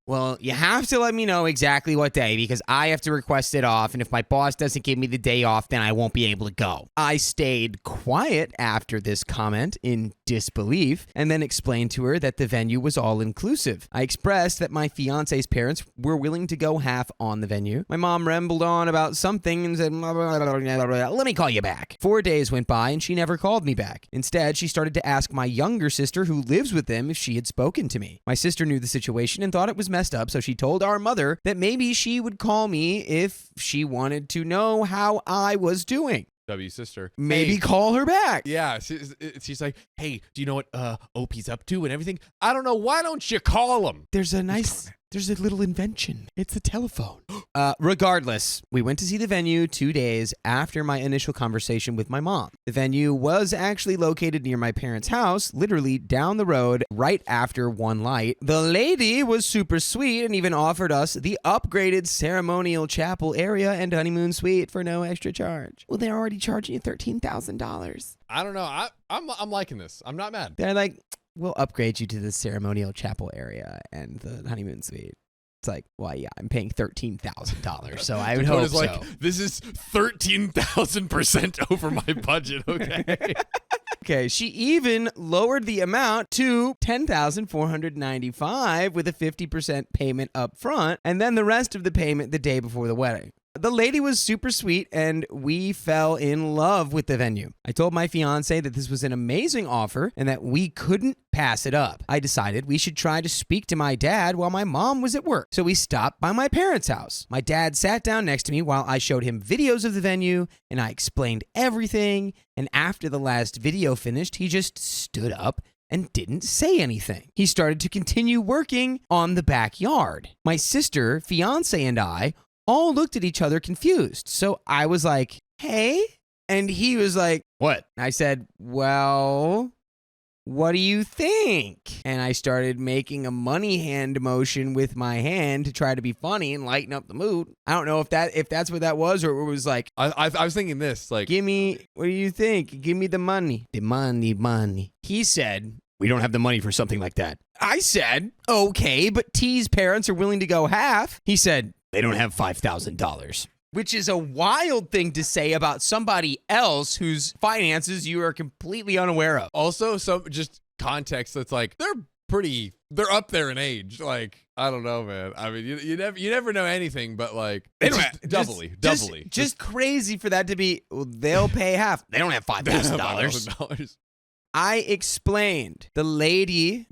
well, you have to let me know exactly what day because I have to request it off, and if my boss doesn't give me the day off, then I won't be able to go. I stayed quiet after this comment in disbelief and then explained to her that the venue was all-inclusive. I expressed that my fiance's parents were willing to go half on the venue. My mom rambled on about something and said, let me call you back. 4 days went by and she never called me back. Instead, she started to ask my younger sister who lives with them if she had spoken to me. My sister knew the situation and thought it was messed up, so she told our mother that maybe she would call me if she wanted to know how I was doing. W's sister. Maybe call her back. Yeah, she's like, hey, do you know what OP's up to and everything? I don't know. Why don't you call him? There's a nice There's a little invention. It's a telephone. Regardless, we went to see the venue 2 days after my initial conversation with my mom. The venue was actually located near my parents' house, literally down the road, right after One Light. The lady was super sweet and even offered us the upgraded ceremonial chapel area and honeymoon suite for no extra charge. Well, they're already charging you $13,000. I don't know. I'm liking this. I'm not mad. They're like, we'll upgrade you to the ceremonial chapel area and the honeymoon suite. It's like, well, yeah, I'm paying $13,000, so I would hope so. Like, this is 13,000% over my budget, okay? Okay, she even lowered the amount to $10,495 with a 50% payment up front, and then the rest of the payment the day before the wedding. The lady was super sweet, and we fell in love with the venue. I told my fiance that this was an amazing offer and that we couldn't pass it up. I decided we should try to speak to my dad while my mom was at work. So we stopped by my parents' house. My dad sat down next to me while I showed him videos of the venue, and I explained everything. And after the last video finished, he just stood up and didn't say anything. He started to continue working on the backyard. My sister, fiance, and I all looked at each other confused. So I was like, hey? And he was like, what? I said, well, what do you think? And I started making a money hand motion with my hand to try to be funny and lighten up the mood. I don't know if that's what that was, or it was like, I was thinking this, like, give me, what do you think? Give me the money. The money. He said, we don't have the money for something like that. I said, okay, but T's parents are willing to go half. He said, they don't have $5,000. Which is a wild thing to say about somebody else whose finances you are completely unaware of. Also, some just context that's like, they're up there in age. Like, I don't know, man. I mean, you never know anything, but like, They don't just have, doubly. Just crazy for that to be, well, they'll pay half. They don't have $5,000. I explained the lady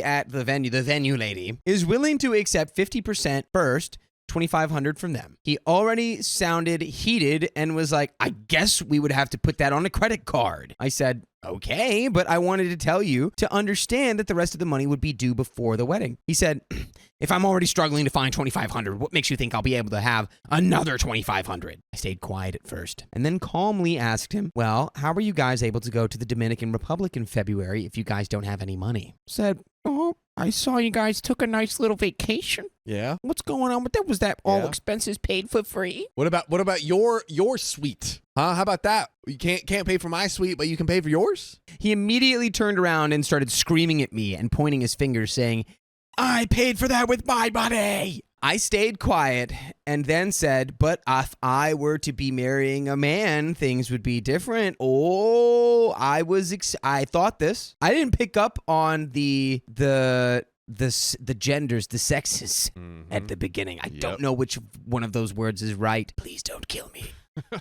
at the venue lady, is willing to accept 50% first, $2,500 from them. He already sounded heated and was like, I guess we would have to put that on a credit card. I said, okay, but I wanted to tell you to understand that the rest of the money would be due before the wedding. He said, if I'm already struggling to find $2,500, what makes you think I'll be able to have another $2,500? I stayed quiet at first and then calmly asked him, well, how were you guys able to go to the Dominican Republic in February if you guys don't have any money? Said, oh, I saw you guys took a nice little vacation. Yeah. What's going on with that? Was that all expenses paid for free? What about your suite? Huh? How about that? You can't pay for my suite, but you can pay for yours? He immediately turned around and started screaming at me and pointing his fingers, saying, I paid for that with my money. I stayed quiet and then said, but if I were to be marrying a man, things would be different. Oh, I thought this. I didn't pick up on the genders, the sexes at the beginning. I don't know which one of those words is right. Please don't kill me.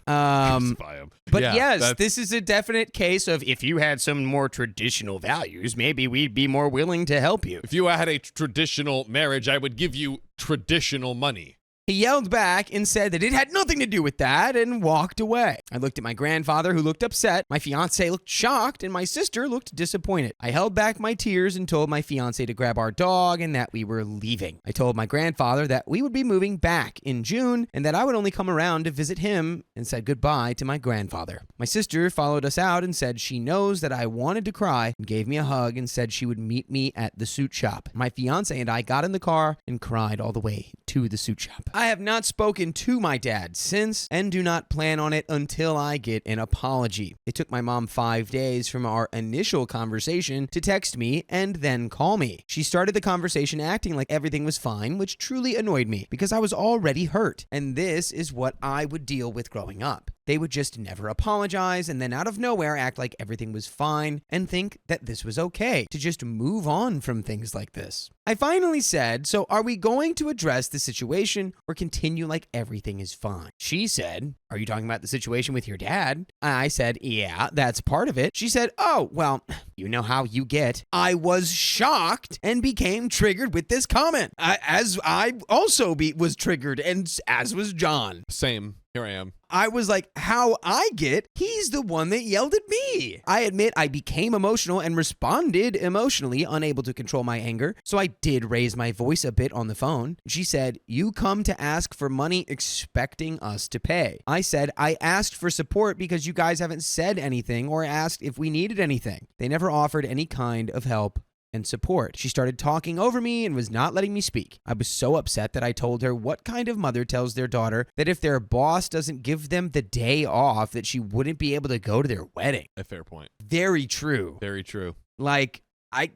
But yeah, yes, this is a definite case of if you had some more traditional values, maybe we'd be more willing to help you. If you had a traditional marriage, I would give you traditional money. He yelled back and said that it had nothing to do with that and walked away. I looked at my grandfather, who looked upset. My fiance looked shocked, and my sister looked disappointed. I held back my tears and told my fiance to grab our dog and that we were leaving. I told my grandfather that we would be moving back in June and that I would only come around to visit him, and said goodbye to my grandfather. My sister followed us out and said she knows that I wanted to cry and gave me a hug and said she would meet me at the suit shop. My fiance and I got in the car and cried all the way to the suit shop. I have not spoken to my dad since and do not plan on it until I get an apology. It took my mom 5 days from our initial conversation to text me and then call me. She started the conversation acting like everything was fine, which truly annoyed me because I was already hurt. And this is what I would deal with growing up. They would just never apologize and then out of nowhere act like everything was fine and think that this was okay to just move on from things like this. I finally said, so are we going to address the situation or continue like everything is fine? She said, are you talking about the situation with your dad? I said, yeah, that's part of it. She said, oh, well, you know how you get. I was shocked and became triggered with this comment, as I also was triggered, and as was John. Same. Here I am. I was like, how I get, he's the one that yelled at me. I admit I became emotional and responded emotionally, unable to control my anger. So I did raise my voice a bit on the phone. She said, you come to ask for money expecting us to pay. I said, I asked for support because you guys haven't said anything or asked if we needed anything. They never offered any kind of help and support. She started talking over me and was not letting me speak. I was so upset that I told her what kind of mother tells their daughter that if their boss doesn't give them the day off, that she wouldn't be able to go to their wedding. A fair point. Very true. Very true. Like,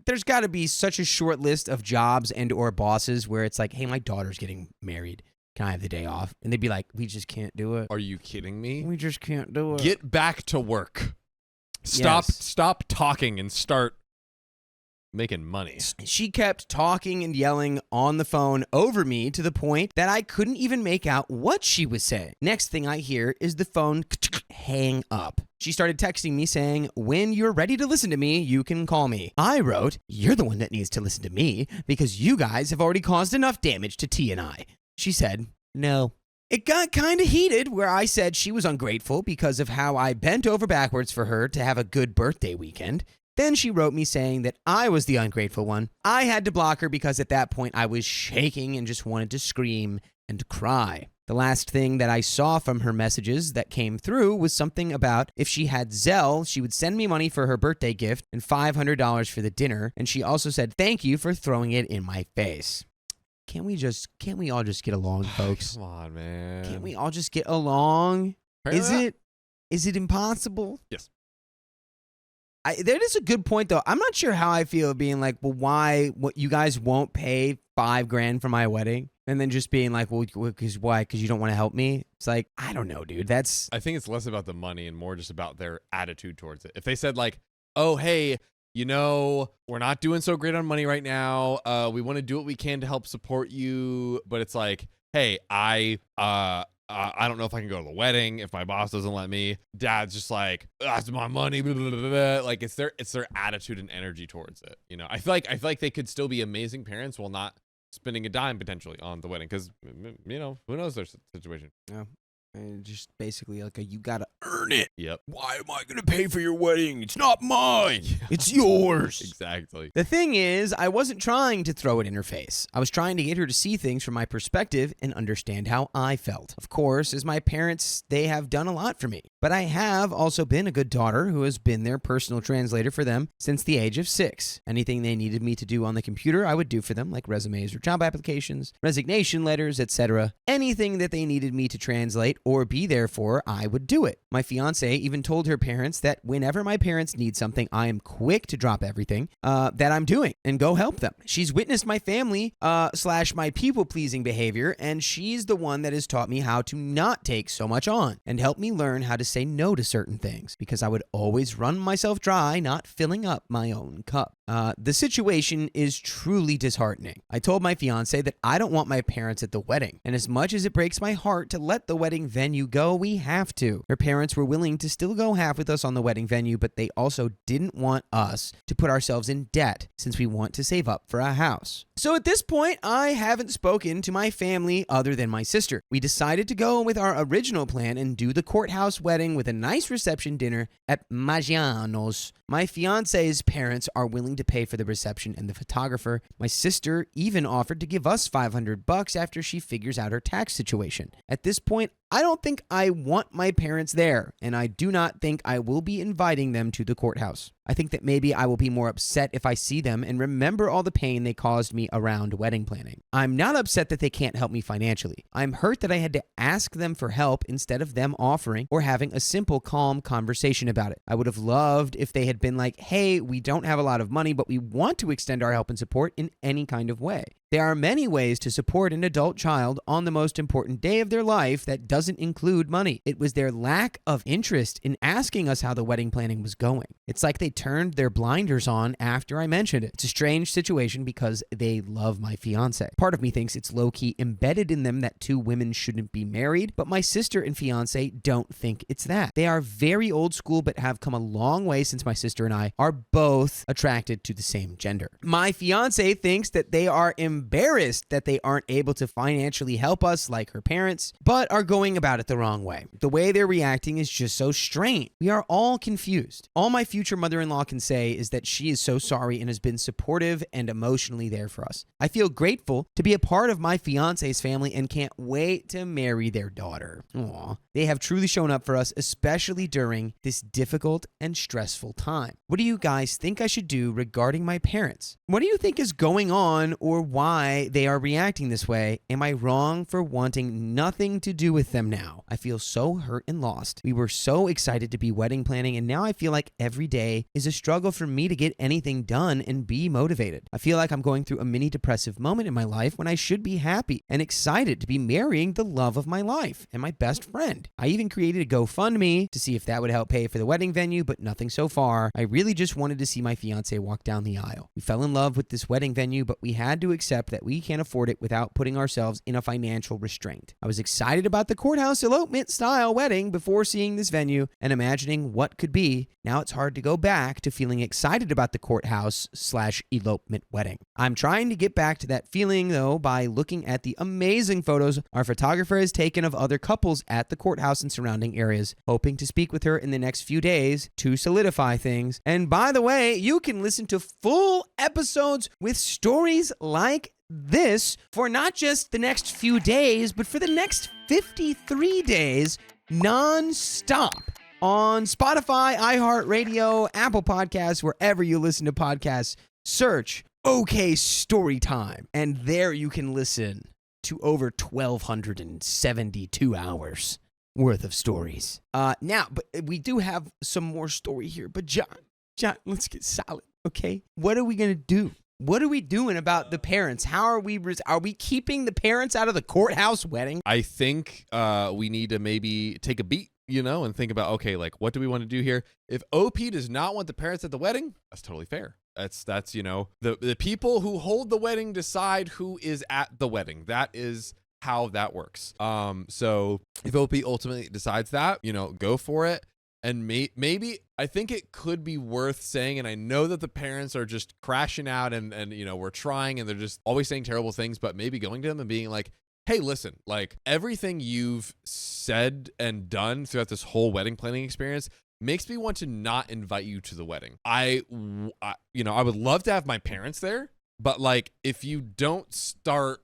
there's got to be such a short list of jobs and or bosses where it's like, hey, my daughter's getting married. Can I have the day off? And they'd be like, we just can't do it. Are you kidding me? We just can't do it. Get back to work. Yes. Stop talking and start making money. She kept talking and yelling on the phone over me to the point that I couldn't even make out what she was saying. Next thing I hear is the phone hang up. She started texting me saying, when you're ready to listen to me, you can call me. I wrote, you're the one that needs to listen to me because you guys have already caused enough damage to T and I. She said, no. It got kind of heated where I said she was ungrateful because of how I bent over backwards for her to have a good birthday weekend. Then she wrote me saying that I was the ungrateful one. I had to block her because at that point I was shaking and just wanted to scream and cry. The last thing that I saw from her messages that came through was something about if she had Zelle, she would send me money for her birthday gift and $500 for the dinner. And she also said, thank you for throwing it in my face. Can't we all just get along, folks? Come on, man. Can't we all just get along? Is it impossible? Yes. That is a good point, though. I'm not sure how I feel being like, well, what you guys won't pay $5,000 for my wedding? And then just being like, well, because why? Because you don't want to help me? It's like, I don't know, dude. I think it's less about the money and more just about their attitude towards it. If they said like, oh, hey, we're not doing so great on money right now. We want to do what we can to help support you. But it's like, hey, I don't know if I can go to the wedding if my boss doesn't let me. Dad's just like, that's my money. Blah, blah, blah, blah. Like it's their attitude and energy towards it. I feel like they could still be amazing parents while not spending a dime potentially on the wedding because who knows their situation. Yeah. And just basically like you gotta earn it. Yep. Why am I gonna pay for your wedding? It's not mine. It's yours. Exactly. The thing is, I wasn't trying to throw it in her face. I was trying to get her to see things from my perspective and understand how I felt. Of course, as my parents, they have done a lot for me. But I have also been a good daughter who has been their personal translator for them since the age of 6. Anything they needed me to do on the computer, I would do for them, like resumes or job applications, resignation letters, etc. Anything that they needed me to translate or be there for, I would do it. My fiance even told her parents that whenever my parents need something, I am quick to drop everything that I'm doing and go help them. She's witnessed my family / my people-pleasing behavior, and she's the one that has taught me how to not take so much on and help me learn how to say no to certain things because I would always run myself dry, not filling up my own cup. The situation is truly disheartening. I told my fiance that I don't want my parents at the wedding, and as much as it breaks my heart to let the wedding venue go, we have to. Her parents were willing to still go half with us on the wedding venue, but they also didn't want us to put ourselves in debt since we want to save up for a house. So at this point, I haven't spoken to my family other than my sister. We decided to go with our original plan and do the courthouse wedding with a nice reception dinner at Maggiano's. My fiance's parents are willing to pay for the reception and the photographer. My sister even offered to give us $500 after she figures out her tax situation. At this point, I don't think I want my parents there, and I do not think I will be inviting them to the courthouse. I think that maybe I will be more upset if I see them and remember all the pain they caused me around wedding planning. I'm not upset that they can't help me financially. I'm hurt that I had to ask them for help instead of them offering or having a simple, calm conversation about it. I would have loved if they had been like, hey, we don't have a lot of money, but we want to extend our help and support in any kind of way. There are many ways to support an adult child on the most important day of their life that doesn't include money. It was their lack of interest in asking us how the wedding planning was going. It's like they turned their blinders on after I mentioned it. It's a strange situation because they love my fiance. Part of me thinks it's low-key embedded in them that two women shouldn't be married, but my sister and fiance don't think it's that. They are very old school but have come a long way since my sister and I are both attracted to the same gender. My fiance thinks that they are embedded embarrassed that they aren't able to financially help us like her parents, but are going about it the wrong way. The way they're reacting is just so strange. We are all confused. All my future mother-in-law can say is that she is so sorry and has been supportive and emotionally there for us. I feel grateful to be a part of my fiance's family and can't wait to marry their daughter. Aw. They have truly shown up for us, especially during this difficult and stressful time. What do you guys think I should do regarding my parents? What do you think is going on or why they are reacting this way? Am I wrong for wanting nothing to do with them now? I feel so hurt and lost. We were so excited to be wedding planning, and now I feel like every day is a struggle for me to get anything done and be motivated. I feel like I'm going through a mini depressive moment in my life when I should be happy and excited to be marrying the love of my life and my best friend. I even created a GoFundMe to see if that would help pay for the wedding venue, but nothing so far. I really just wanted to see my fiance walk down the aisle. We fell in love with this wedding venue, but we had to accept that we can't afford it without putting ourselves in a financial restraint. I was excited about the courthouse elopement style wedding before seeing this venue and imagining what could be. Now it's hard to go back to feeling excited about the courthouse/elopement wedding. I'm trying to get back to that feeling though by looking at the amazing photos our photographer has taken of other couples at the courthouse and surrounding areas, hoping to speak with her in the next few days to solidify things. And by the way, you can listen to full episodes with stories like this for not just the next few days, but for the next 53 days non-stop on Spotify, iHeartRadio, Apple Podcasts, wherever you listen to podcasts. Search OK Storytime, and there you can listen to over 1,272 hours worth of stories. Now, but we do have some more story here. But John, let's get solid, okay? What are we gonna do? What are we doing about the parents? How are we keeping the parents out of the courthouse wedding? I think we need to maybe take a beat, and think about, okay, like, what do we want to do here? If OP does not want the parents at the wedding, that's totally fair. That's the people who hold the wedding decide who is at the wedding. That is how that works. So if OP ultimately decides that, go for it. And maybe I think it could be worth saying, and I know that the parents are just crashing out and we're trying and they're just always saying terrible things, but maybe going to them and being like, hey, listen, like everything you've said and done throughout this whole wedding planning experience makes me want to not invite you to the wedding. I would love to have my parents there, but like if you don't start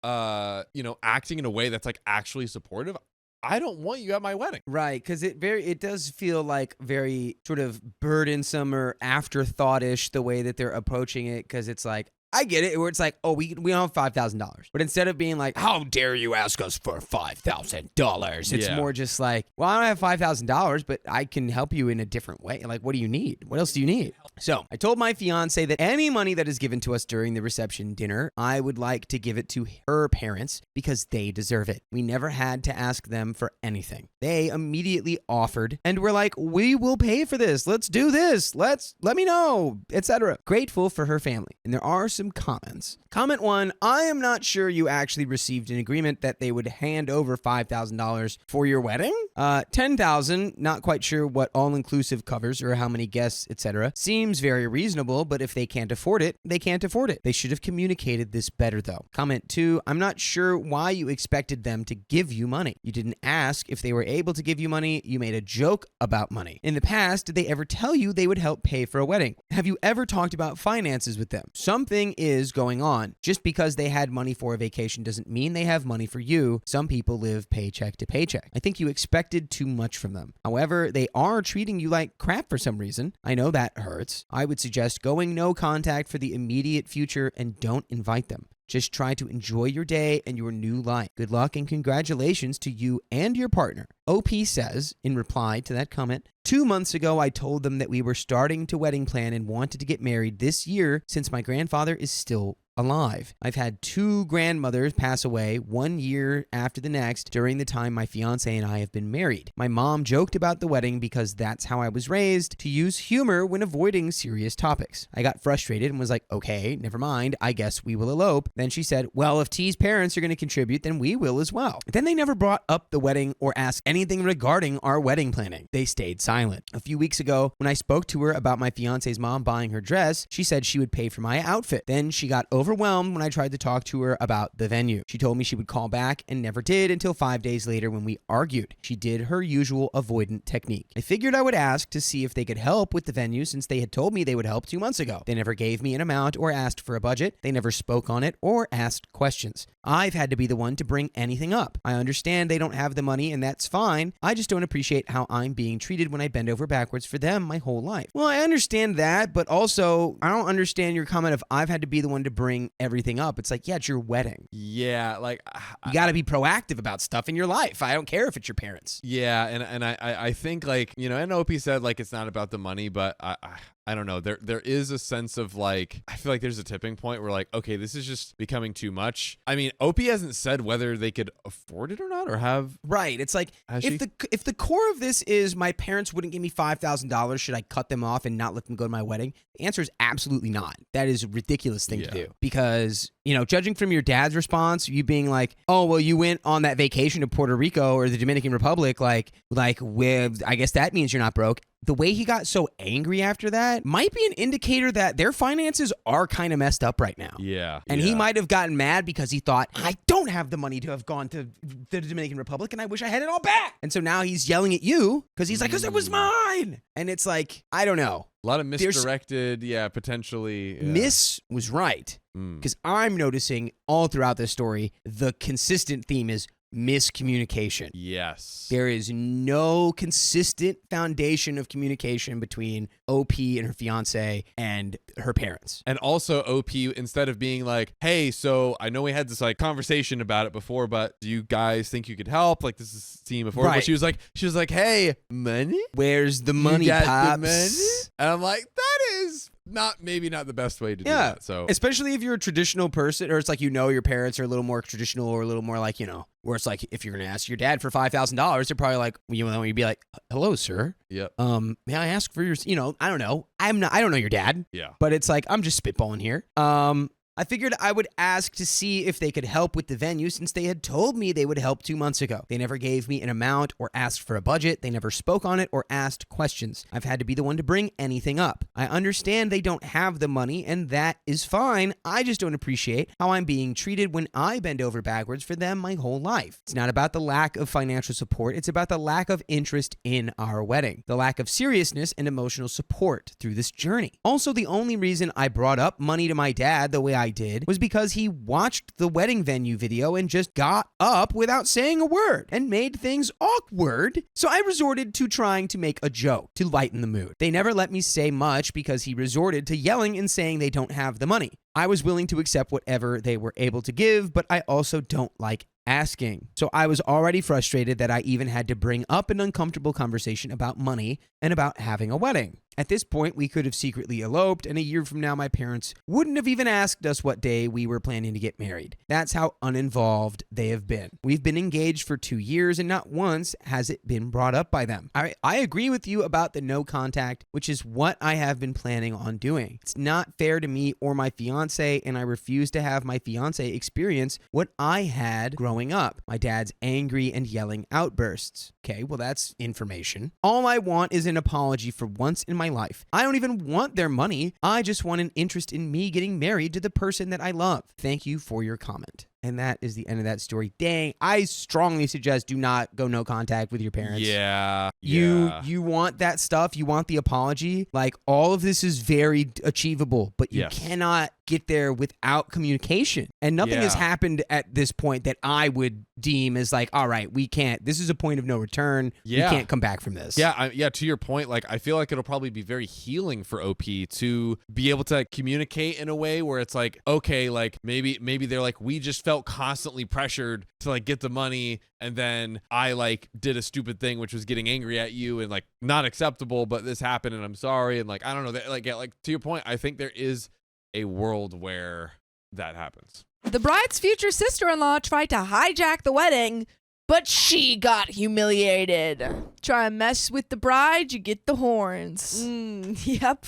acting in a way that's like actually supportive, I don't want you at my wedding. Right, because it does feel like very sort of burdensome or afterthought-ish the way that they're approaching it, because it's like, I get it, where it's like, oh, we don't have $5,000. But instead of being like, how dare you ask us for $5,000? It's more just like, well, I don't have $5,000, but I can help you in a different way. Like, what do you need? What else do you need? So I told my fiance that any money that is given to us during the reception dinner, I would like to give it to her parents because they deserve it. We never had to ask them for anything. They immediately offered and were like, we will pay for this. Let's do this. Let me know, etc. Grateful for her family. And there are some comments. Comment 1, I am not sure you actually received an agreement that they would hand over $5,000 for your wedding. $10,000, not quite sure what all-inclusive covers or how many guests, etc. Seems very reasonable, but if they can't afford it, they can't afford it. They should have communicated this better though. Comment 2, I'm not sure why you expected them to give you money. You didn't ask if they were able to give you money. You made a joke about money. In the past, did they ever tell you they would help pay for a wedding? Have you ever talked about finances with them? Something is going on. Just because they had money for a vacation doesn't mean they have money for you. Some people live paycheck to paycheck. I think you expected too much from them. However, they are treating you like crap for some reason. I know that hurts. I would suggest going no contact for the immediate future and don't invite them. Just try to enjoy your day and your new life. Good luck and congratulations to you and your partner. OP says, in reply to that comment, 2 months ago, I told them that we were starting to wedding plan and wanted to get married this year since my grandfather is still alive. I've had 2 grandmothers pass away 1 year after the next during the time my fiance and I have been married. My mom joked about the wedding because that's how I was raised, to use humor when avoiding serious topics. I got frustrated and was like, okay, never mind, I guess we will elope. Then she said, well, if T's parents are going to contribute, then we will as well. Then they never brought up the wedding or asked anything regarding our wedding planning. They stayed silent. A few weeks ago, when I spoke to her about my fiance's mom buying her dress, she said she would pay for my outfit. Then she got overwhelmed overwhelmed when I tried to talk to her about the venue. She told me she would call back and never did until 5 days later when we argued. She did her usual avoidant technique. I figured I would ask to see if they could help with the venue since they had told me they would help 2 months ago. They never gave me an amount or asked for a budget. They never spoke on it or asked questions. I've had to be the one to bring anything up. I understand they don't have the money and that's fine. I just don't appreciate how I'm being treated when I bend over backwards for them my whole life. Well, I understand that, but also I don't understand your comment of I've had to be the one to bring everything up. It's like, yeah, it's your wedding. Yeah, like you got to be proactive about stuff in your life. I don't care if it's your parents. Yeah, and I think like, you know, and OP said like it's not about the money, but I don't know. There is a sense of like, I feel like there's a tipping point where like, okay, this is just becoming too much. I mean, OP hasn't said whether they could afford it or not, or have. Right. It's like if the core of this is my parents wouldn't give me $5,000, should I cut them off and not let them go to my wedding? The answer is absolutely not. That is a ridiculous thing to do because, you know, judging from your dad's response, you being like, oh, well, you went on that vacation to Puerto Rico or the Dominican Republic, like with, I guess that means you're not broke. The way he got so angry after that might be an indicator that their finances are kind of messed up right now. Yeah. And he might have gotten mad because he thought, I don't have the money to have gone to the Dominican Republic and I wish I had it all back. And so now he's yelling at you because he's like, because it was mine. And it's like, I don't know. A lot of misdirected, potentially. Yeah. Miss was right because I'm noticing all throughout this story, the consistent theme is miscommunication. Yes. There is no consistent foundation of communication between OP and her fiance and her parents. And also OP, instead of being like, hey, so I know we had this like conversation about it before, but do you guys think you could help? Like this is team before. Right. But she was like, hey, money? Where's the money, you got pops? the money? And I'm like, that is maybe not the best way to do that. So especially if you're a traditional person, or it's like, you know, your parents are a little more traditional or a little more like, you know, where it's like if you're gonna ask your dad for $5,000, they're probably like, you know, you'd be like, hello, sir. Yep. May I ask for your, you know, I don't know. I don't know your dad. Yeah. But it's like I'm just spitballing here. I figured I would ask to see if they could help with the venue since they had told me they would help 2 months ago. They never gave me an amount or asked for a budget. They never spoke on it or asked questions. I've had to be the one to bring anything up. I understand they don't have the money and that is fine. I just don't appreciate how I'm being treated when I bend over backwards for them my whole life. It's not about the lack of financial support. It's about the lack of interest in our wedding, the lack of seriousness and emotional support through this journey. Also, the only reason I brought up money to my dad the way I did was because he watched the wedding venue video and just got up without saying a word and made things awkward. So I resorted to trying to make a joke to lighten the mood. They never let me say much because he resorted to yelling and saying they don't have the money. I was willing to accept whatever they were able to give, but I also don't like asking. So I was already frustrated that I even had to bring up an uncomfortable conversation about money and about having a wedding. At this point, we could have secretly eloped, and a year from now, my parents wouldn't have even asked us what day we were planning to get married. That's how uninvolved they have been. We've been engaged for 2 years, and not once has it been brought up by them. I agree with you about the no contact, which is what I have been planning on doing. It's not fair to me or my fiance, and I refuse to have my fiance experience what I had growing up. My dad's angry and yelling outbursts. Okay, well, that's information. All I want is an apology for once in my life. I don't even want their money. I just want an interest in me getting married to the person that I love. Thank you for your comment. And that is the end of that story. Dang, I strongly suggest do not go no contact with your parents. Yeah. You want that stuff. You want the apology. Like, all of this is very achievable, but you cannot get there without communication. And nothing has happened at this point that I would deem as like, all right, we can't. This is a point of no return. Yeah. We can't come back from this. Yeah. To your point, like, I feel like it'll probably be very healing for OP to be able to communicate in a way where it's like, okay, like maybe they're like, we just felt constantly pressured to like get the money, and then I like did a stupid thing which was getting angry at you and like not acceptable, but this happened and I'm sorry, and like I don't know, like to your point, I think there is a world where that happens. The bride's future sister-in-law tried to hijack the wedding, but she got humiliated. Try and mess with the bride, you get the horns. Yep.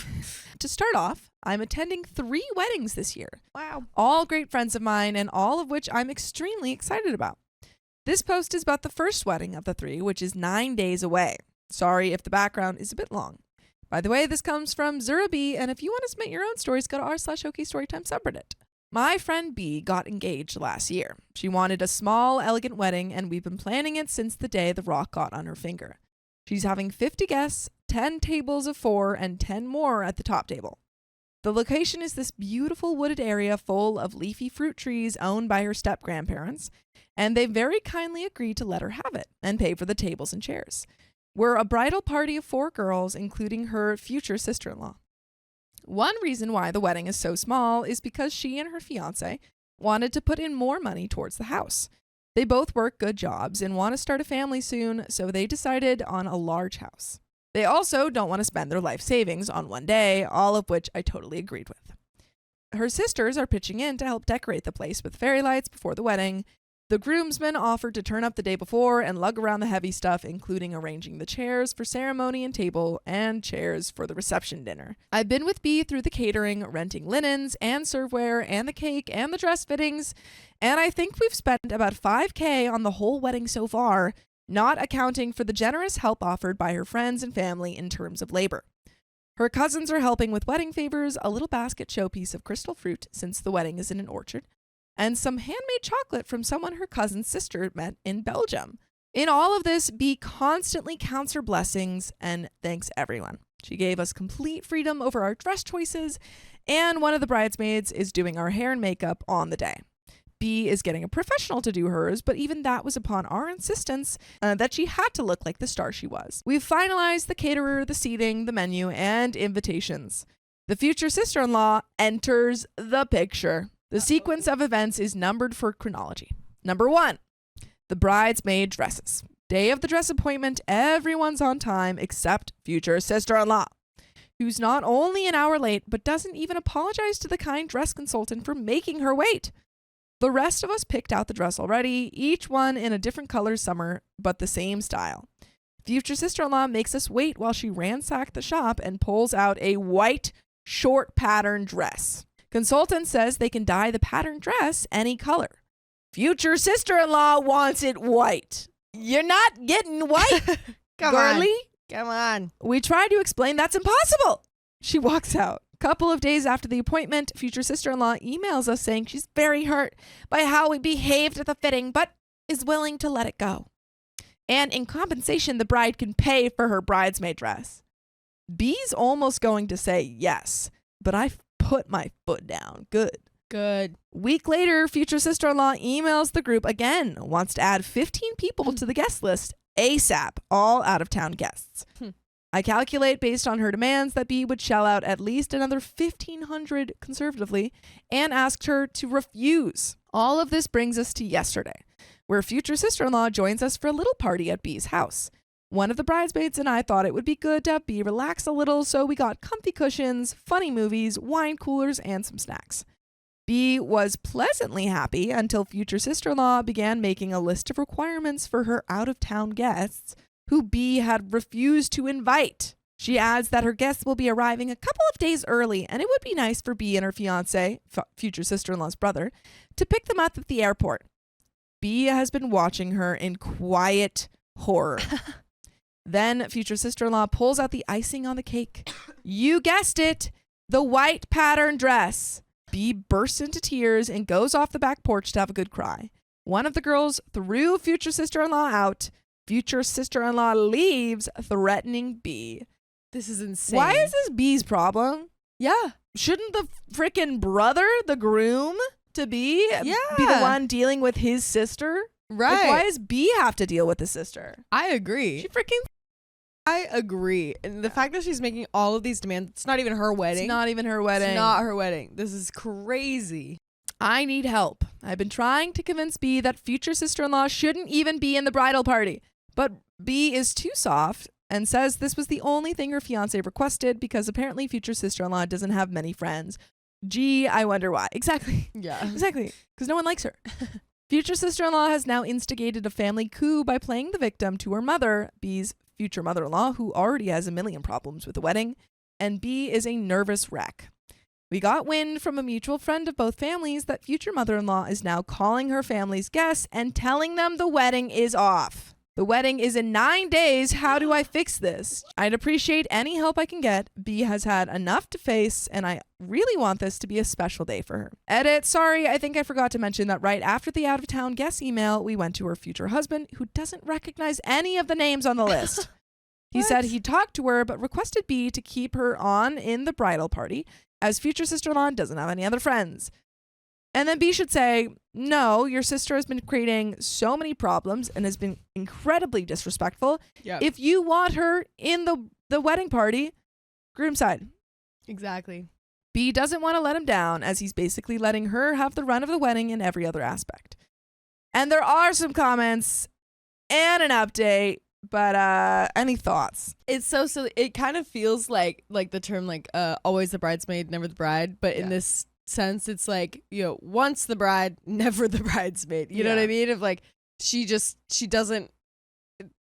To start off, I'm attending 3 weddings this year. Wow. All great friends of mine, and all of which I'm extremely excited about. This post is about the first wedding of the 3, which is 9 days away. Sorry if the background is a bit long. By the way, this comes from Zura B, and if you want to submit your own stories, go to r/OK Storytime subreddit. My friend B got engaged last year. She wanted a small, elegant wedding, and we've been planning it since the day the rock got on her finger. She's having 50 guests, 10 tables of 4, and 10 more at the top table. The location is this beautiful wooded area full of leafy fruit trees owned by her step-grandparents, and they very kindly agreed to let her have it and pay for the tables and chairs. We're a bridal party of 4 girls, including her future sister-in-law. One reason why the wedding is so small is because she and her fiance wanted to put in more money towards the house. They both work good jobs and want to start a family soon, so they decided on a large house. They also don't want to spend their life savings on one day, all of which I totally agreed with. Her sisters are pitching in to help decorate the place with fairy lights before the wedding. The groomsmen offered to turn up the day before and lug around the heavy stuff, including arranging the chairs for ceremony and table and chairs for the reception dinner. I've been with B through the catering, renting linens and serveware and the cake and the dress fittings, and I think we've spent about $5,000 on the whole wedding so far, not accounting for the generous help offered by her friends and family in terms of labor. Her cousins are helping with wedding favors, a little basket showpiece of crystal fruit since the wedding is in an orchard, and some handmade chocolate from someone her cousin's sister met in Belgium. In all of this, B constantly counts her blessings and thanks everyone. She gave us complete freedom over our dress choices, and one of the bridesmaids is doing our hair and makeup on the day. B is getting a professional to do hers, but even that was upon our insistence that she had to look like the star she was. We've finalized the caterer, the seating, the menu, and invitations. The future sister-in-law enters the picture. The sequence of events is numbered for chronology. Number 1, the bridesmaid dresses. Day of the dress appointment, everyone's on time except future sister-in-law, who's not only an hour late, but doesn't even apologize to the kind dress consultant for making her wait. The rest of us picked out the dress already, each one in a different color summer, but the same style. Future sister-in-law makes us wait while she ransacked the shop and pulls out a white, short pattern dress. Consultant says they can dye the pattern dress any color. Future sister-in-law wants it white. You're not getting white, girly. Come on. We tried to explain that's impossible. She walks out. Couple of days after the appointment, future sister-in-law emails us saying she's very hurt by how we behaved at the fitting, but is willing to let it go. And in compensation, the bride can pay for her bridesmaid dress. B's almost going to say yes, but I put my foot down. Good. Week later, future sister-in-law emails the group again, wants to add 15 people to the guest list ASAP, all out-of-town guests. I calculate based on her demands that B would shell out at least another $1,500 conservatively and asked her to refuse. All of this brings us to yesterday, where future sister-in-law joins us for a little party at B's house. One of the bridesmaids and I thought it would be good to have B relax a little, so we got comfy cushions, funny movies, wine coolers, and some snacks. B was pleasantly happy until future sister-in-law began making a list of requirements for her out-of-town guests who B had refused to invite. She adds that her guests will be arriving a couple of days early, and it would be nice for B and her fiance, future sister-in-law's brother, to pick them up at the airport. B has been watching her in quiet horror. Then future sister-in-law pulls out the icing on the cake. You guessed it, the white pattern dress. B bursts into tears and goes off the back porch to have a good cry. One of the girls threw future sister-in-law out. Future sister-in-law leaves, threatening B. This is insane. Why is this B's problem? Yeah. Shouldn't the freaking brother, the groom to be the one dealing with his sister? Right. Like, why does B have to deal with his sister? I agree. I agree. And the fact that she's making all of these demands, it's not even her wedding. It's not even her wedding. It's not her wedding. This is crazy. I need help. I've been trying to convince B that future sister-in-law shouldn't even be in the bridal party. But B is too soft and says this was the only thing her fiance requested because apparently future sister-in-law doesn't have many friends. Gee, I wonder why. Exactly. Yeah. Exactly. Because no one likes her. Future sister-in-law has now instigated a family coup by playing the victim to her mother, B's future mother-in-law, who already has a million problems with the wedding, and B is a nervous wreck. We got wind from a mutual friend of both families that future mother-in-law is now calling her family's guests and telling them the wedding is off. The wedding is in 9 days. How do I fix this? I'd appreciate any help I can get. B has had enough to face, and I really want this to be a special day for her. Edit. Sorry, I think I forgot to mention that right after the out-of-town guest email, we went to her future husband, who doesn't recognize any of the names on the list. He said he talked to her, but requested B to keep her on in the bridal party, as future sister-in-law doesn't have any other friends. And then B should say, no, your sister has been creating so many problems and has been incredibly disrespectful. Yeah. If you want her in the wedding party, groom side. Exactly. B doesn't want to let him down, as he's basically letting her have the run of the wedding in every other aspect. And there are some comments and an update, but any thoughts? It's so silly. It kind of feels like the term like always the bridesmaid, never the bride. But in this sense, it's like, once the bride, never the bridesmaid. You know what I mean? Of like, she doesn't.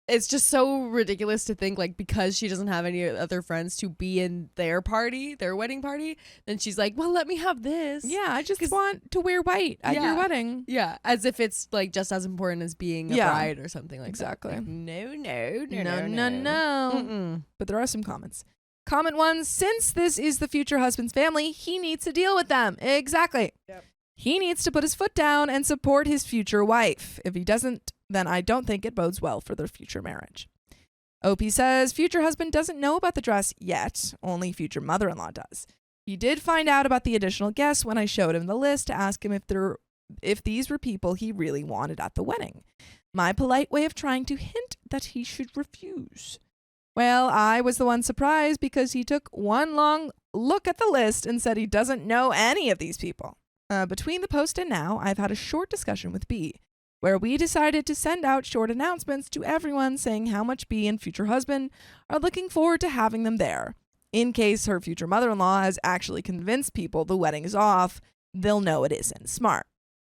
It's just so ridiculous to think like because she doesn't have any other friends to be in their party, their wedding party, then she's like, well, let me have this. Yeah, I just want to wear white at your wedding. Yeah, as if it's like just as important as being a bride or something like exactly. that. Like, No. But there are some comments. Comment 1, since this is the future husband's family, he needs to deal with them. Exactly. Yep. He needs to put his foot down and support his future wife. If he doesn't, then I don't think it bodes well for their future marriage. OP says, future husband doesn't know about the dress yet. Only future mother-in-law does. He did find out about the additional guests when I showed him the list to ask him if these were people he really wanted at the wedding. My polite way of trying to hint that he should refuse. Well, I was the one surprised because he took one long look at the list and said he doesn't know any of these people. Between the post and now, I've had a short discussion with B, where we decided to send out short announcements to everyone saying how much B and future husband are looking forward to having them there. In case her future mother-in-law has actually convinced people the wedding is off, they'll know it isn't smart.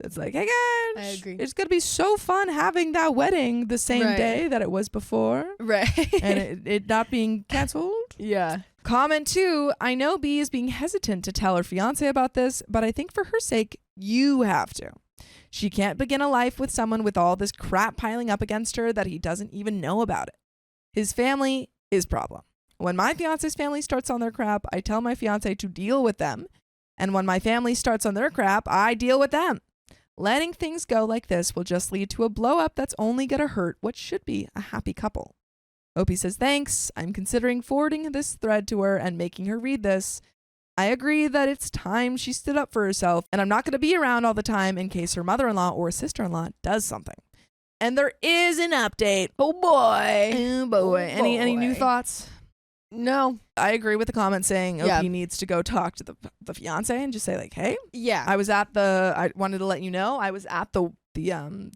It's like, hey guys, I agree. It's going to be so fun having that wedding the same day that it was before. Right. And it not being canceled. Yeah. Comment 2, I know B is being hesitant to tell her fiance about this, but I think for her sake, you have to. She can't begin a life with someone with all this crap piling up against her that he doesn't even know about it. His family is problem. When my fiance's family starts on their crap, I tell my fiance to deal with them. And when my family starts on their crap, I deal with them. Letting things go like this will just lead to a blow up that's only going to hurt what should be a happy couple. Opie says, thanks. I'm considering forwarding this thread to her and making her read this. I agree that it's time she stood up for herself, and I'm not going to be around all the time in case her mother-in-law or sister-in-law does something. And there is an update. Oh boy. Oh boy. Any new thoughts? No. I agree with the comment saying Opie needs to go talk to the fiance and just say like, hey, I wanted to let you know I was at the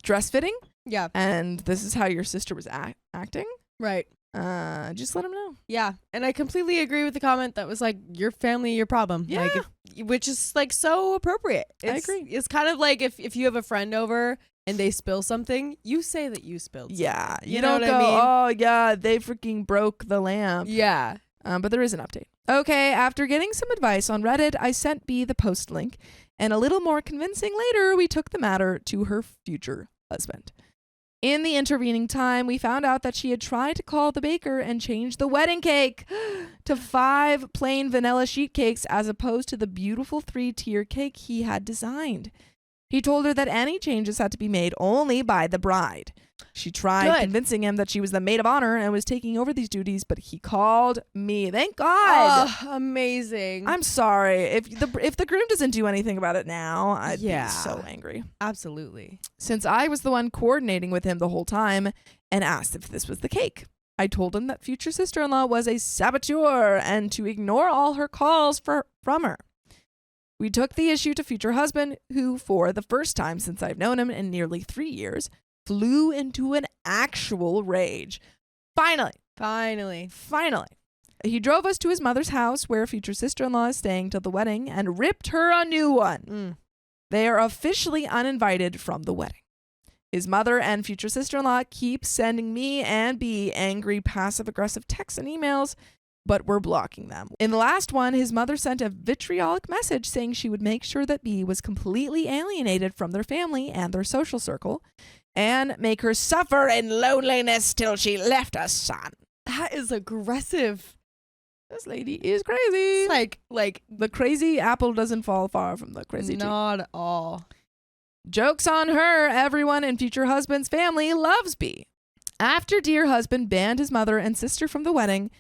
dress fitting. Yeah. And this is how your sister was acting. Right. Just let him know. Yeah. And I completely agree with the comment that was like, your family, your problem. Yeah. Like, which is like so appropriate. I agree. It's kind of like if you have a friend over and they spill something, you say that you spilled something. Yeah. You don't know go, what I mean? oh yeah, they freaking broke the lamp. Yeah. But there is an update. Okay, after getting some advice on Reddit, I sent B the post link, and a little more convincing later, we took the matter to her future husband. In the intervening time, we found out that she had tried to call the baker and change the wedding cake to 5 plain vanilla sheet cakes as opposed to the beautiful 3-tier cake he had designed. He told her that any changes had to be made only by the bride. She tried convincing him that she was the maid of honor and was taking over these duties, but he called me. Thank God. Oh, amazing. I'm sorry. If the groom doesn't do anything about it now, I'd be so angry. Absolutely. Since I was the one coordinating with him the whole time and asked if this was the cake. I told him that future sister-in-law was a saboteur and to ignore all her calls from her. We took the issue to future husband, who, for the first time since I've known him in nearly 3 years, flew into an actual rage. Finally. He drove us to his mother's house, where future sister-in-law is staying till the wedding, and ripped her a new one. They are officially uninvited from the wedding. His mother and future sister-in-law keep sending me and B angry, passive-aggressive texts and emails, but we're blocking them. In the last one, his mother sent a vitriolic message saying she would make sure that B was completely alienated from their family and their social circle. and make her suffer in loneliness till she left us, son. That is aggressive. This lady is crazy. It's like the crazy apple doesn't fall far from the crazy tree. Not at all. Joke's on her. Everyone in future husband's family loves B. After dear husband banned his mother and sister from the wedding,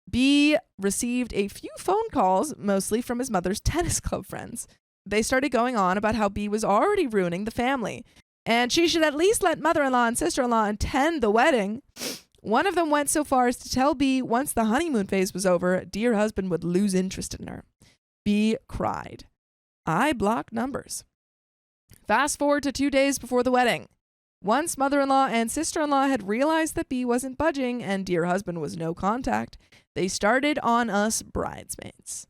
B received a few phone calls, mostly from his mother's tennis club friends. They started going on about how B was already ruining the family, and she should at least let mother-in-law and sister-in-law attend the wedding. One of them went so far as to tell B once the honeymoon phase was over, dear husband would lose interest in her. B cried. I blocked numbers. Fast forward to 2 days before the wedding. Once mother-in-law and sister-in-law had realized that B wasn't budging and dear husband was no contact, they started on us bridesmaids.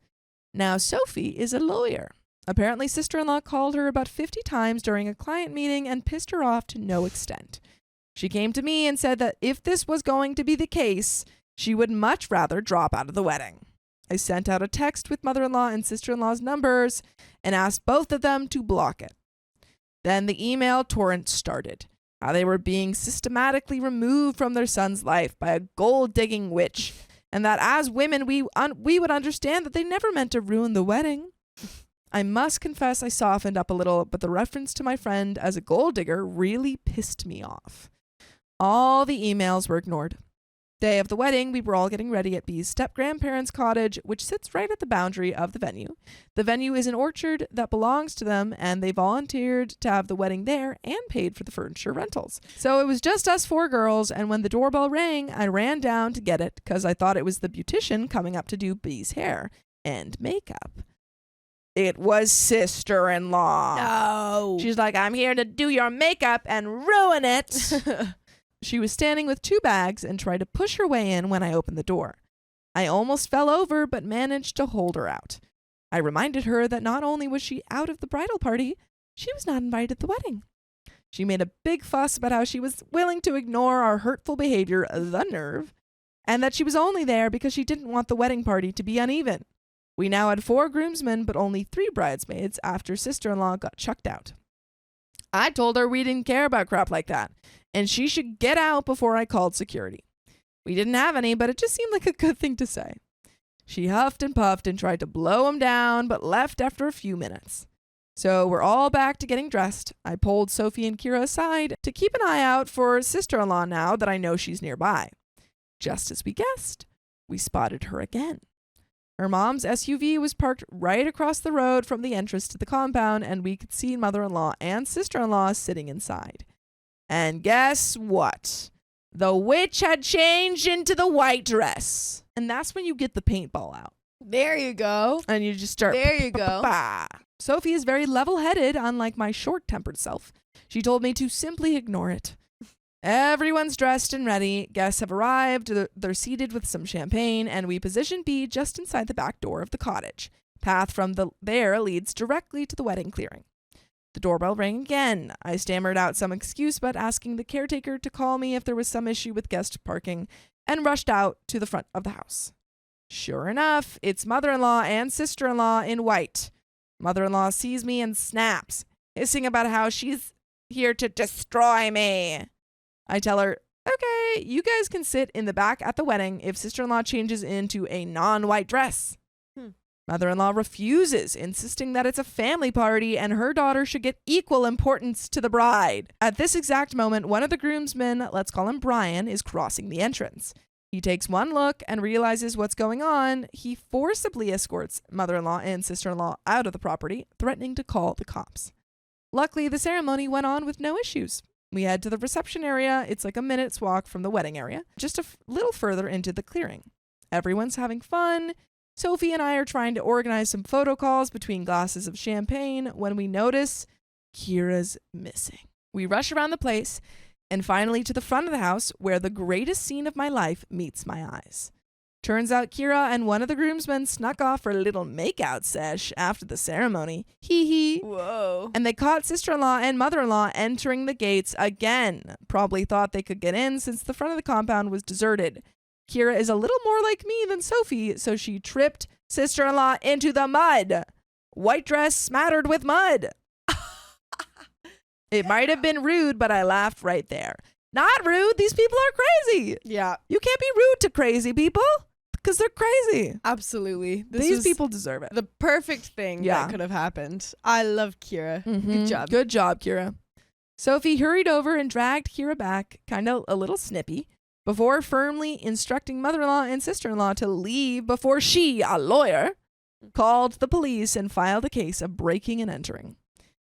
Now, Sophie is a lawyer. Apparently, sister-in-law called her about 50 times during a client meeting and pissed her off to no extent. She came to me and said that if this was going to be the case, she would much rather drop out of the wedding. I sent out a text with mother-in-law and sister-in-law's numbers and asked both of them to block it. Then the email torrent started. How they were being systematically removed from their son's life by a gold-digging witch, and that as women we would understand that they never meant to ruin the wedding. I must confess I softened up a little, but the reference to my friend as a gold digger really pissed me off. All the emails were ignored. Day of the wedding, we were all getting ready at B's step-grandparents' cottage, which sits right at the boundary of the venue. The venue is an orchard that belongs to them, and they volunteered to have the wedding there and paid for the furniture rentals. So it was just us 4 girls, and when the doorbell rang, I ran down to get it because I thought it was the beautician coming up to do B's hair and makeup. It was sister-in-law. No. She's like, I'm here to do your makeup and ruin it. She was standing with 2 bags and tried to push her way in when I opened the door. I almost fell over but managed to hold her out. I reminded her that not only was she out of the bridal party, she was not invited to the wedding. She made a big fuss about how she was willing to ignore our hurtful behavior, the nerve, and that she was only there because she didn't want the wedding party to be uneven. We now had 4 groomsmen but only 3 bridesmaids after sister-in-law got chucked out. I told her we didn't care about crap like that, and she should get out before I called security. We didn't have any, but it just seemed like a good thing to say. She huffed and puffed and tried to blow him down, but left after a few minutes. So we're all back to getting dressed. I pulled Sophie and Kira aside to keep an eye out for sister-in-law now that I know she's nearby. Just as we guessed, we spotted her again. Her mom's SUV was parked right across the road from the entrance to the compound, and we could see mother-in-law and sister-in-law sitting inside. And guess what? The witch had changed into the white dress. And that's when you get the paintball out. There you go. And you just start. There you go. Sophie is very level-headed, unlike my short-tempered self. She told me to simply ignore it. Everyone's dressed and ready. Guests have arrived. They're seated with some champagne, and we position B just inside the back door of the cottage. Path from there leads directly to the wedding clearing. The doorbell rang again. I stammered out some excuse about asking the caretaker to call me if there was some issue with guest parking, and rushed out to the front of the house. Sure enough, it's mother-in-law and sister-in-law in white. Mother-in-law sees me and snaps, hissing about how she's here to destroy me. I tell her, okay, you guys can sit in the back at the wedding if sister-in-law changes into a non-white dress. Mother-in-law refuses, insisting that it's a family party and her daughter should get equal importance to the bride. At this exact moment, one of the groomsmen, let's call him Brian, is crossing the entrance. He takes one look and realizes what's going on. He forcibly escorts mother-in-law and sister-in-law out of the property, threatening to call the cops. Luckily, the ceremony went on with no issues. We head to the reception area. It's like a minute's walk from the wedding area, just a little further into the clearing. Everyone's having fun. Sophie and I are trying to organize some photo calls between glasses of champagne when we notice Kira's missing. We rush around the place and finally to the front of the house where the greatest scene of my life meets my eyes. Turns out Kira and one of the groomsmen snuck off for a little makeout sesh after the ceremony. Hee hee. Whoa. And they caught sister-in-law and mother-in-law entering the gates again. Probably thought they could get in since the front of the compound was deserted. Kira is a little more like me than Sophie, so she tripped sister-in-law into the mud. White dress smattered with mud. It might have been rude, but I laughed right there. Not rude. These people are crazy. Yeah. You can't be rude to crazy people because they're crazy. Absolutely. These people deserve it. The perfect thing that could have happened. I love Kira. Good job. Good job, Kira. Sophie hurried over and dragged Kira back, kind of a little snippy, before firmly instructing mother-in-law and sister-in-law to leave before she, a lawyer, called the police and filed a case of breaking and entering.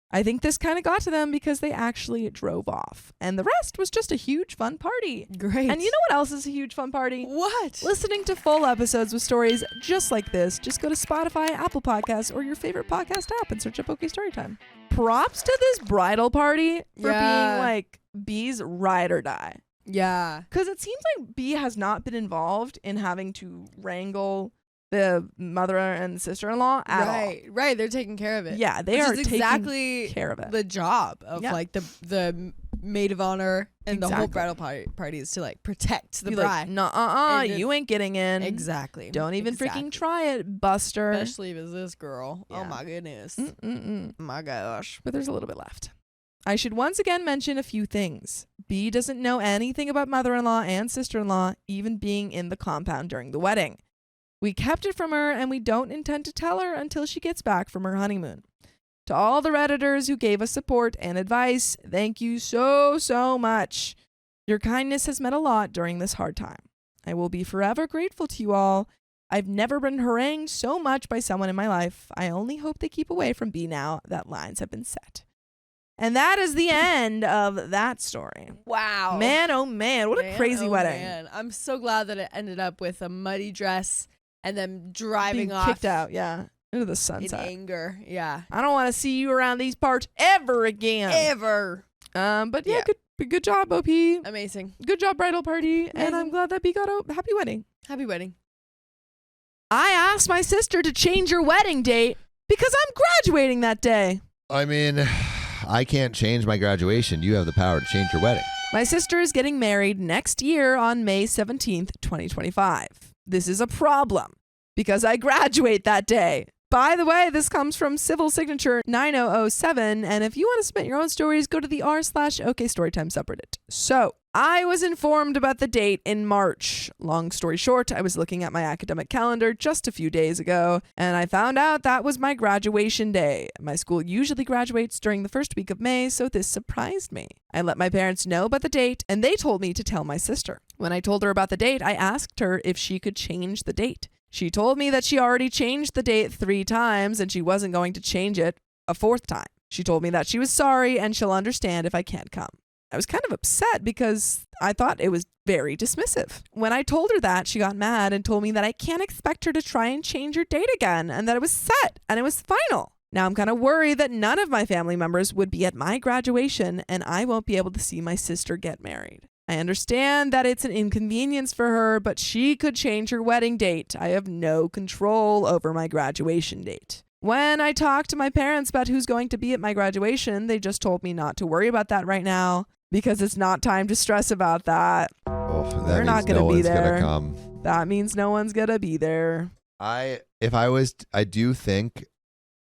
I think this kind of got to them because they actually drove off. And the rest was just a huge fun party. Great. And you know what else is a huge fun party? What? Listening to full episodes with stories just like this. Just go to Spotify, Apple Podcasts, or your favorite podcast app and search up OK Storytime. Props to this bridal party for being like B's ride or die. Yeah. Because it seems like B has not been involved in having to wrangle the mother and sister-in-law at all. Right. They're taking care of it. Yeah, they are exactly taking care of it. The job of like the maid of honor and the whole bridal party is to like protect the bride. Like, you ain't getting in. Exactly. Don't even freaking try it, Buster. Especially if it's this girl. Yeah. Oh my goodness. My gosh. But there's a little bit left. I should once again mention a few things. B doesn't know anything about mother-in-law and sister-in-law even being in the compound during the wedding. We kept it from her, and we don't intend to tell her until she gets back from her honeymoon. To all the Redditors who gave us support and advice, thank you so much. Your kindness has meant a lot during this hard time. I will be forever grateful to you all. I've never been harangued so much by someone in my life. I only hope they keep away from B now that lines have been set. And that is the end of that story. Wow. Man, oh man, what a crazy wedding. Man. I'm so glad that it ended up with a muddy dress and then driving off. Kicked out, into the sunset. In anger, yeah. I don't want to see you around these parts ever again. Ever. But yeah, good job, OP. Amazing. Good job, bridal party. And I'm glad that B got a happy wedding. Happy wedding. I asked my sister to change her wedding date because I'm graduating that day. I mean, I can't change my graduation. You have the power to change your wedding. My sister is getting married next year on May 17th, 2025. This is a problem because I graduate that day. By the way, this comes from civil signature 9007, and if you want to submit your own stories, go to the r/OK Storytime subreddit. So, I was informed about the date in March. Long story short, I was looking at my academic calendar just a few days ago, and I found out that was my graduation day. My school usually graduates during the first week of May, so this surprised me. I let my parents know about the date, and they told me to tell my sister. When I told her about the date, I asked her if she could change the date. She told me that she already changed the date 3 times, and she wasn't going to change it a 4th time. She told me that she was sorry, and she'll understand if I can't come. I was kind of upset because I thought it was very dismissive. When I told her that, she got mad and told me that I can't expect her to try and change her date again and that it was set and it was final. Now I'm kind of worried that none of my family members would be at my graduation and I won't be able to see my sister get married. I understand that it's an inconvenience for her, but she could change her wedding date. I have no control over my graduation date. When I talked to my parents about who's going to be at my graduation, they just told me not to worry about that right now because it's not time to stress about that. Oh, They're not going to be there. Come. That means no one's going to be there. I do think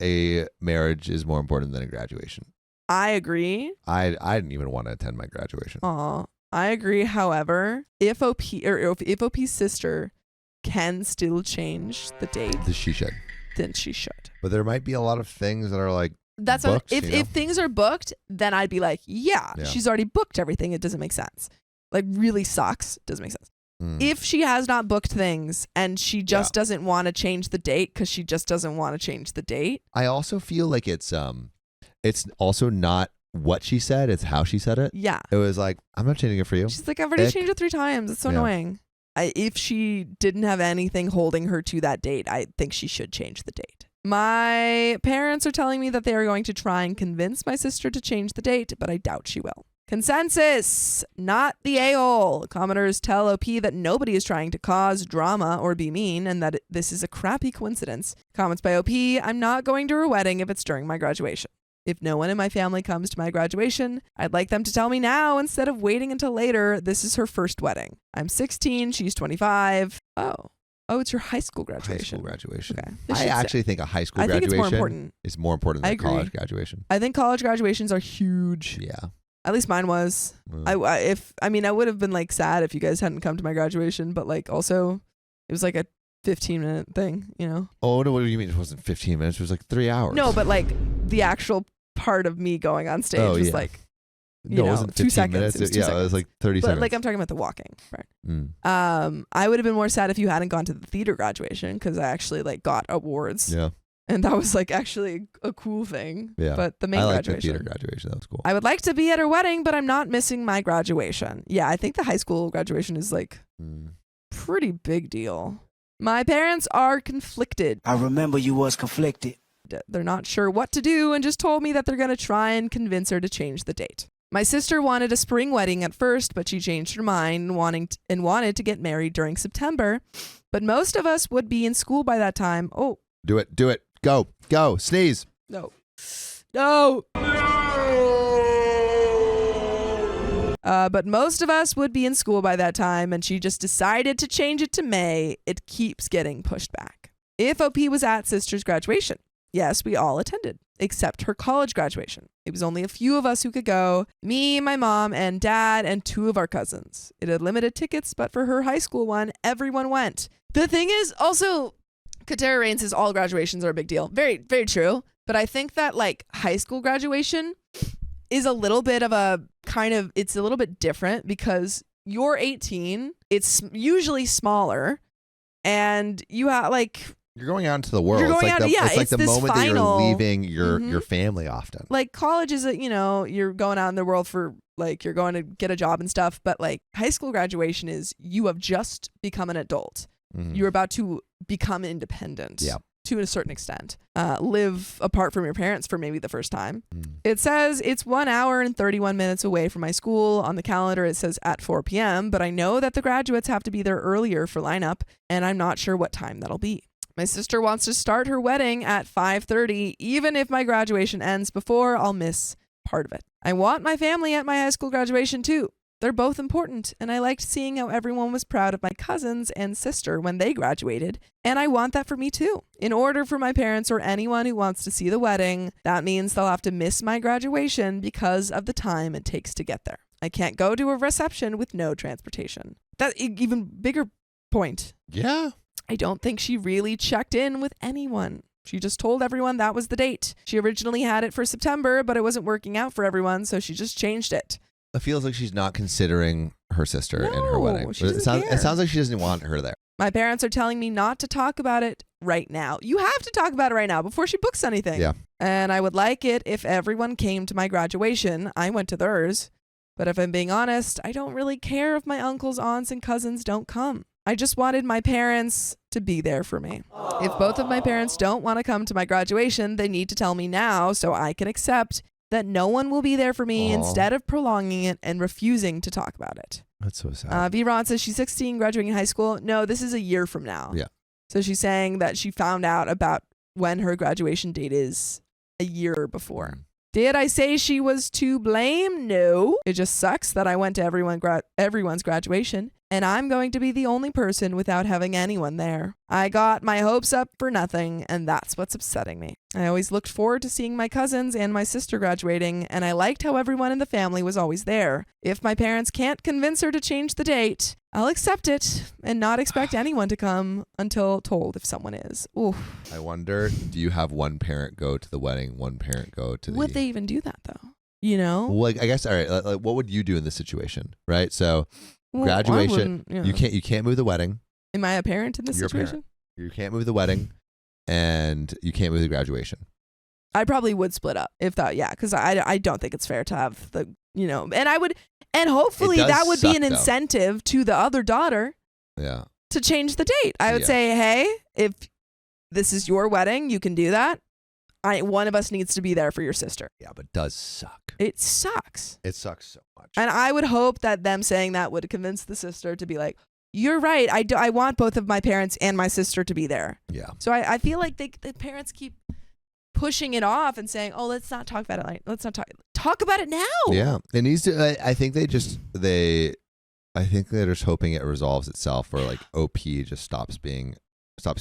a marriage is more important than a graduation. I agree. I didn't even want to attend my graduation. I agree. However, if OP's sister can still change the date, She should. Then she should. But there might be a lot of things that are like that's booked, if things are booked, then I'd be like, yeah, she's already booked everything. It doesn't make sense. Like really sucks. Doesn't make sense. If she has not booked things and she just doesn't want to change the date because she just doesn't want to change the date. I also feel like it's also not what she said, it's how she said it. Yeah. It was like, I'm not changing it for you. She's like, I've already changed it 3 times. It's so annoying. If she didn't have anything holding her to that date, I think she should change the date. My parents are telling me that they are going to try and convince my sister to change the date, but I doubt she will. Consensus, not the a-hole. Commenters tell OP that nobody is trying to cause drama or be mean and that this is a crappy coincidence. Comments by OP, I'm not going to her wedding if it's during my graduation. If no one in my family comes to my graduation, I'd like them to tell me now instead of waiting until later. This is her first wedding. I'm 16, she's 25. Oh, Oh, it's your high school High graduation. school graduation. Okay. I actually think a high school I think graduation it's more important. is more important I than agree. college graduation. I think college graduations are huge. Yeah. At least mine was. Mm. I would have been like sad if you guys hadn't come to my graduation, but like also it was like a 15-minute thing, you know? Oh, no, what do you mean it wasn't 15 minutes? It was like 3 hours. No, but like the actual part of me going on stage was like, no, it know, wasn't 2 15 seconds. minutes. It was 2 It was seconds. like 30 but seconds. like I'm talking about the walking part. Mm. I would have been more sad if you hadn't gone to the theater graduation because I actually like got awards. Yeah. And that was like actually a cool thing. Yeah. But the main I like graduation. the theater graduation. That was cool. I would like to be at her wedding, but I'm not missing my graduation. Yeah, I think the high school graduation is like pretty big deal. My parents are conflicted. I remember you was conflicted. They're not sure what to do and just told me that they're going to try and convince her to change the date. My sister wanted a spring wedding at first, but she changed her mind and wanted to get married during September. But most of us would be in school by that time. Oh. Do it. Go. Sneeze. No. But most of us would be in school by that time, and she just decided to change it to May. It keeps getting pushed back. If OP was at sister's graduation, yes, we all attended, except her college graduation. It was only a few of us who could go, me, my mom, and dad, and 2 of our cousins. It had limited tickets, but for her high school one, everyone went. The thing is, also, Katara Rain says all graduations are a big deal. Very, very true. But I think that like high school graduation is a little bit of a it's a little bit different because you're 18. It's usually smaller, and you have like you're going out into the world. You're going it's like out, the, yeah, it's like it's the this moment final, that you're leaving your family often. Like college is you're going out in the world for like you're going to get a job and stuff, but like high school graduation is you have just become an adult. Mm-hmm. You're about to become independent. Yeah. To a certain extent, live apart from your parents for maybe the first time. Mm. It says it's 1 hour and 31 minutes away from my school. On the calendar, it says at 4 p.m., but I know that the graduates have to be there earlier for lineup, and I'm not sure what time that'll be. My sister wants to start her wedding at 5:30. Even if my graduation ends before, I'll miss part of it. I want my family at my high school graduation too. They're both important, and I liked seeing how everyone was proud of my cousins and sister when they graduated, and I want that for me too. In order for my parents or anyone who wants to see the wedding, that means they'll have to miss my graduation because of the time it takes to get there. I can't go to a reception with no transportation. That even bigger point. Yeah. I don't think she really checked in with anyone. She just told everyone that was the date. She originally had it for September, but it wasn't working out for everyone, so she just changed it. It feels like she's not considering her sister in her wedding. She doesn't It sounds like she doesn't want her there. My parents are telling me not to talk about it right now. You have to talk about it right now before she books anything. Yeah. And I would like it if everyone came to my graduation. I went to theirs. But if I'm being honest, I don't really care if my uncles, aunts, and cousins don't come. I just wanted my parents to be there for me. If both of my parents don't want to come to my graduation, they need to tell me now so I can accept that no one will be there for me instead of prolonging it and refusing to talk about it. That's so sad. V-Ron says she's 16, graduating high school. No, this is a year from now. Yeah. So she's saying that she found out about when her graduation date is a year before. Did I say she was to blame? No. It just sucks that I went to everyone's graduation, and I'm going to be the only person without having anyone there. I got my hopes up for nothing, and that's what's upsetting me. I always looked forward to seeing my cousins and my sister graduating, and I liked how everyone in the family was always there. If my parents can't convince her to change the date, I'll accept it and not expect anyone to come until told if someone is. Oof. I wonder, do you have one parent go to the wedding, one parent go to the... Would they even do that, though? You know? Well, like, I guess, all right, like, what would you do in this situation, right? So, graduation, yeah. you can't move the wedding. Am I a parent in this You're a situation? parent. You can't move the wedding, and you can't move the graduation. I probably would split up if that, yeah, because I don't think it's fair to have the, you know, and I would, and hopefully that would be an incentive to the other daughter to change the date. I would say, hey, if this is your wedding, you can do that. One of us needs to be there for your sister. Yeah, but it does suck. It sucks. It sucks so much. And I would hope that them saying that would convince the sister to be like, you're right. I want both of my parents and my sister to be there. Yeah. So I feel like the parents keep pushing it off and saying, oh, let's not talk about it. Let's not talk about it now. Yeah. It needs to, I think they I think they're just hoping it resolves itself, or like OP just stops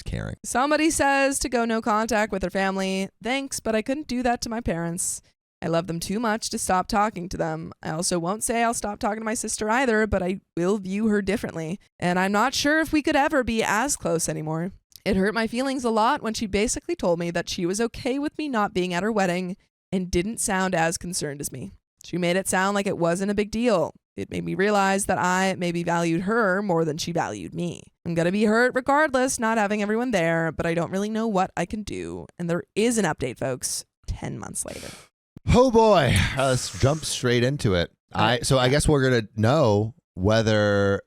caring. Somebody says to go no contact with her family. Thanks, but I couldn't do that to my parents. I love them too much to stop talking to them. I also won't say I'll stop talking to my sister either, but I will view her differently. And I'm not sure if we could ever be as close anymore. It hurt my feelings a lot when she basically told me that she was okay with me not being at her wedding and didn't sound as concerned as me. She made it sound like it wasn't a big deal. It made me realize that I maybe valued her more than she valued me. I'm going to be hurt regardless, not having everyone there, but I don't really know what I can do. And there is an update, folks, 10 months later. Oh boy, let's jump straight into it. I guess we're going to know whether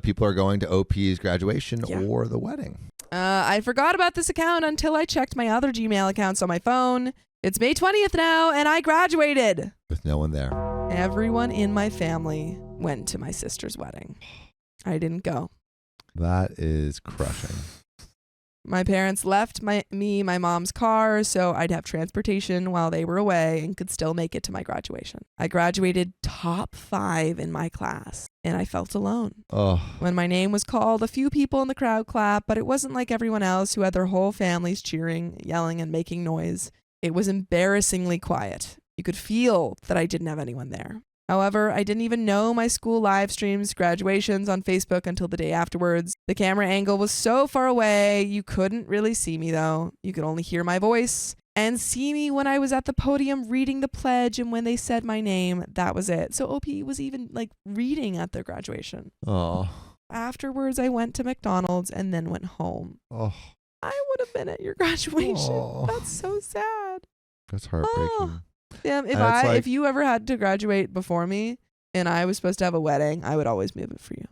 people are going to OP's graduation or the wedding. I forgot about this account until I checked my other Gmail accounts on my phone. It's May 20th now, and I graduated. With no one there. Everyone in my family went to my sister's wedding. I didn't go. That is crushing. My parents left my mom's car so I'd have transportation while they were away and could still make it to my graduation. I graduated top 5 in my class, and I felt alone. Oh. When my name was called, a few people in the crowd clapped, but it wasn't like everyone else who had their whole families cheering, yelling, and making noise. It was embarrassingly quiet. You could feel that I didn't have anyone there. However, I didn't even know my school live streams graduations on Facebook until the day afterwards. The camera angle was so far away, you couldn't really see me though. You could only hear my voice and see me when I was at the podium reading the pledge, and when they said my name, that was it. So OP was even like reading at their graduation. Oh. Afterwards, I went to McDonald's and then went home. Oh. I would have been at your graduation. Oh. That's so sad. That's heartbreaking. Oh. Damn, And if you ever had to graduate before me and I was supposed to have a wedding, I would always move it for you.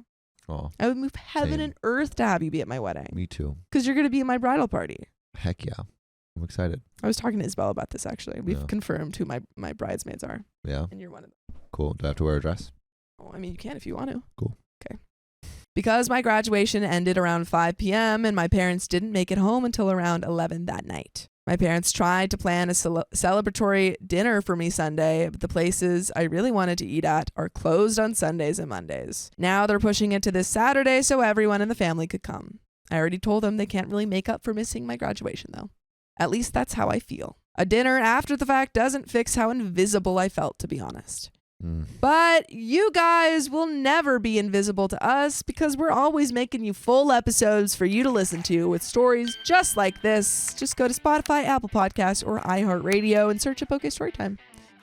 Oh. I would move heaven Same. and earth to have you be at my wedding. Me too. Because you're going to be at my bridal party. Heck yeah. I'm excited. I was talking to Isabel about this, actually. We've Yeah. confirmed who my bridesmaids are. Yeah. And you're one of them. Cool. Do I have to wear a dress? Oh, I mean, you can if you want to. Cool. Okay. Because my graduation ended around 5 p.m. and my parents didn't make it home until around 11 that night. My parents tried to plan a celebratory dinner for me Sunday, but the places I really wanted to eat at are closed on Sundays and Mondays. Now they're pushing it to this Saturday so everyone in the family could come. I already told them they can't really make up for missing my graduation, though. At least that's how I feel. A dinner after the fact doesn't fix how invisible I felt, to be honest. But you guys will never be invisible to us because we're always making you full episodes for you to listen to with stories just like this. Just go to Spotify, Apple Podcasts, or iHeartRadio and search up OK Storytime.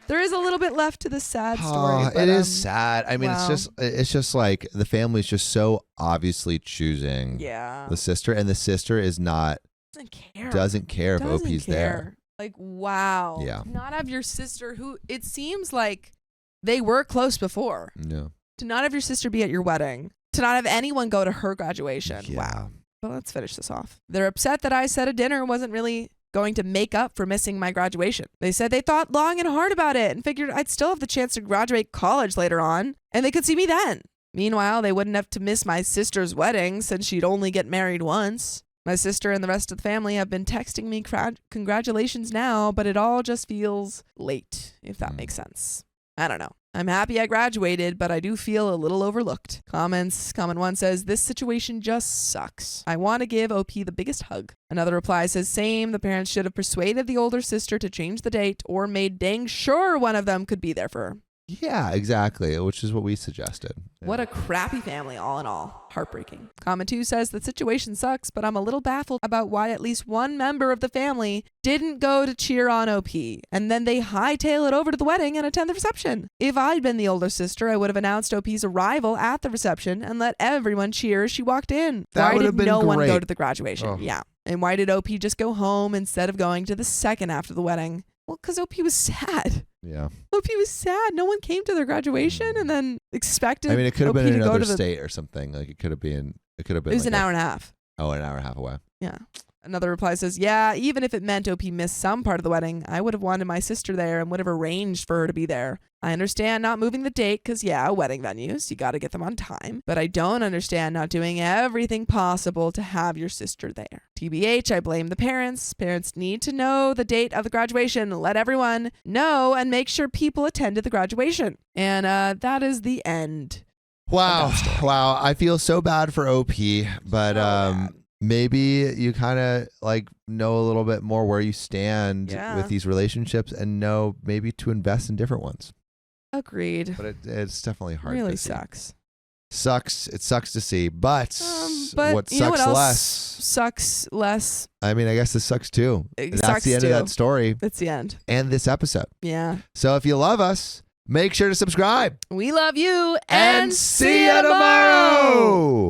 There is a little bit left to this sad story. It is sad. I mean, it's just like the family's just so obviously choosing the sister, and the sister is not doesn't care if OP's there. Like, wow. Yeah. Not have your sister, who it seems like they were close before. No. To not have your sister be at your wedding. To not have anyone go to her graduation. Yeah. Wow. But let's finish this off. They're upset that I said a dinner wasn't really going to make up for missing my graduation. They said they thought long and hard about it and figured I'd still have the chance to graduate college later on, and they could see me then. Meanwhile, they wouldn't have to miss my sister's wedding since she'd only get married once. My sister and the rest of the family have been texting me congratulations now, but it all just feels late, if that makes sense. I don't know. I'm happy I graduated, but I do feel a little overlooked. Comments. Comment 1 says, this situation just sucks. I want to give OP the biggest hug. Another reply says, same. The parents should have persuaded the older sister to change the date or made dang sure one of them could be there for her. Yeah, exactly, which is what we suggested. What a crappy family, all in all. Heartbreaking. Comment 2 says, the situation sucks, but I'm a little baffled about why at least one member of the family didn't go to cheer on OP, and then they hightail it over to the wedding and attend the reception. If I'd been the older sister, I would have announced OP's arrival at the reception and let everyone cheer as she walked in. That why would have did been no one great. go to the graduation? Oh. Yeah. And why did OP just go home instead of going to the second after the wedding? Well, because OP was sad. Yeah. OP was sad. No one came to their graduation and then expected. I mean, it could have OP been in to go another to the- state or something. Like it could have been. It was like an hour and a half. Oh, an hour and a half away. Yeah. Another reply says, yeah, even if it meant OP missed some part of the wedding, I would have wanted my sister there and would have arranged for her to be there. I understand not moving the date because, yeah, wedding venues, you got to get them on time. But I don't understand not doing everything possible to have your sister there. TBH, I blame the parents. Parents need to know the date of the graduation. Let everyone know and make sure people attended the graduation. And that is the end Wow. Wow. I feel so bad for OP, but maybe you kind of like know a little bit more where you stand with these relationships and know maybe to invest in different ones. Agreed. But it's definitely hard. Really to see. sucks. It sucks to see, but what you know sucks what else less sucks less. I mean, I guess this sucks too. It That's the end of that story. That's the end. And this episode. Yeah. So if you love us, make sure to subscribe. We love you And see you tomorrow.